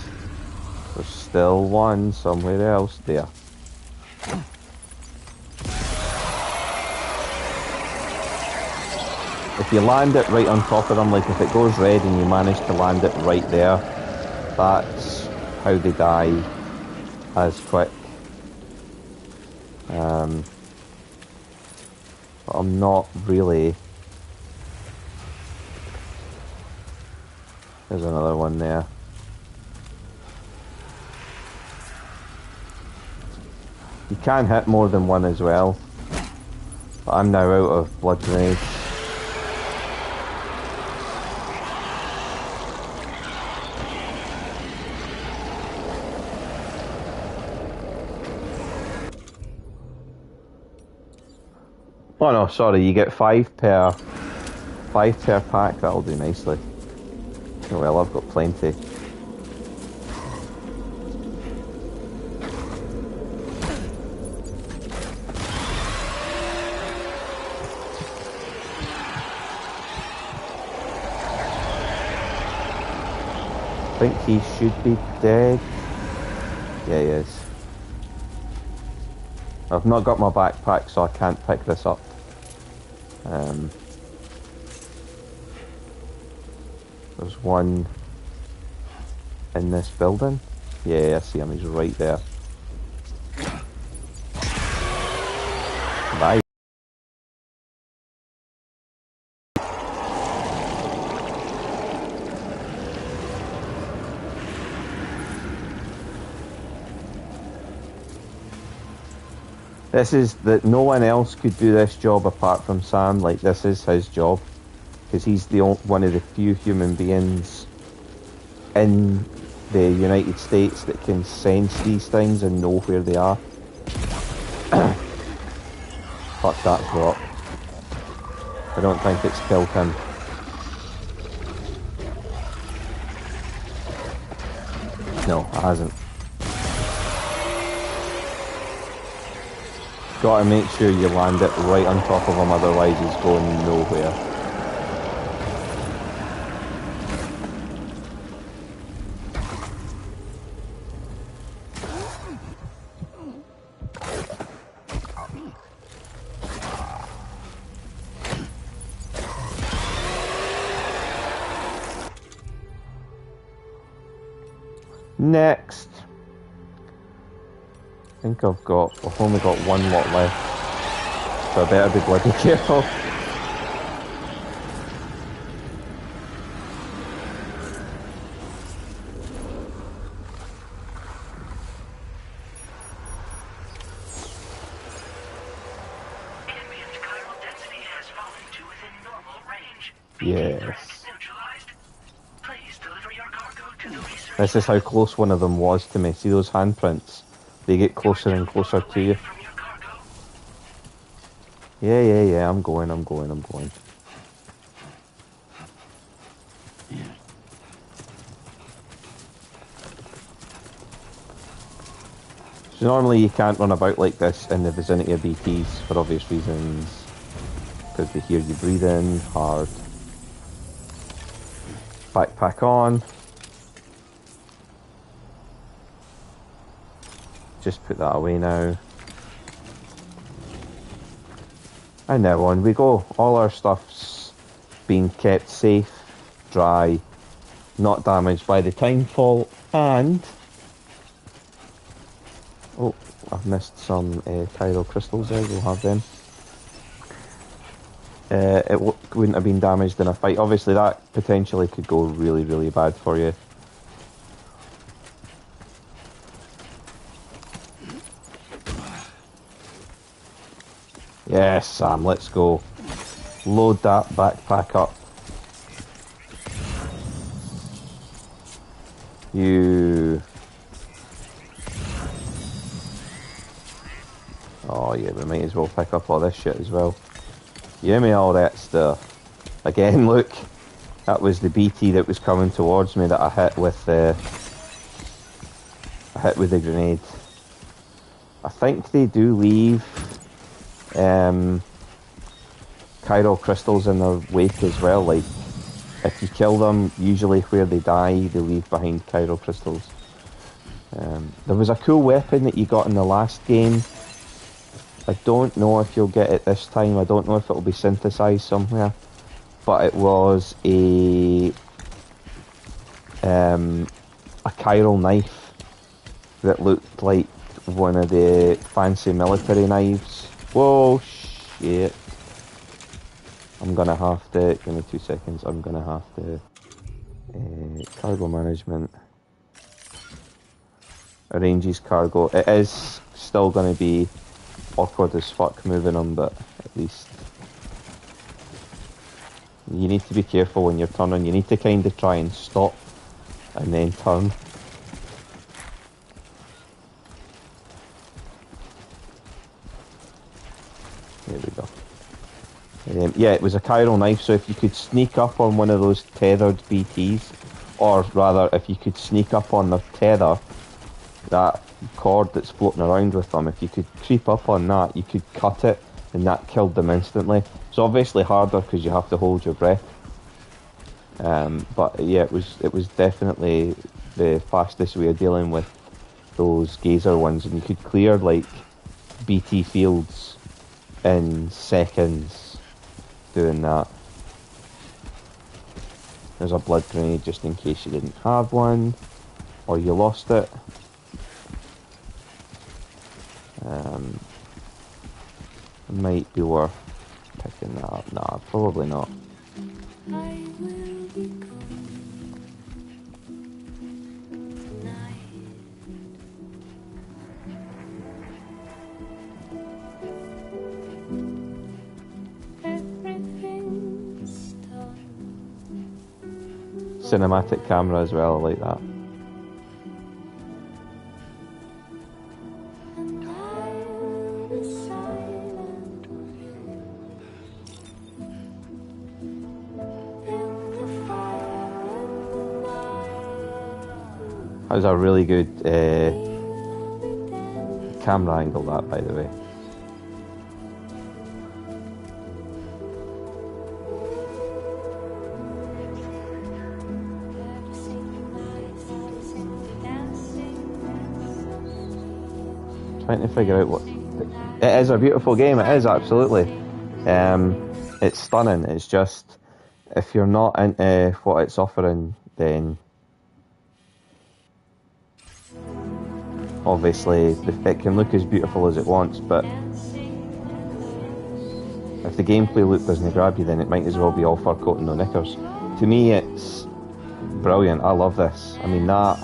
There's still one somewhere else there. If you land it right on top of them, like if it goes red and you manage to land it right there, that's how they die as quick. But I'm not really... There's another one there. You can hit more than one as well. But I'm now out of blood grenades. Oh no, sorry, you get 5 per pack, that'll do nicely. Oh well, I've got plenty. I think he should be dead. Yeah, he is. I've not got my backpack, so I can't pick this up. There's one in this building. Yeah, I see him. He's right there. Bye. This is that no one else could do this job apart from Sam. Like, this is his job, because he's the one of the few human beings in the United States that can sense these things and know where they are. Fuck that drop. I don't think it's killed him. No, it hasn't. Gotta make sure you land it right on top of him, otherwise he's going nowhere. Next. I think I've only got one lot left, so I better be bloody careful. Ambient chiral density has fallen to within normal range. Yes. Neutralized. Please deliver your cargo to the research. This is how close one of them was to me. See those handprints? They get closer and closer to you. From your cargo. Yeah, I'm going. So normally you can't run about like this in the vicinity of BTs for obvious reasons. Because they hear you breathing hard. Backpack on. Just put that away now. And now on we go. All our stuff's being kept safe, dry, not damaged by the time fault, and... Oh, I've missed some chiral crystals there, we'll have them. It wouldn't have been damaged in a fight. Obviously that potentially could go really, really bad for you. Yes, Sam, let's go. Load that backpack up. You... Oh yeah, we might as well pick up all this shit as well. Give me all that stuff. Again, look. That was the BT that was coming towards me that I hit with the grenade. I think they do leave chiral crystals in their wake as well. Like, if you kill them, usually where they die, they leave behind chiral crystals. There was a cool weapon that you got in the last game. I don't know if you'll get it this time. I don't know if it'll be synthesized somewhere. But it was a chiral knife that looked like one of the fancy military knives. Whoa, shit. I'm gonna have to, give me 2 seconds, I'm gonna have to, cargo management, arranges cargo. It is still gonna be awkward as fuck moving them, but at least you need to be careful when you're turning. You need to kind of try and stop and then turn. There we go. Yeah, it was a chiral knife, so if you could sneak up on one of those tethered BTs, or rather, if you could sneak up on the tether, that cord that's floating around with them, if you could creep up on that, you could cut it, and that killed them instantly. It's obviously harder because you have to hold your breath. But yeah, it was definitely the fastest way of dealing with those gazer ones, and you could clear like BT fields in seconds doing that. There's a blood grenade just in case you didn't have one or you lost it. It might be worth picking that up. Nah, probably not. I will be gone tonight. Everything's done. Cinematic camera as well, I like that. And I will be silent with you. In the fire and the night. That was a really good We will be dancing. camera angle, that, by the way. Trying to figure out what... It is a beautiful game, it is, absolutely. It's stunning, it's just... If you're not into what it's offering, then... Obviously, it can look as beautiful as it wants, but... If the gameplay loop doesn't grab you, then it might as well be all fur coat and no knickers. To me, it's brilliant, I love this. I mean, that...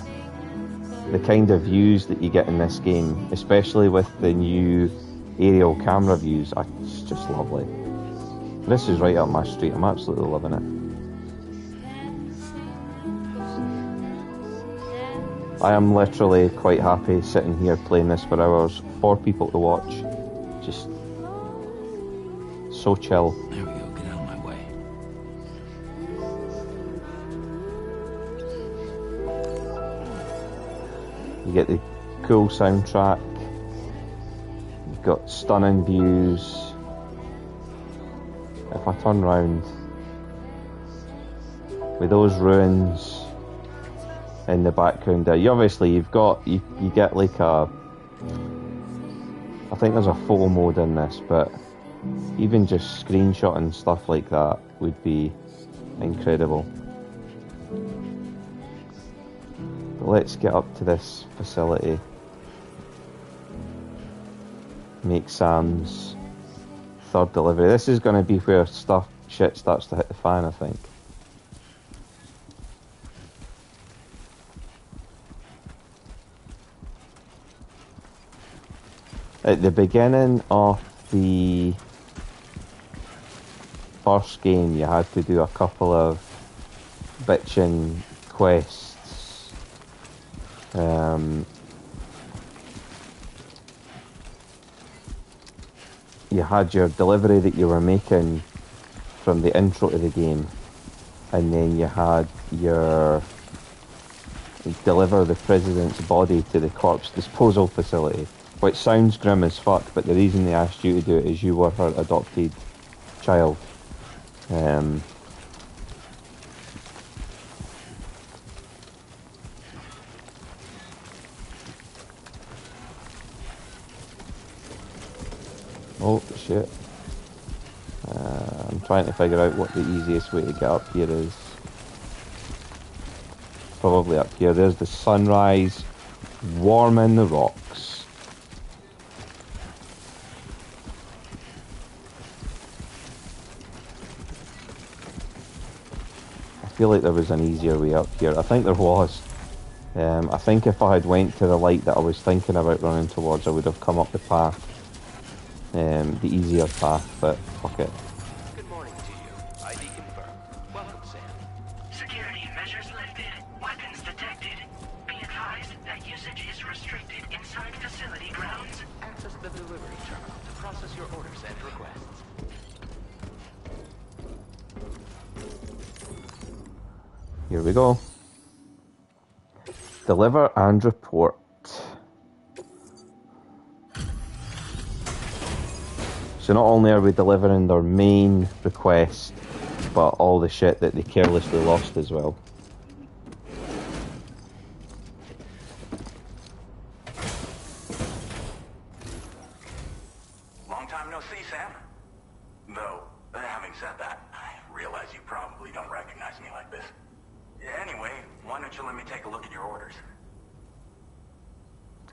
The kind of views that you get in this game, especially with the new aerial camera views, it's just lovely. This is right up my street, I'm absolutely loving it. I am literally quite happy sitting here playing this for hours, for people to watch. Just so chill. There we go, get out of my way. You get the cool soundtrack, you've got stunning views. If I turn round, with those ruins in the background there, you've got, you get like a, I think there's a photo mode in this, but even just screenshotting stuff like that would be incredible. Let's get up to this facility. Make Sam's third delivery. This is going to be where shit starts to hit the fan, I think. At the beginning of the first game, you had to do a couple of bitchin' quests. You had your delivery that you were making from the intro to the game, and then you had your deliver the president's body to the corpse disposal facility, which sounds grim as fuck, but the reason they asked you to do it is you were her adopted child. Oh shit. I'm trying to figure out what the easiest way to get up here is. Probably up here. There's the sunrise, warm in the rocks. I feel like there was an easier way up here. I think there was. I think if I had went to the light that I was thinking about running towards, I would have come up the path. The easier path, but fuck it. Good morning to you. ID confirmed. Welcome, Sam. Security measures lifted. Weapons detected. Be advised that usage is restricted inside facility grounds. Access the delivery terminal to process your orders and requests. Here we go. Deliver and report. So not only are we delivering their main request, but all the shit that they carelessly lost as well. Long time no see, Sam. Though, having said that, I realize you probably don't recognize me like this. Anyway, why don't you let me take a look at your orders?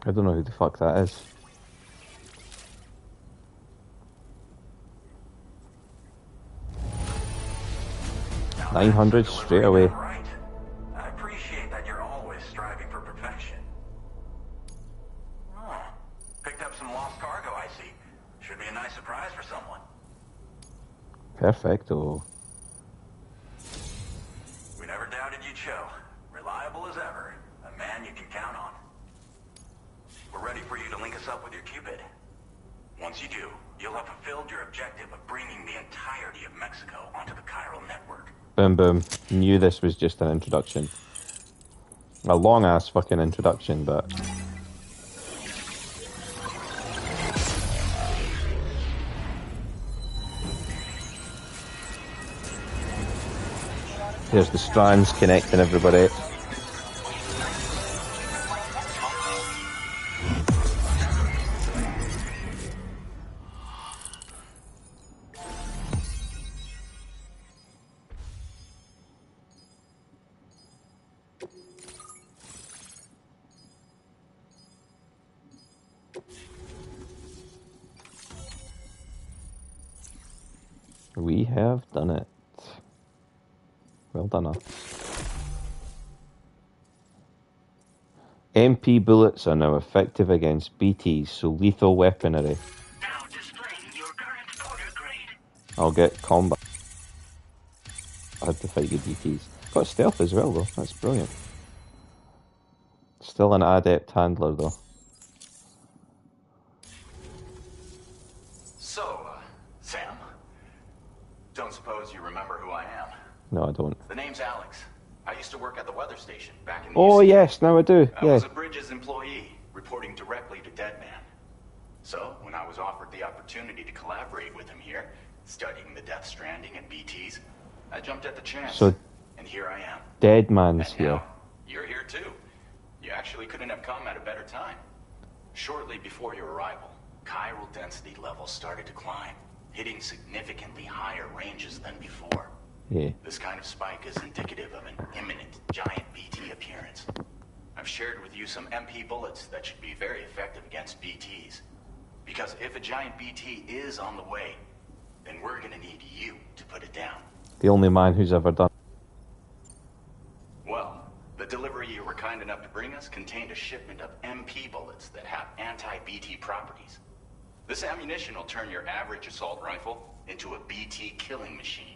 I don't know who the fuck that is. $900 straight away. Right. I appreciate that you're always striving for perfection. Oh, picked up some lost cargo, I see. Should be a nice surprise for someone. Perfecto. We never doubted you'd show. Reliable as ever. A man you can count on. We're ready for you to link us up with your Cupid. Once you do, you'll have fulfilled your objective of bringing the entirety of Mexico onto the chiral network. Boom boom. Knew this was just an introduction. A long ass fucking introduction, but... Here's the strands connecting everybody. We have done it. Well done, us. MP bullets are now effective against BTs, so lethal weaponry. Now displaying your current order grade. I'll get combat. I had to fight the BTs. Got stealth as well, though. That's brilliant. Still an adept handler, though. So, Sam, don't suppose you remember who I am? No, I don't. The name's Alex. I used to work at the weather station back in the Oh, UC. yes, now I do. I Yeah. was a Bridges employee, reporting directly to Deadman. So, when I was offered the opportunity to collaborate with him here, studying the Death Stranding and BTs, I jumped at the chance. So, and here I am. Dead man's And here. now, you're here too. You actually couldn't have come at a better time. Shortly before your arrival, chiral density levels started to climb, hitting significantly higher ranges than before. Yeah. This kind of spike is indicative of an imminent giant BT appearance. I've shared with you some MP bullets that should be very effective against BTs. Because if a giant BT is on the way, then we're gonna need you to put it down. The only man who's ever done. Well, the delivery you were kind enough to bring us contained a shipment of MP bullets that have anti-BT properties. This ammunition will turn your average assault rifle into a BT killing machine.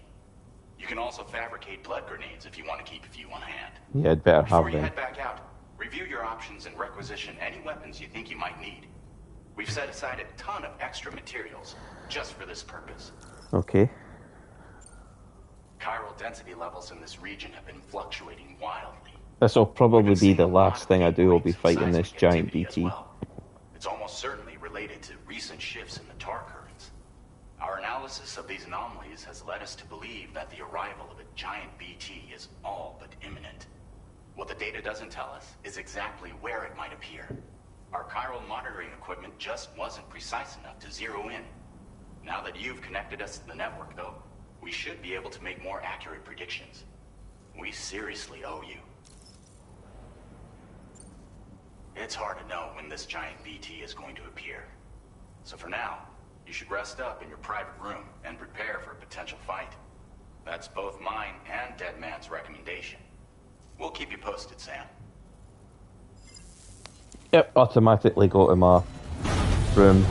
You can also fabricate blood grenades if you want to keep a few on hand. Yeah, I'd better Before have you them. head back out, review your options and requisition any weapons you think you might need. We've set aside a ton of extra materials just for this purpose. Okay. chiral density levels in this region have been fluctuating wildly. This will We've probably been be seeing the a lot last of thing I do. Will be big waves and fighting this seismic giant activity as BT. well. It's almost certainly related to recent shifts in the tar currents. Our analysis of these anomalies has led us to believe that the arrival of a giant BT is all but imminent. What the data doesn't tell us is exactly where it might appear. Our chiral monitoring equipment just wasn't precise enough to zero in. Now that you've connected us to the network, though, we should be able to make more accurate predictions. We seriously owe you. It's hard to know when this giant BT is going to appear. So for now, you should rest up in your private room and prepare for a potential fight. That's both mine and Deadman's recommendation. We'll keep you posted, Sam. Yep, automatically go to my room.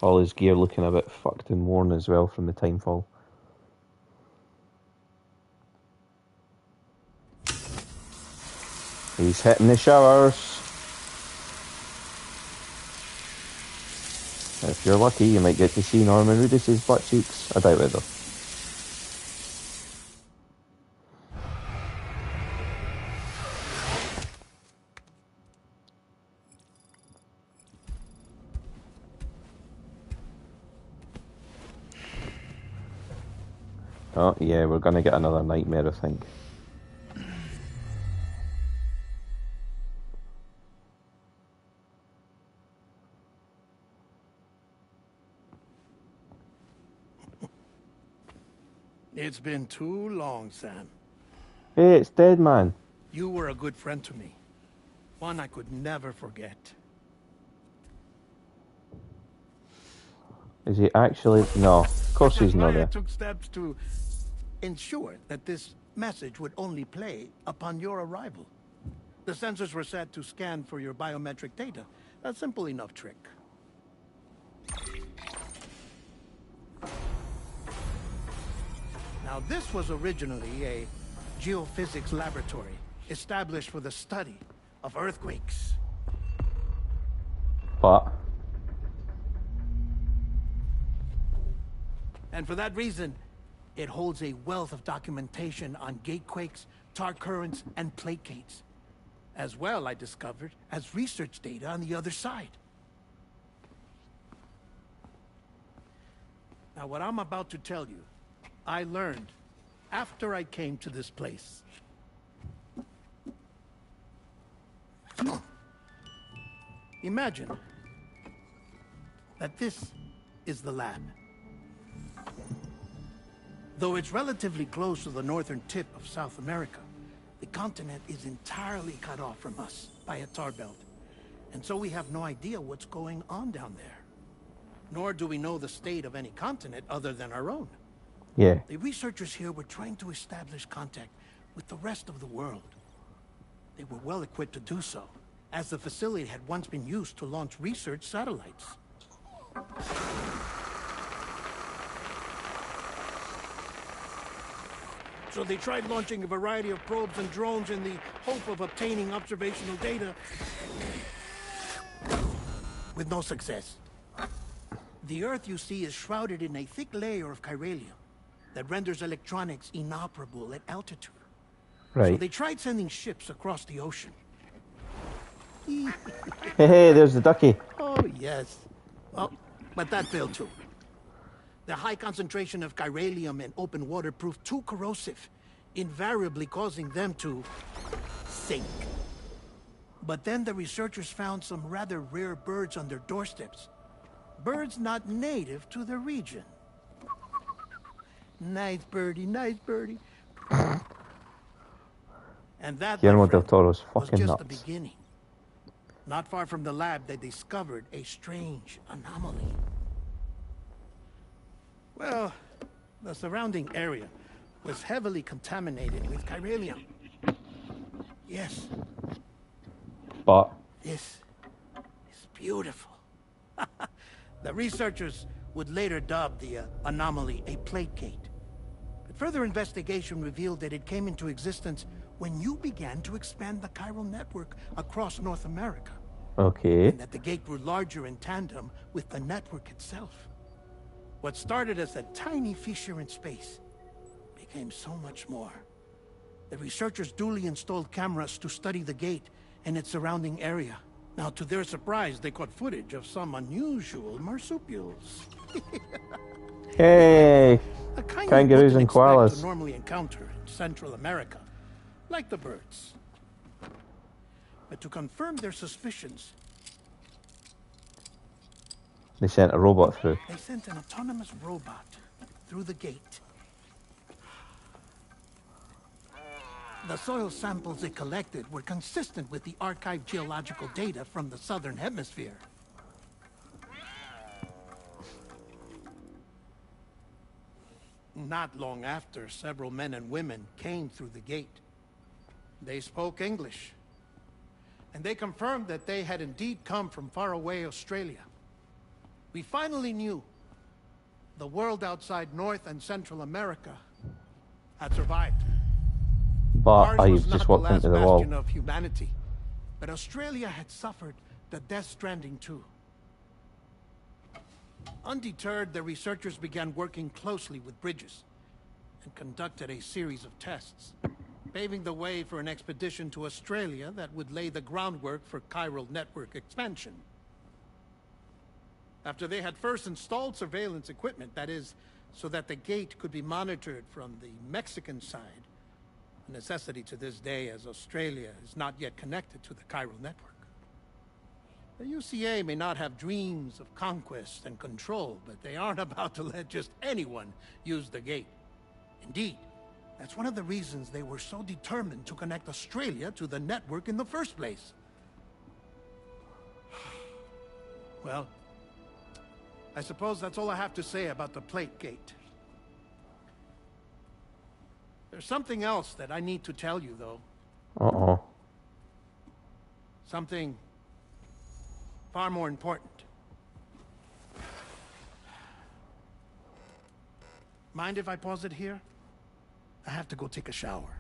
All his gear looking a bit fucked and worn as well from the timefall. He's hitting the showers. If you're lucky, you might get to see Norman Reedus' butt cheeks. I doubt it though. Oh yeah, we're gonna get another nightmare, I think. It's been too long, Sam. Hey, it's Deadman. You were a good friend to me. One I could never forget. Is he actually? No, of course he's not I there. took steps to ensure that this message would only play upon your arrival. The sensors were set to scan for your biometric data. A simple enough trick. Now, this was originally a geophysics laboratory established for the study of earthquakes. But And for that reason, it holds a wealth of documentation on gatequakes, tar currents, and placates. As well, I discovered, as research data on the other side. Now, what I'm about to tell you, I learned after I came to this place. Imagine that this is the lab. Though it's relatively close to the northern tip of South America, the continent is entirely cut off from us by a tar belt. And so we have no idea what's going on down there. Nor do we know the state of any continent other than our own. yeah, The researchers here were trying to establish contact with the rest of the world. They were well equipped to do so, as the facility had once been used to launch research satellites. So they tried launching a variety of probes and drones in the hope of obtaining observational data, with no success. The Earth, you see, is shrouded in a thick layer of chiralium that renders electronics inoperable at altitude. So right. they tried sending ships across the ocean. Hey, there's the ducky. Oh, yes. Oh, but that failed too. The high concentration of chiralium in open water proved too corrosive, invariably causing them to sink. But then the researchers found some rather rare birds on their doorsteps. Birds not native to the region. Nice birdie, nice birdie. And that, my Guillermo del friend, Toro's was fucking just the nuts. beginning. Not far from the lab, they discovered a strange anomaly. Well, the surrounding area was heavily contaminated with chiralium. Yes, But this is beautiful. The researchers would later dub the anomaly a placate. But further investigation revealed that it came into existence when you began to expand the chiral network across North America. Okay. And that the gate grew larger in tandem with the network itself. What started as a tiny fissure in space became so much more. The researchers duly installed cameras to study the gate and its surrounding area. Now, to their surprise, they caught footage of some unusual marsupials. Hey! A kind Kangaroos you and wouldn't expect koalas. to normally encounter in Central America, like the birds. But to confirm their suspicions, They sent a robot through. they sent an autonomous robot through the gate. The soil samples it collected were consistent with the archived geological data from the southern hemisphere. Not long after, several men and women came through the gate. They spoke English, and they confirmed that they had indeed come from faraway Australia. We finally knew the world outside North and Central America had survived. But Ours was I've not just the walked last into the wall. bastion of humanity, but Australia had suffered the Death Stranding too. Undeterred, the researchers began working closely with Bridges and conducted a series of tests, paving the way for an expedition to Australia that would lay the groundwork for chiral network expansion. After they had first installed surveillance equipment, that is, so that the gate could be monitored from the Mexican side, a necessity to this day as Australia is not yet connected to the chiral network. The UCA may not have dreams of conquest and control, but they aren't about to let just anyone use the gate. Indeed, that's one of the reasons they were so determined to connect Australia to the network in the first place. Well, I suppose that's all I have to say about the plate gate. There's something else that I need to tell you, though. Uh-oh. Something far more important. Mind if I pause it here? I have to go take a shower.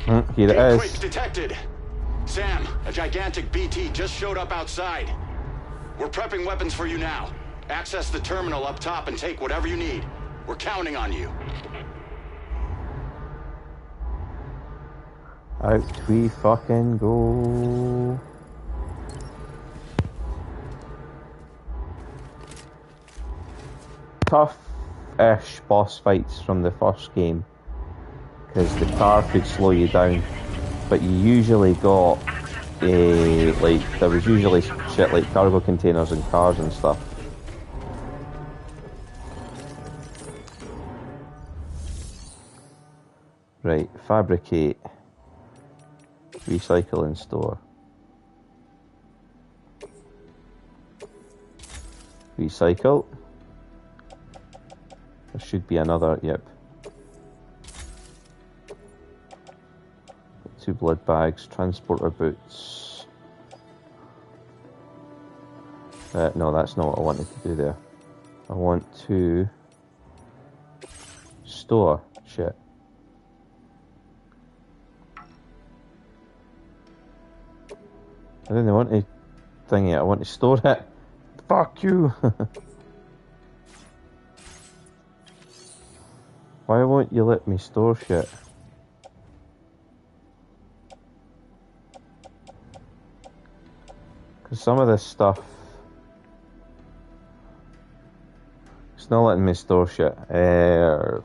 Here it Earthquake is. detected. Sam, a gigantic BT just showed up outside. We're prepping weapons for you now. Access the terminal up top and take whatever you need. We're counting on you. Out we fucking go. Tough-ish boss fights from the first game, because the car could slow you down, but you usually got like there was usually shit like cargo containers and cars and stuff. Right, fabricate, recycle and store. Recycle. There should be another, yep. 2 blood bags, transporter boots. No, that's not what I wanted to do there. I want to store shit. I didn't want to thing it, I want to store it. Fuck you! Why won't you let me store shit? Because some of this stuff... It's not letting me store shit. I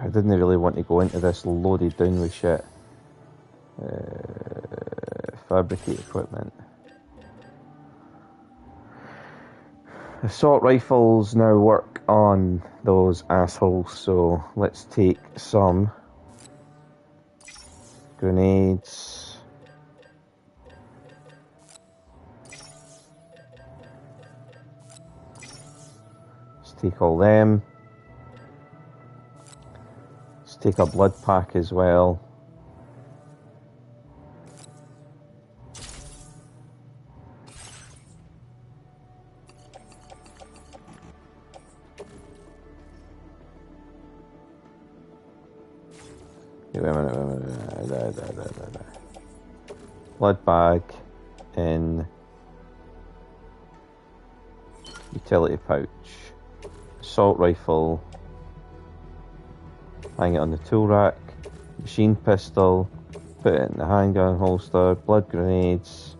didn't really want to go into this loaded down with shit. Fabricate equipment. Assault rifles now work on those assholes, so let's take some grenades. Let's take all them. Let's take a blood pack as well. wait a minute. Blood bag in utility pouch. Assault rifle. Hang it on the tool rack. Machine pistol. Put it in the handgun holster. Blood grenades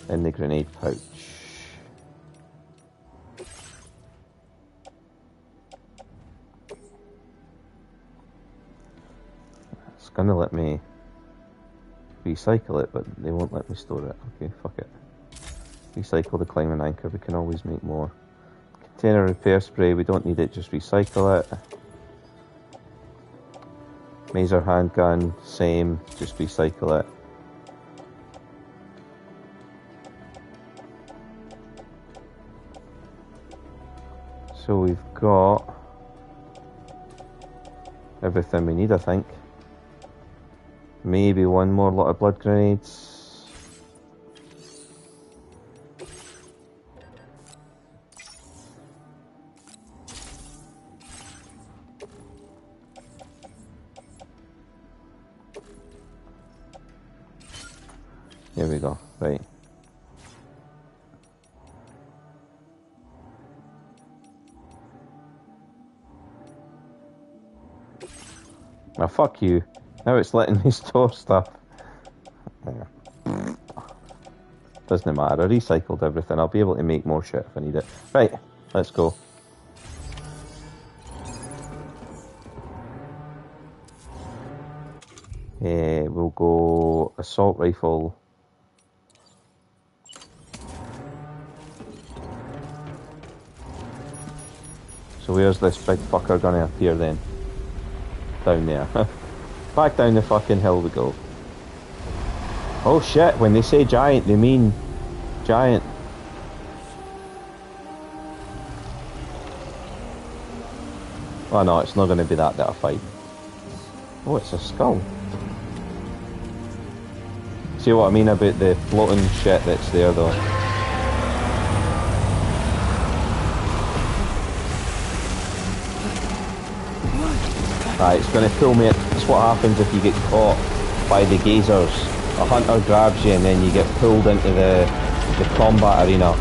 in the grenade pouch. It's gonna let me recycle it, but they won't let me store it. Okay, fuck it. Recycle the climbing anchor, we can always make more. Container repair spray, we don't need it, just recycle it. Maser handgun, same, just recycle it. So we've got everything we need, I think. Maybe one more lot of blood grenades. Here we go, right. Now fuck you. Now it's letting me store stuff. Doesn't matter, I recycled everything. I'll be able to make more shit if I need it. Right, let's go. We'll go assault rifle. So where's this big fucker gonna appear then? Down there. Back down the fucking hill we go. Oh shit, when they say giant, they mean giant. Oh no, it's not going to be that I fight. Oh, it's a skull. See what I mean about the floating shit that's there though? Right, it's going to pull me. It's what happens if you get caught by the gazers. A hunter grabs you and then you get pulled into the combat arena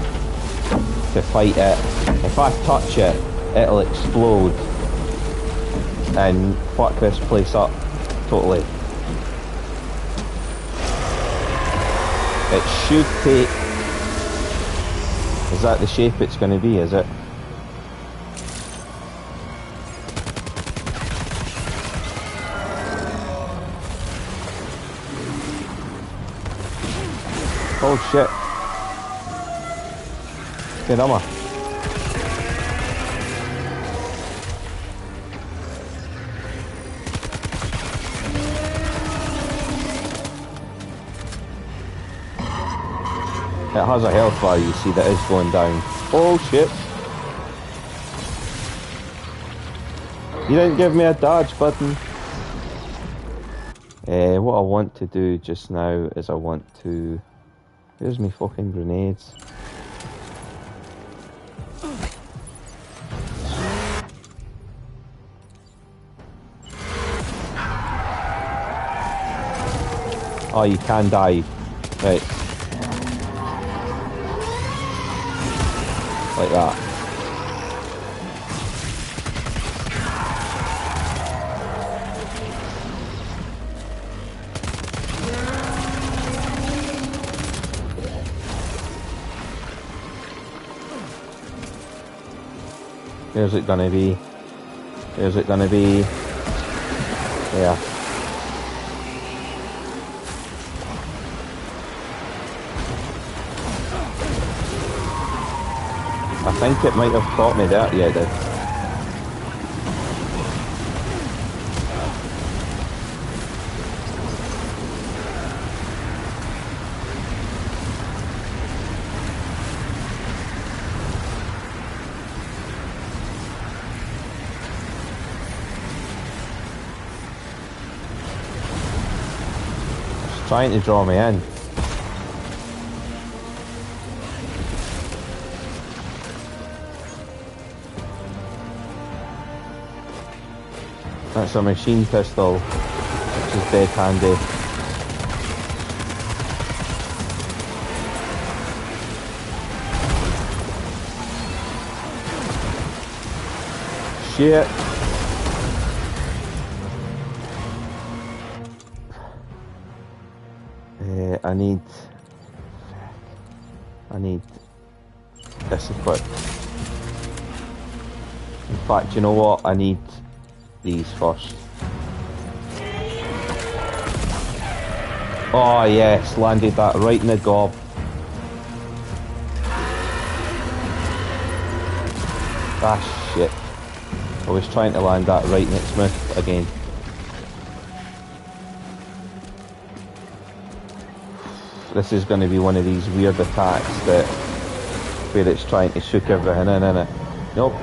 to fight it. If I touch it, it'll explode and fuck this place up totally. It should take... Is that the shape it's going to be, is it? Oh shit. Caramba. It has a health bar, you see, that is going down. Oh shit. You didn't give me a dodge button. What I want to do just now is I want to... Where's my fucking grenades? Oh, you can dive. Right. Like that. Where's it gonna be? Where's it gonna be? Yeah. I think it might have caught me there. Yeah, it did. It's trying to draw me in. That's a machine pistol, which is dead handy. Shit. I need this equipped. In fact, you know what? I need these first. Oh yes, landed that right in the gob. Ah shit. I was trying to land that right in its mouth again. This is going to be one of these weird attacks that where it's trying to shook everything in, innit? Nope.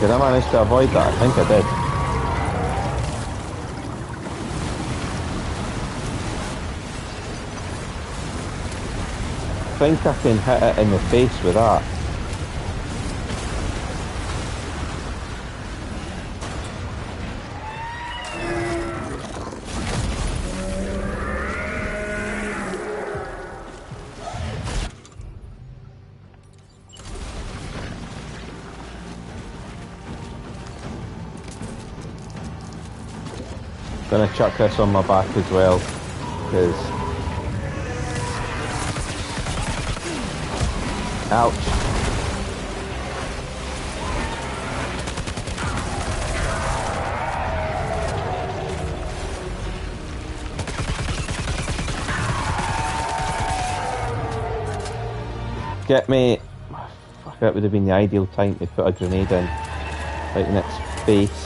Did I manage to avoid that? I think I did. I think I can hit it in the face with that. Gonna chuck this on my back as well, because ouch. Get me. Fuck, that would have been the ideal time to put a grenade in, right in its face.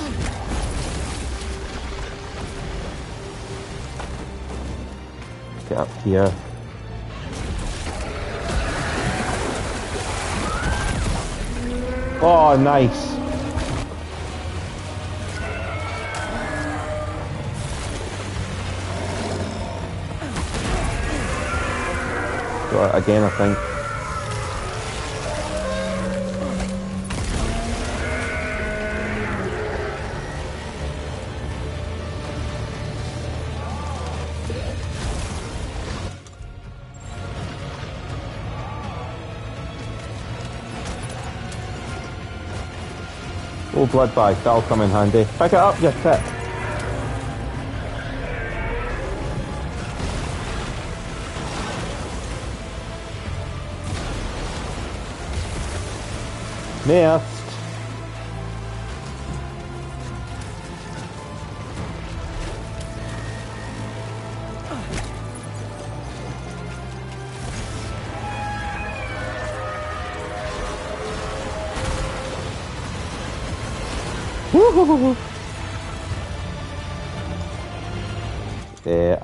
Get up here. Oh, nice. Got it again, I think. Oh, blood bag, that'll come in handy. Pick it up, you tit. Missed.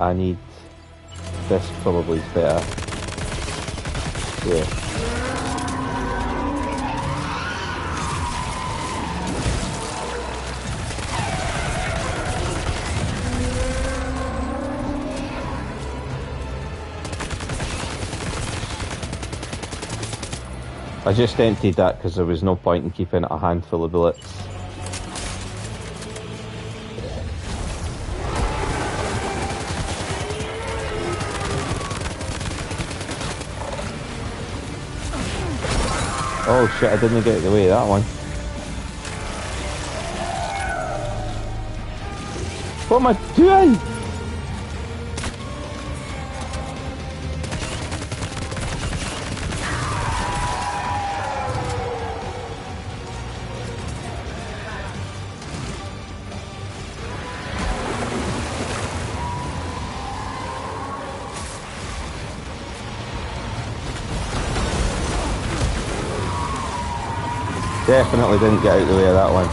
I need this, probably is better. Yeah. I just emptied that because there was no point in keeping a handful of bullets. Oh shit, I didn't get out of the way of that one. What am I doing? Definitely didn't get out of the way of that one.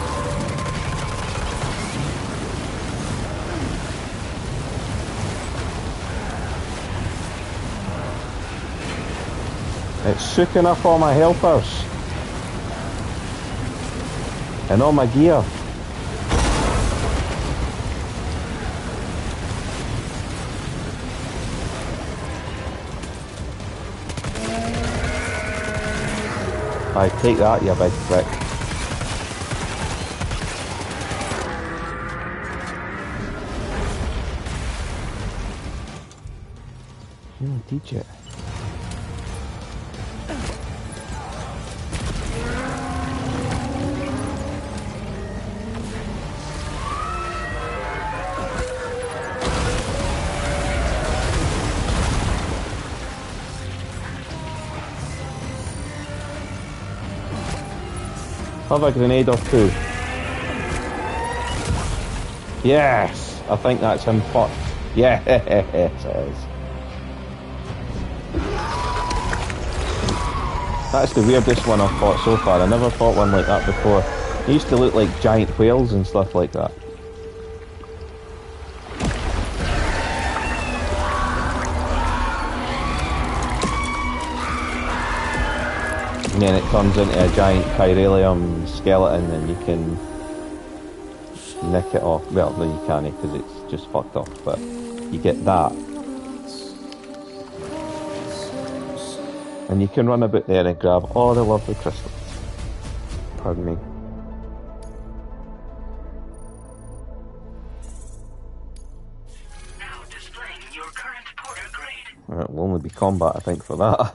It's soaking up all my helpers. And all my gear. I take that, you big prick. You teach it. Have a grenade or two. Yes! I think that's him fucked. Yes, it is. That's the weirdest one I've fought so far. I never fought one like that before. They used to look like giant whales and stuff like that. And then it turns into a giant chiralium skeleton and you can nick it off. Well, no you can't because it's just fucked off, but you get that. And you can run about there and grab all the lovely crystals. Pardon me. Now displaying your current Porter grade. Well, it'll only be combat, I think, for that.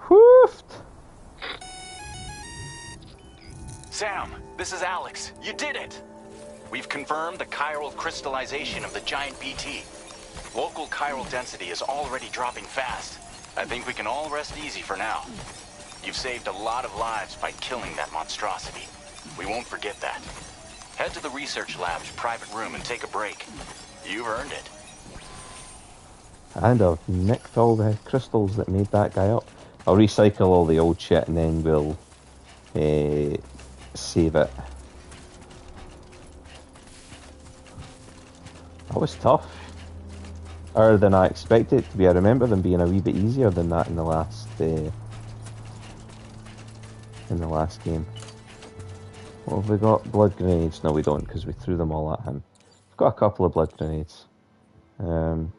Whoofed! Sam, this is Alex. You did it! We've confirmed the chiral crystallization of the giant BT. Local chiral density is already dropping fast. I think we can all rest easy for now. You've saved a lot of lives by killing that monstrosity. We won't forget that. Head to the research lab's private room and take a break. You've earned it. And I've nicked all the crystals that made that guy up. I'll recycle all the old shit and then we'll save it. That was tough. Harder than I expected it to be. I remember them being a wee bit easier than that in the last game. What have we got? Blood grenades? No, we don't, because we threw them all at him. We've got a couple of blood grenades. Blood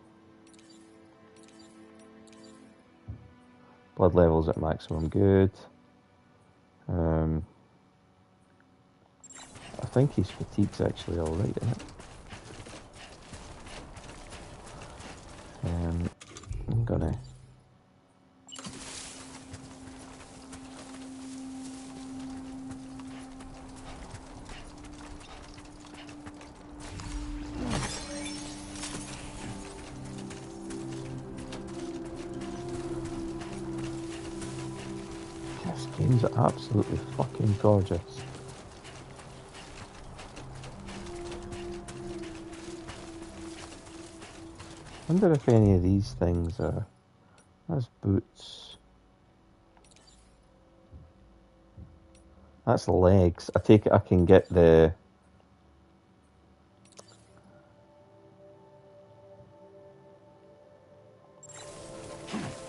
levels at maximum, good. I think his fatigue's actually alright, isn't it? I'm gonna... This game's absolutely fucking gorgeous. I wonder if any of these things are... That's boots. That's legs. I take it I can get the...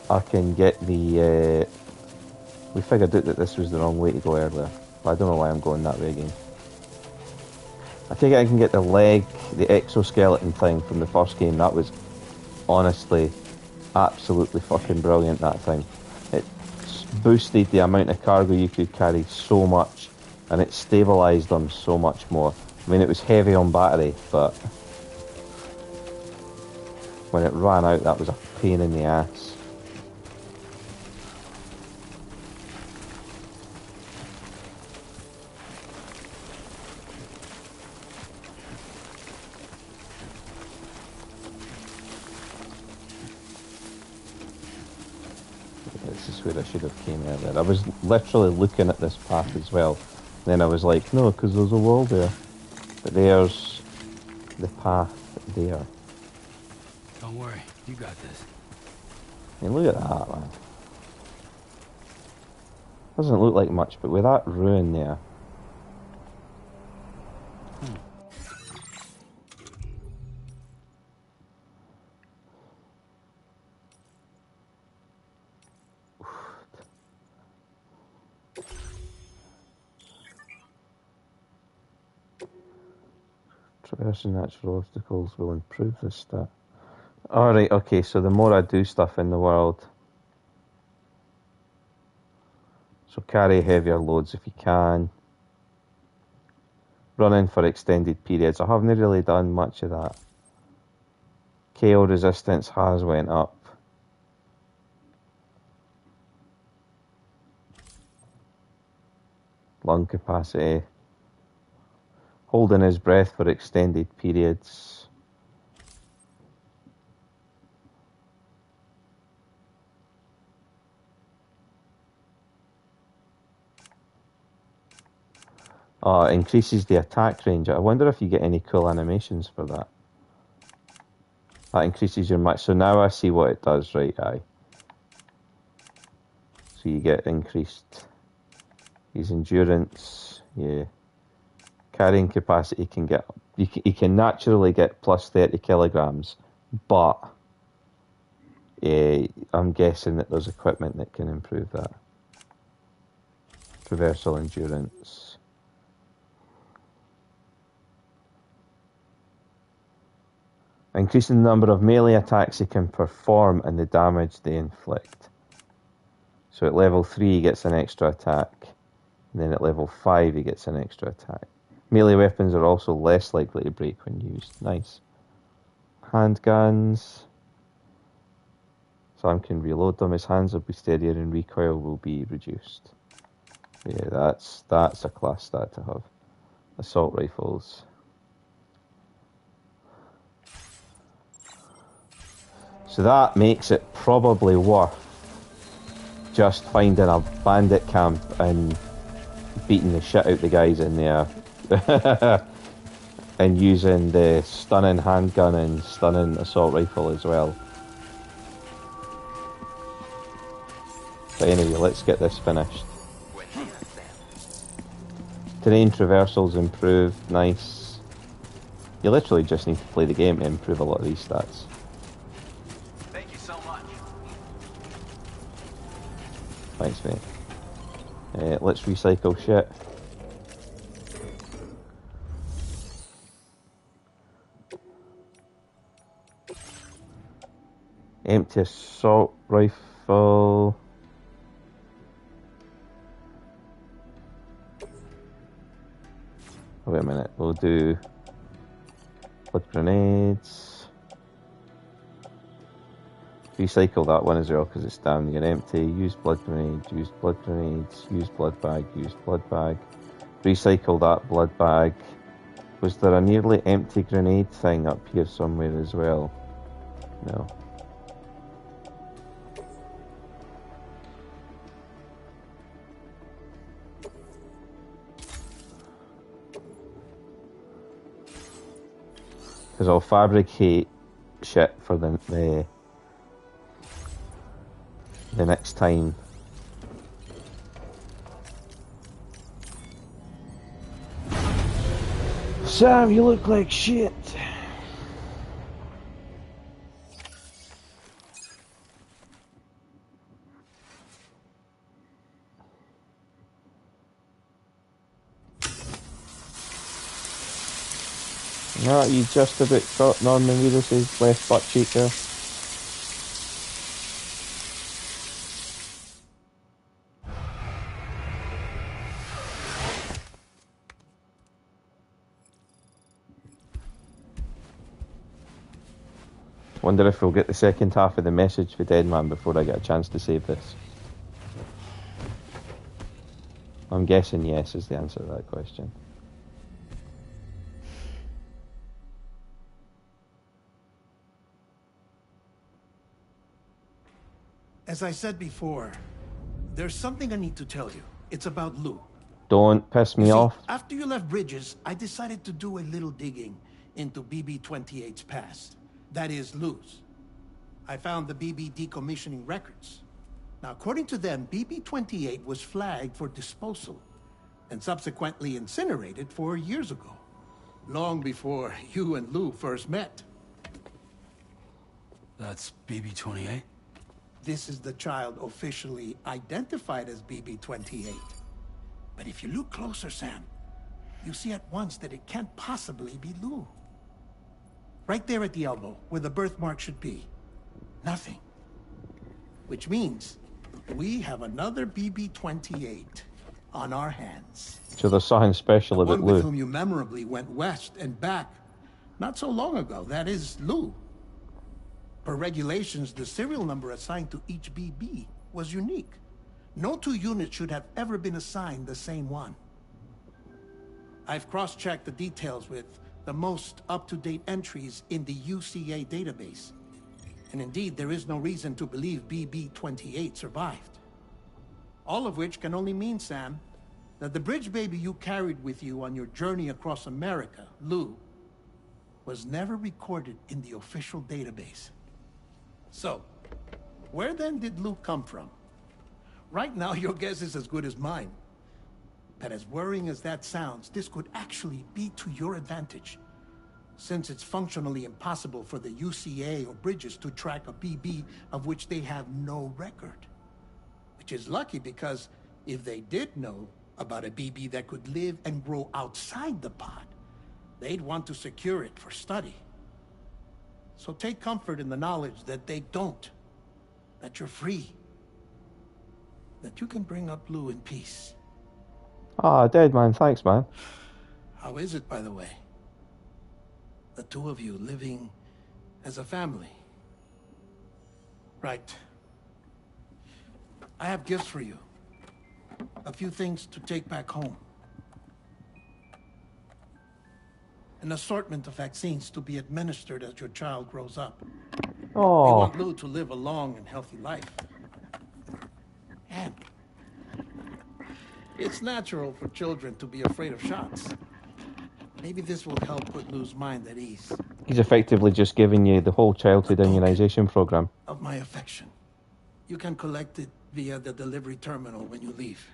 I can get the... We figured out that this was the wrong way to go earlier. But I don't know why I'm going that way again. I take it I can get the leg, the exoskeleton thing from the first game. That was honestly absolutely fucking brilliant, that thing. It boosted the amount of cargo you could carry so much, and it stabilised them so much more. I mean, it was heavy on battery, but when it ran out, that was a pain in the ass. Where I should have came earlier. I was literally looking at this path as well. Then I was like, no, because there's a wall there. But there's the path there. Don't worry, you got this. I mean, look at that, man. Doesn't look like much, but with that ruin there. Traversing natural obstacles will improve this stat. Alright, okay, so the more I do stuff in the world. So carry heavier loads if you can. Running for extended periods. I haven't really done much of that. KO resistance has went up. Lung capacity. Holding his breath for extended periods. Increases the attack range. I wonder if you get any cool animations for that. That increases your max. So now I see what it does, right? Aye. So you get increased his endurance. Yeah. Carrying capacity can get. You can naturally get plus 30 kilograms, but I'm guessing that there's equipment that can improve that. Traversal endurance. Increasing the number of melee attacks he can perform and the damage they inflict. So at level 3 he gets an extra attack, and then at level 5 he gets an extra attack. Melee weapons are also less likely to break when used. Nice. Handguns. Sam can reload them. His hands will be steadier and recoil will be reduced. Yeah, that's a class stat to have. Assault rifles. So that makes it probably worth just finding a bandit camp and beating the shit out the guys in there. And using the stunning handgun and stunning assault rifle as well. But anyway, let's get this finished. Terrain traversals improved, nice. You literally just need to play the game to improve a lot of these stats. Thank you so much. Thanks, mate. Let's recycle shit. Empty assault rifle. Wait a minute, we'll do blood grenades. Recycle that one as well because it's down near empty. Use blood grenade, use blood grenades, use blood bag, use blood bag. Recycle that blood bag. Was there a nearly empty grenade thing up here somewhere as well? No. Because I'll fabricate shit for the next time. Sam, you look like shit. No, you just about got Norman Reedus' left butt cheek there. Wonder if we'll get the second half of the message for Deadman before I get a chance to save this. I'm guessing yes is the answer to that question. As I said before, there's something I need to tell you. It's about Lou. Don't piss me off. After you left Bridges, I decided to do a little digging into BB-28's past. That is, Lou's. I found the BB decommissioning records. Now, according to them, BB-28 was flagged for disposal and subsequently incinerated 4 years ago, long before you and Lou first met. That's BB-28? This is the child officially identified as BB-28. But if you look closer, Sam, you see at once that it can't possibly be Lou. Right there at the elbow, where the birthmark should be. Nothing. Which means we have another BB-28 on our hands. So there's something special The about one with Lou. whom you memorably went west and back not so long ago. That is Lou. Per regulations, the serial number assigned to each BB was unique. No two units should have ever been assigned the same one. I've cross-checked the details with the most up-to-date entries in the UCA database. And indeed, there is no reason to believe BB-28 survived. All of which can only mean, Sam, that the bridge baby you carried with you on your journey across America, Lou, was never recorded in the official database. So, where then did Lou come from? Right now, your guess is as good as mine. But as worrying as that sounds, this could actually be to your advantage, since it's functionally impossible for the UCA or Bridges to track a BB of which they have no record. Which is lucky, because if they did know about a BB that could live and grow outside the pod, they'd want to secure it for study. So take comfort in the knowledge that they don't, that you're free, that you can bring up Lou in peace. Ah, dead man, thanks, man. How is it, by the way? The two of you living as a family. Right. I have gifts for you. A few things to take back home. An assortment of vaccines to be administered as your child grows up. We Oh, want Lou to live a long and healthy life. And it's natural for children to be afraid of shots. Maybe this will help put Lou's mind at ease. he's effectively just giving you the whole childhood immunization program. Of my affection. You can collect it via the delivery terminal when you leave.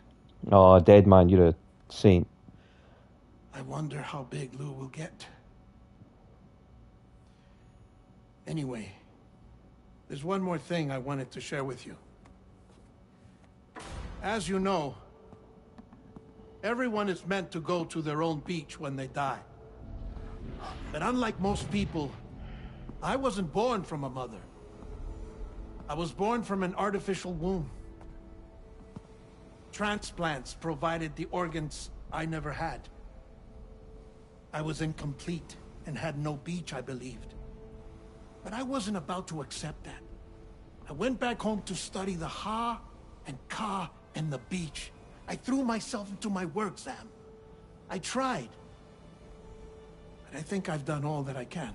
Oh, dead man, you're a saint. I wonder how big Lou will get. Anyway, there's one more thing I wanted to share with you. As you know, everyone is meant to go to their own beach when they die. But unlike most people, I wasn't born from a mother. I was born from an artificial womb. Transplants provided the organs I never had. I was incomplete and had no beach, I believed. But I wasn't about to accept that. I went back home to study the Ha and Ka and the beach. I threw myself into my work, Sam. I tried. But I think I've done all that I can.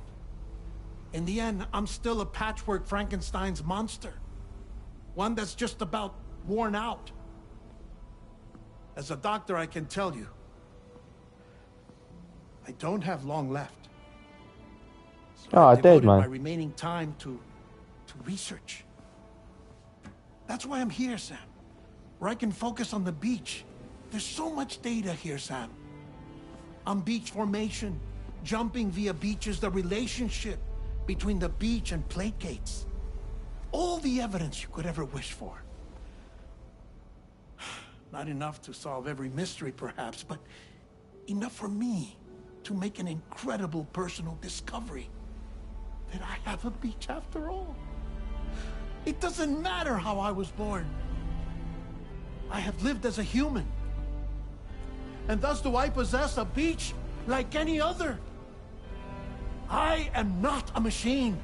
In the end, I'm still a patchwork Frankenstein's monster. One that's just about worn out. As a doctor, I can tell you, I don't have long left. So Ah, I've dead devoted man. my remaining time to research. That's why I'm here, Sam. Where I can focus on the beach. There's so much data here, Sam. On beach formation, jumping via beaches, the relationship between the beach and plate gates. All the evidence you could ever wish for. Not enough to solve every mystery, perhaps, but enough for me to make an incredible personal discovery. That I have a beach after all. It doesn't matter how I was born. I have lived as a human. And thus do I possess a beach like any other. I am not a machine,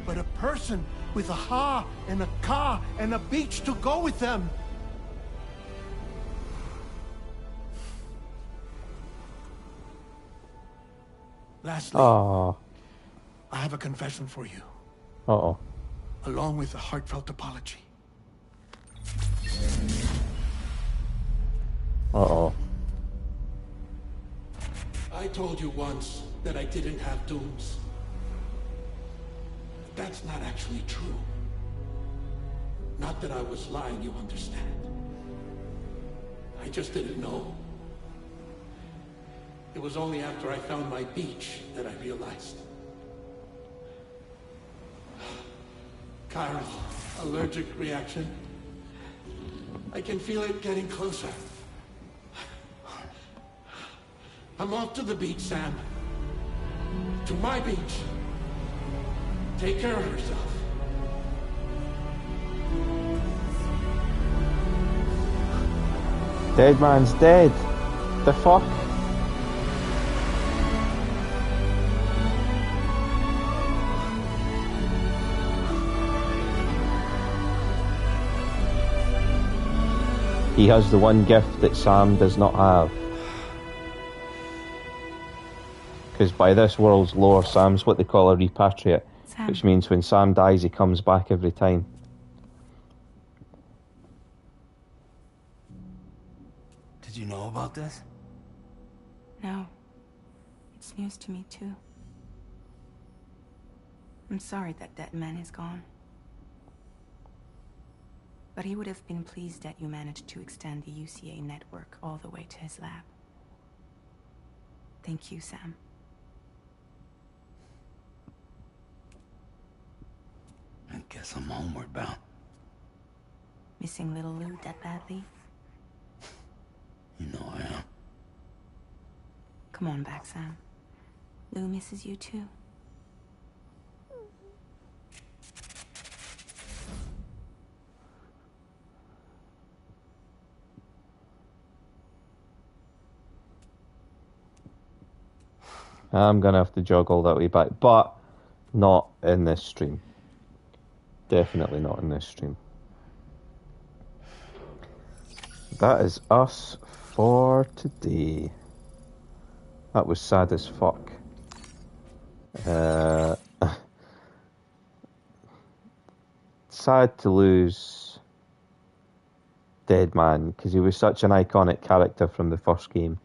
but a person with a Ha and a Ka and a beach to go with them. Lastly, Oh, I have a confession for you, uh-oh. along with a heartfelt apology. Uh-oh. I told you once that I didn't have dooms. But that's not actually true. Not that I was lying, you understand. I just didn't know. It was only after I found my beach that I realized. Chiron, allergic reaction. I can feel it getting closer. I'm off to the beach, Sam. To my beach. Take care of yourself. Dead man's dead. The fuck? He has the one gift that Sam does not have. Because by this world's lore, Sam's what they call a repatriate, Sam. which means when Sam dies, he comes back every time. Did you know about this? No. It's news to me, too. I'm sorry that that man is gone. But he would have been pleased that you managed to extend the UCA network all the way to his lab. Thank you, Sam. I guess I'm homeward bound. Missing little Lou that badly? You know I am. Come on back, Sam. Lou misses you, too. I'm gonna have to jog all that way back, but not in this stream. Definitely not in this stream. That is us for today. That was sad as fuck. Sad to lose Dead Man, because he was such an iconic character from the first game.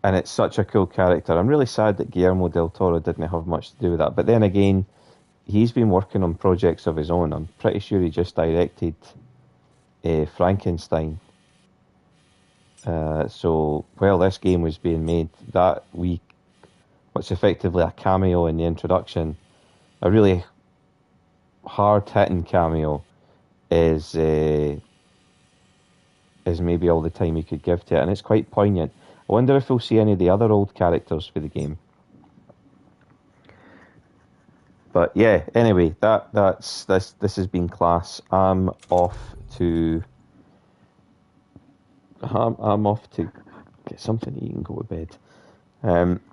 And it's such a cool character. I'm really sad that Guillermo del Toro didn't have much to do with that. But then again, he's been working on projects of his own. I'm pretty sure he just directed Frankenstein. So while this game was being made, that week, what's effectively a cameo in the introduction, a really hard-hitting cameo, is maybe all the time he could give to it, and it's quite poignant. I wonder if we'll see any of the other old characters for the game. But yeah, anyway, this has been class. I'm off to get something to eat and go to bed.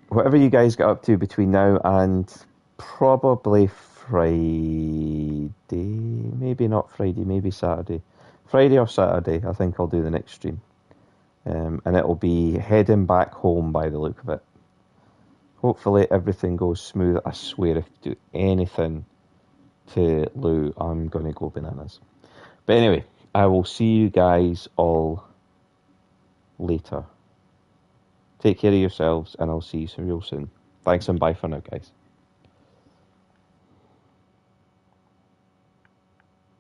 Whatever you guys get up to between now and probably Friday, maybe not Friday, maybe Saturday. Friday or Saturday, I think I'll do the next stream. And it'll be heading back home by the look of it. Hopefully everything goes smooth. I swear if you do anything to Lou, I'm going to go bananas. But anyway, I will see you guys all later. Take care of yourselves, and I'll see you real soon. Thanks and bye for now, guys.